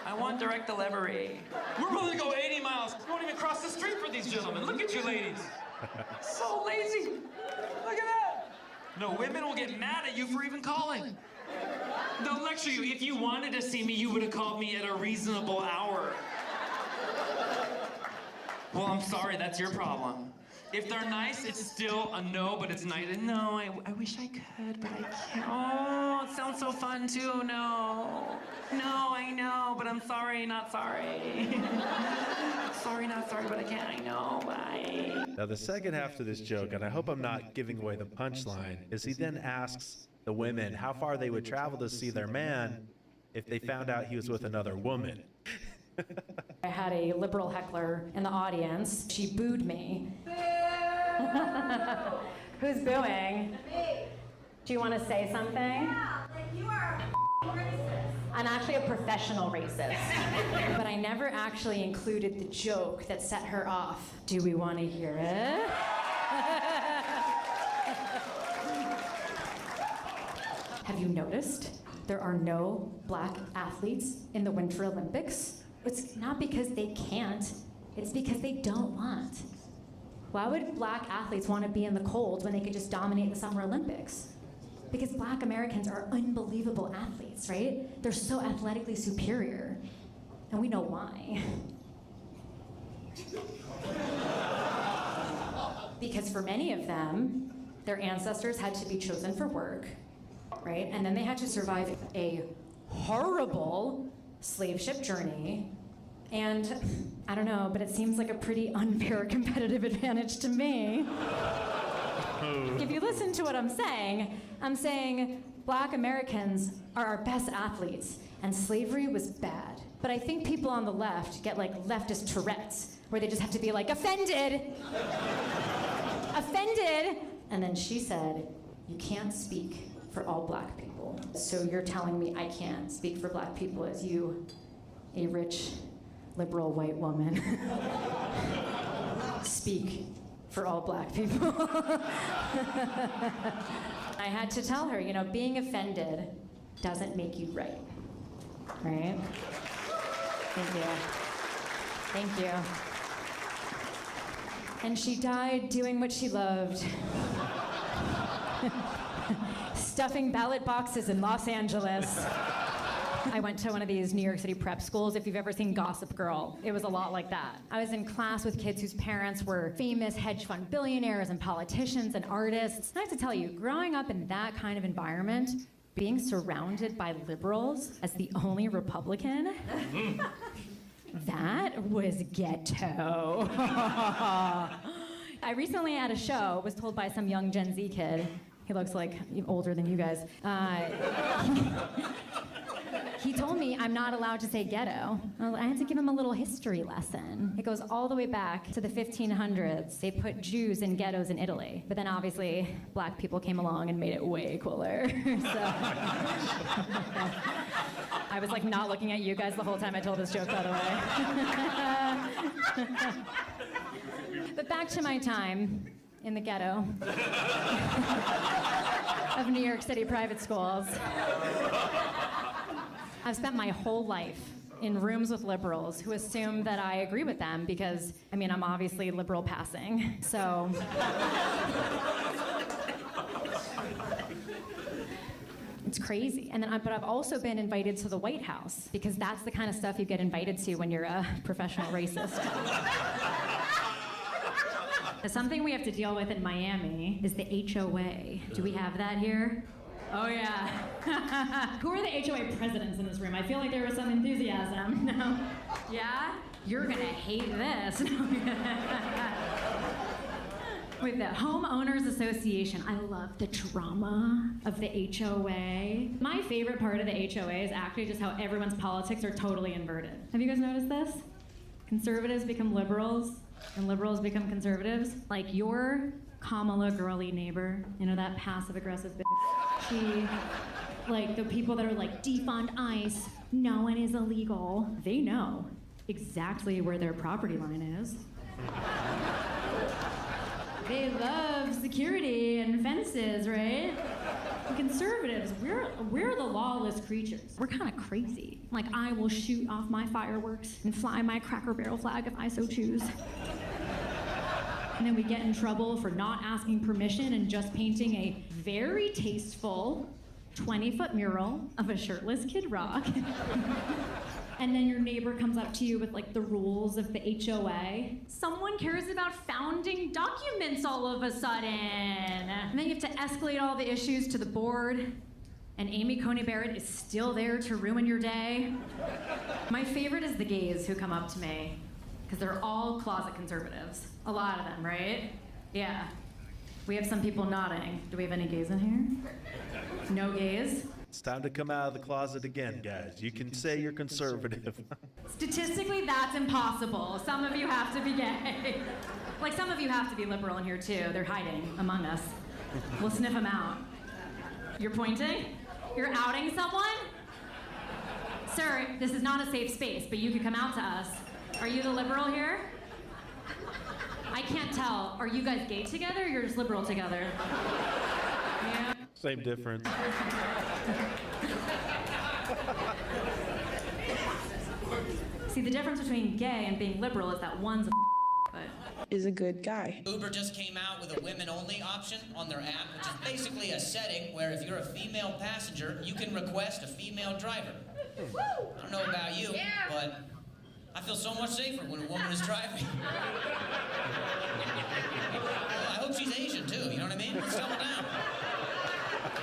I want direct delivery. We're willing to go 80 miles. You won't even cross the street for these gentlemen. Look at you ladies. So lazy. Look at that. No, women will get mad at you for even calling. They'll lecture you. If you wanted to see me, you would have called me at a reasonable hour. Well, I'm sorry, that's your problem. If they're nice, it's still a no, but it's nice. No, I wish I could, but I can't. Oh, it sounds so fun too. No. No, I know, but I'm sorry, not sorry. Sorry, not sorry, but I can't. I know, bye. Now, the second half to this joke, and I hope I'm not giving away the punchline, is he then asks the women how far they would travel to see their man if they found out he was with another woman. I had a liberal heckler in the audience. She booed me. Who's booing? Me. Do you want to say something? Yeah, like you are a racist. I'm actually a professional racist. But I never actually included the joke that set her off. Do we want to hear it? Have you noticed there are no black athletes in the Winter Olympics? It's not because they can't, it's because they don't want. Why would black athletes want to be in the cold when they could just dominate the Summer Olympics? Because black Americans are unbelievable athletes, right? They're so athletically superior, and we know why. Because for many of them, their ancestors had to be chosen for work, right? And then they had to survive a horrible slave ship journey. And I don't know, but it seems like a pretty unfair competitive advantage to me. If you listen to what I'm saying black Americans are our best athletes, and slavery was bad. But I think people on the left get like leftist Tourette's, where they just have to be like, offended! Offended! And then she said, you can't speak for all black people. So you're telling me I can't speak for black people as you, a rich, liberal white woman, speak for all black people. I had to tell her, you know, being offended doesn't make you right, right? Thank you. Thank you. And she died doing what she loved. Stuffing ballot boxes in Los Angeles. I went to one of these New York City prep schools. If you've ever seen Gossip Girl, it was a lot like that. I was in class with kids whose parents were famous hedge fund billionaires and politicians and artists. And I have to tell you, growing up in that kind of environment, being surrounded by liberals as the only Republican, that was ghetto. I recently at a show was told by some young Gen Z kid, he looks like older than you guys, he told me I'm not allowed to say ghetto. I had to give him a little history lesson. It goes all the way back to the 1500s. They put Jews in ghettos in Italy. But then obviously, black people came along and made it way cooler. So I was like not looking at you guys the whole time I told this joke, by the way. But back to my time in the ghetto of New York City private schools. I've spent my whole life in rooms with liberals who assume that I agree with them because, I mean, I'm obviously liberal passing, so. It's crazy. And then, but I've also been invited to the White House because that's the kind of stuff you get invited to when you're a professional racist. Something we have to deal with in Miami is the HOA. Do we have that here? Oh yeah. Who are the HOA presidents in this room? I feel like there was some enthusiasm. No? Yeah? You're gonna hate this. With the Homeowners Association, I love the drama of the HOA. My favorite part of the HOA is actually just how everyone's politics are totally inverted. Have you guys noticed this? Conservatives become liberals, and liberals become conservatives. Like your Kamala girly neighbor, you know, that passive-aggressive bitch. She, like the people that are like, defund ICE, no one is illegal. They know exactly where their property line is. They love security and fences, right? The conservatives, we're the lawless creatures. We're kind of crazy. Like, I will shoot off my fireworks and fly my Cracker Barrel flag if I so choose. And then we get in trouble for not asking permission and just painting a very tasteful 20-foot mural of a shirtless Kid Rock. And then your neighbor comes up to you with like the rules of the HOA. Someone cares about founding documents all of a sudden. And then you have to escalate all the issues to the board. And Amy Coney Barrett is still there to ruin your day. My favorite is the gays who come up to me, because they're all closet conservatives. A lot of them, right? Yeah. We have some people nodding. Do we have any gays in here? No gays? It's time to come out of the closet again, guys. You can say you're conservative. Statistically, that's impossible. Some of you have to be gay. Like, some of you have to be liberal in here, too. They're hiding among us. We'll sniff them out. You're pointing? You're outing someone? Sir, this is not a safe space, but you could come out to us. Are you the liberal here? I can't tell. Are you guys gay together, or you're just liberal together? Yeah. Same difference. See, the difference between gay and being liberal is that one's a but is a good guy. Uber just came out with a women-only option on their app, which is basically a setting where if you're a female passenger, you can request a female driver. I don't know about you, but I feel so much safer when a woman is driving. I hope she's Asian, too, you know what I mean? Let's settle down.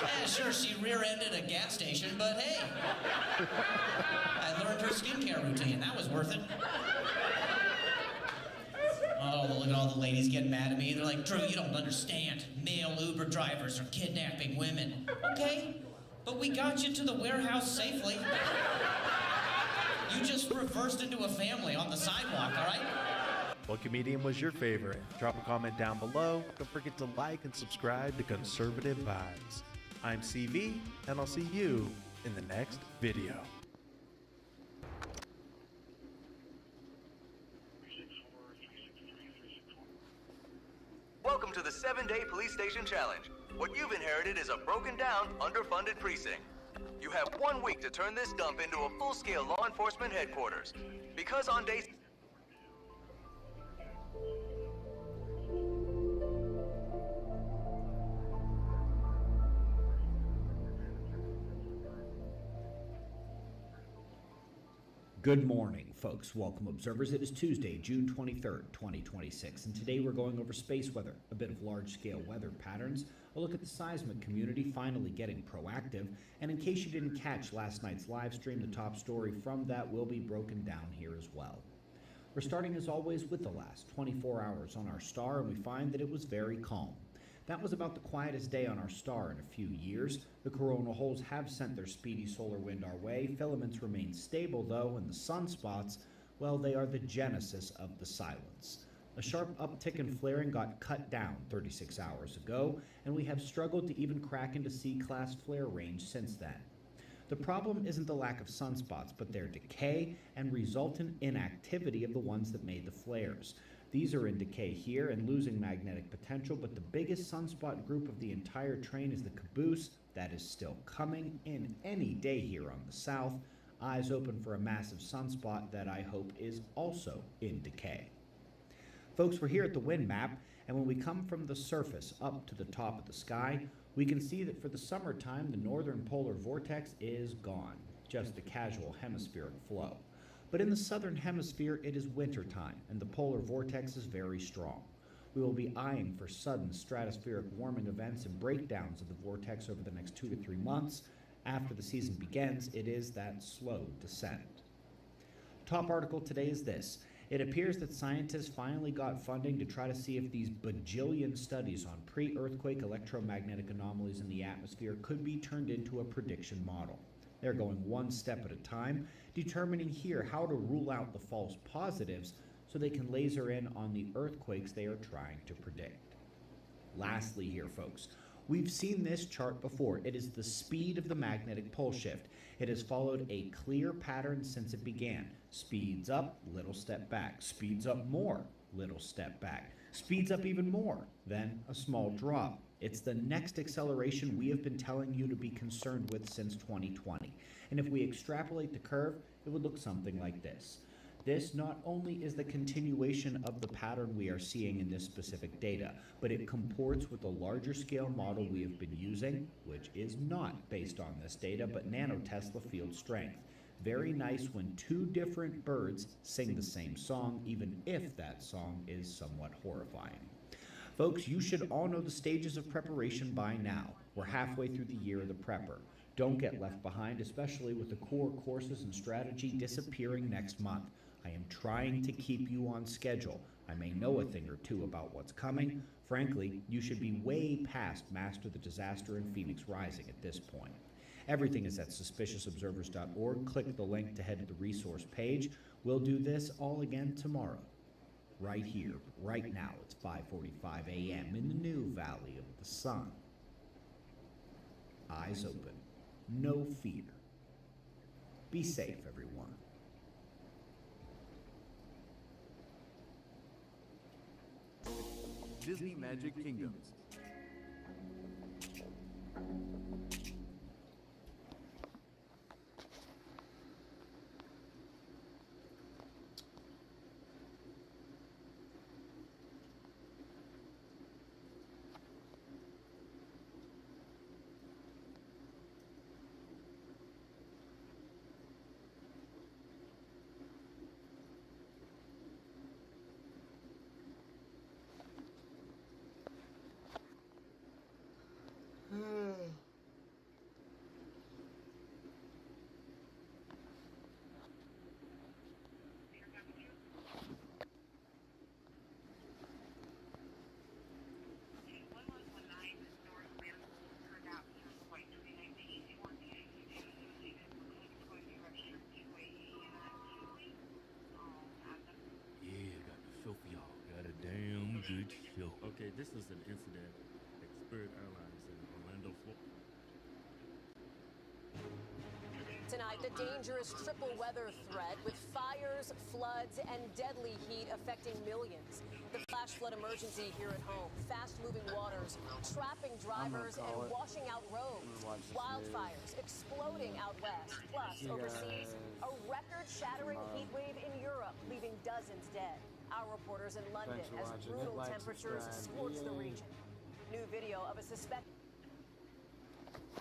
Yeah, sure, she rear-ended a gas station, but hey, I learned her skincare routine. That was worth it. Oh, look at all the ladies getting mad at me. They're like, Drew, you don't understand. Male Uber drivers are kidnapping women. Okay, but we got you to the warehouse safely. You just reversed into a family on the sidewalk, all right? What comedian was your favorite? Drop a comment down below. Don't forget to like and subscribe to Conservative Vibes. I'm CV, and I'll see you in the next video. Welcome to the 7-Day Police Station Challenge. What you've inherited is a broken down, underfunded precinct. You have 1 week to turn this dump into a full-scale law enforcement headquarters. Because on day... Good morning, folks. Welcome, observers. It is Tuesday, June 23rd, 2026, and today we're going over space weather, a bit of large-scale weather patterns, a look at the seismic community finally getting proactive, and in case you didn't catch last night's live stream, the top story from that will be broken down here as well. We're starting, as always, with the last 24 hours on our star, and we find that it was very calm. That was about the quietest day on our star in a few years. The coronal holes have sent their speedy solar wind our way. Filaments remain stable, though, and the sunspots, well, they are the genesis of the silence. A sharp uptick in flaring got cut down 36 hours ago, and we have struggled to even crack into C-class flare range since then. The problem isn't the lack of sunspots, but their decay and resultant inactivity of the ones that made the flares. These are in decay here and losing magnetic potential, but the biggest sunspot group of the entire train is the caboose. That is still coming in any day here on the south. Eyes open for a massive sunspot that I hope is also in decay. Folks, we're here at the wind map, and when we come from the surface up to the top of the sky, we can see that for the summertime, the northern polar vortex is gone, just a casual hemispheric flow. But in the southern hemisphere, it is wintertime, and the polar vortex is very strong. We will be eyeing for sudden stratospheric warming events and breakdowns of the vortex over the next 2 to 3 months. After the season begins, it is that slow descent. Top article today is this. It appears that scientists finally got funding to try to see if these bajillion studies on pre-earthquake electromagnetic anomalies in the atmosphere could be turned into a prediction model. They're going one step at a time, determining here how to rule out the false positives so they can laser in on the earthquakes they are trying to predict. Lastly here, folks, we've seen this chart before. It is the speed of the magnetic pole shift. It has followed a clear pattern since it began. Speeds up, little step back. Speeds up more, little step back. Speeds up even more, then a small drop. It's the next acceleration we have been telling you to be concerned with since 2020. And if we extrapolate the curve, it would look something like this. This not only is the continuation of the pattern we are seeing in this specific data, but it comports with the larger scale model we have been using, which is not based on this data, but nanotesla field strength. Very nice when two different birds sing the same song, even if that song is somewhat horrifying. Folks, you should all know the stages of preparation by now. We're halfway through the year of the prepper. Don't get left behind, especially with the core courses and strategy disappearing next month. I am trying to keep you on schedule. I may know a thing or two about what's coming. Frankly, you should be way past Master the Disaster and Phoenix Rising at this point. Everything is at suspiciousobservers.org. Click the link to head to the resource page. We'll do this all again tomorrow. Right here, right now. It's 5:45 a.m. in the new Valley of the Sun. Eyes open. No fear. Be safe, everyone. Disney Magic Kingdoms. Good show. Okay, this is an incident at Spirit Airlines in Orlando, Florida. Tonight, the dangerous triple weather threat with fires, floods, and deadly heat affecting millions. The flash flood emergency here at home, fast-moving waters, trapping drivers and washing out roads. Wildfires exploding out west, plus overseas, a record-shattering heat wave in Europe, leaving dozens dead. Our reporters in London as brutal temperatures scorch the region. New video of a suspect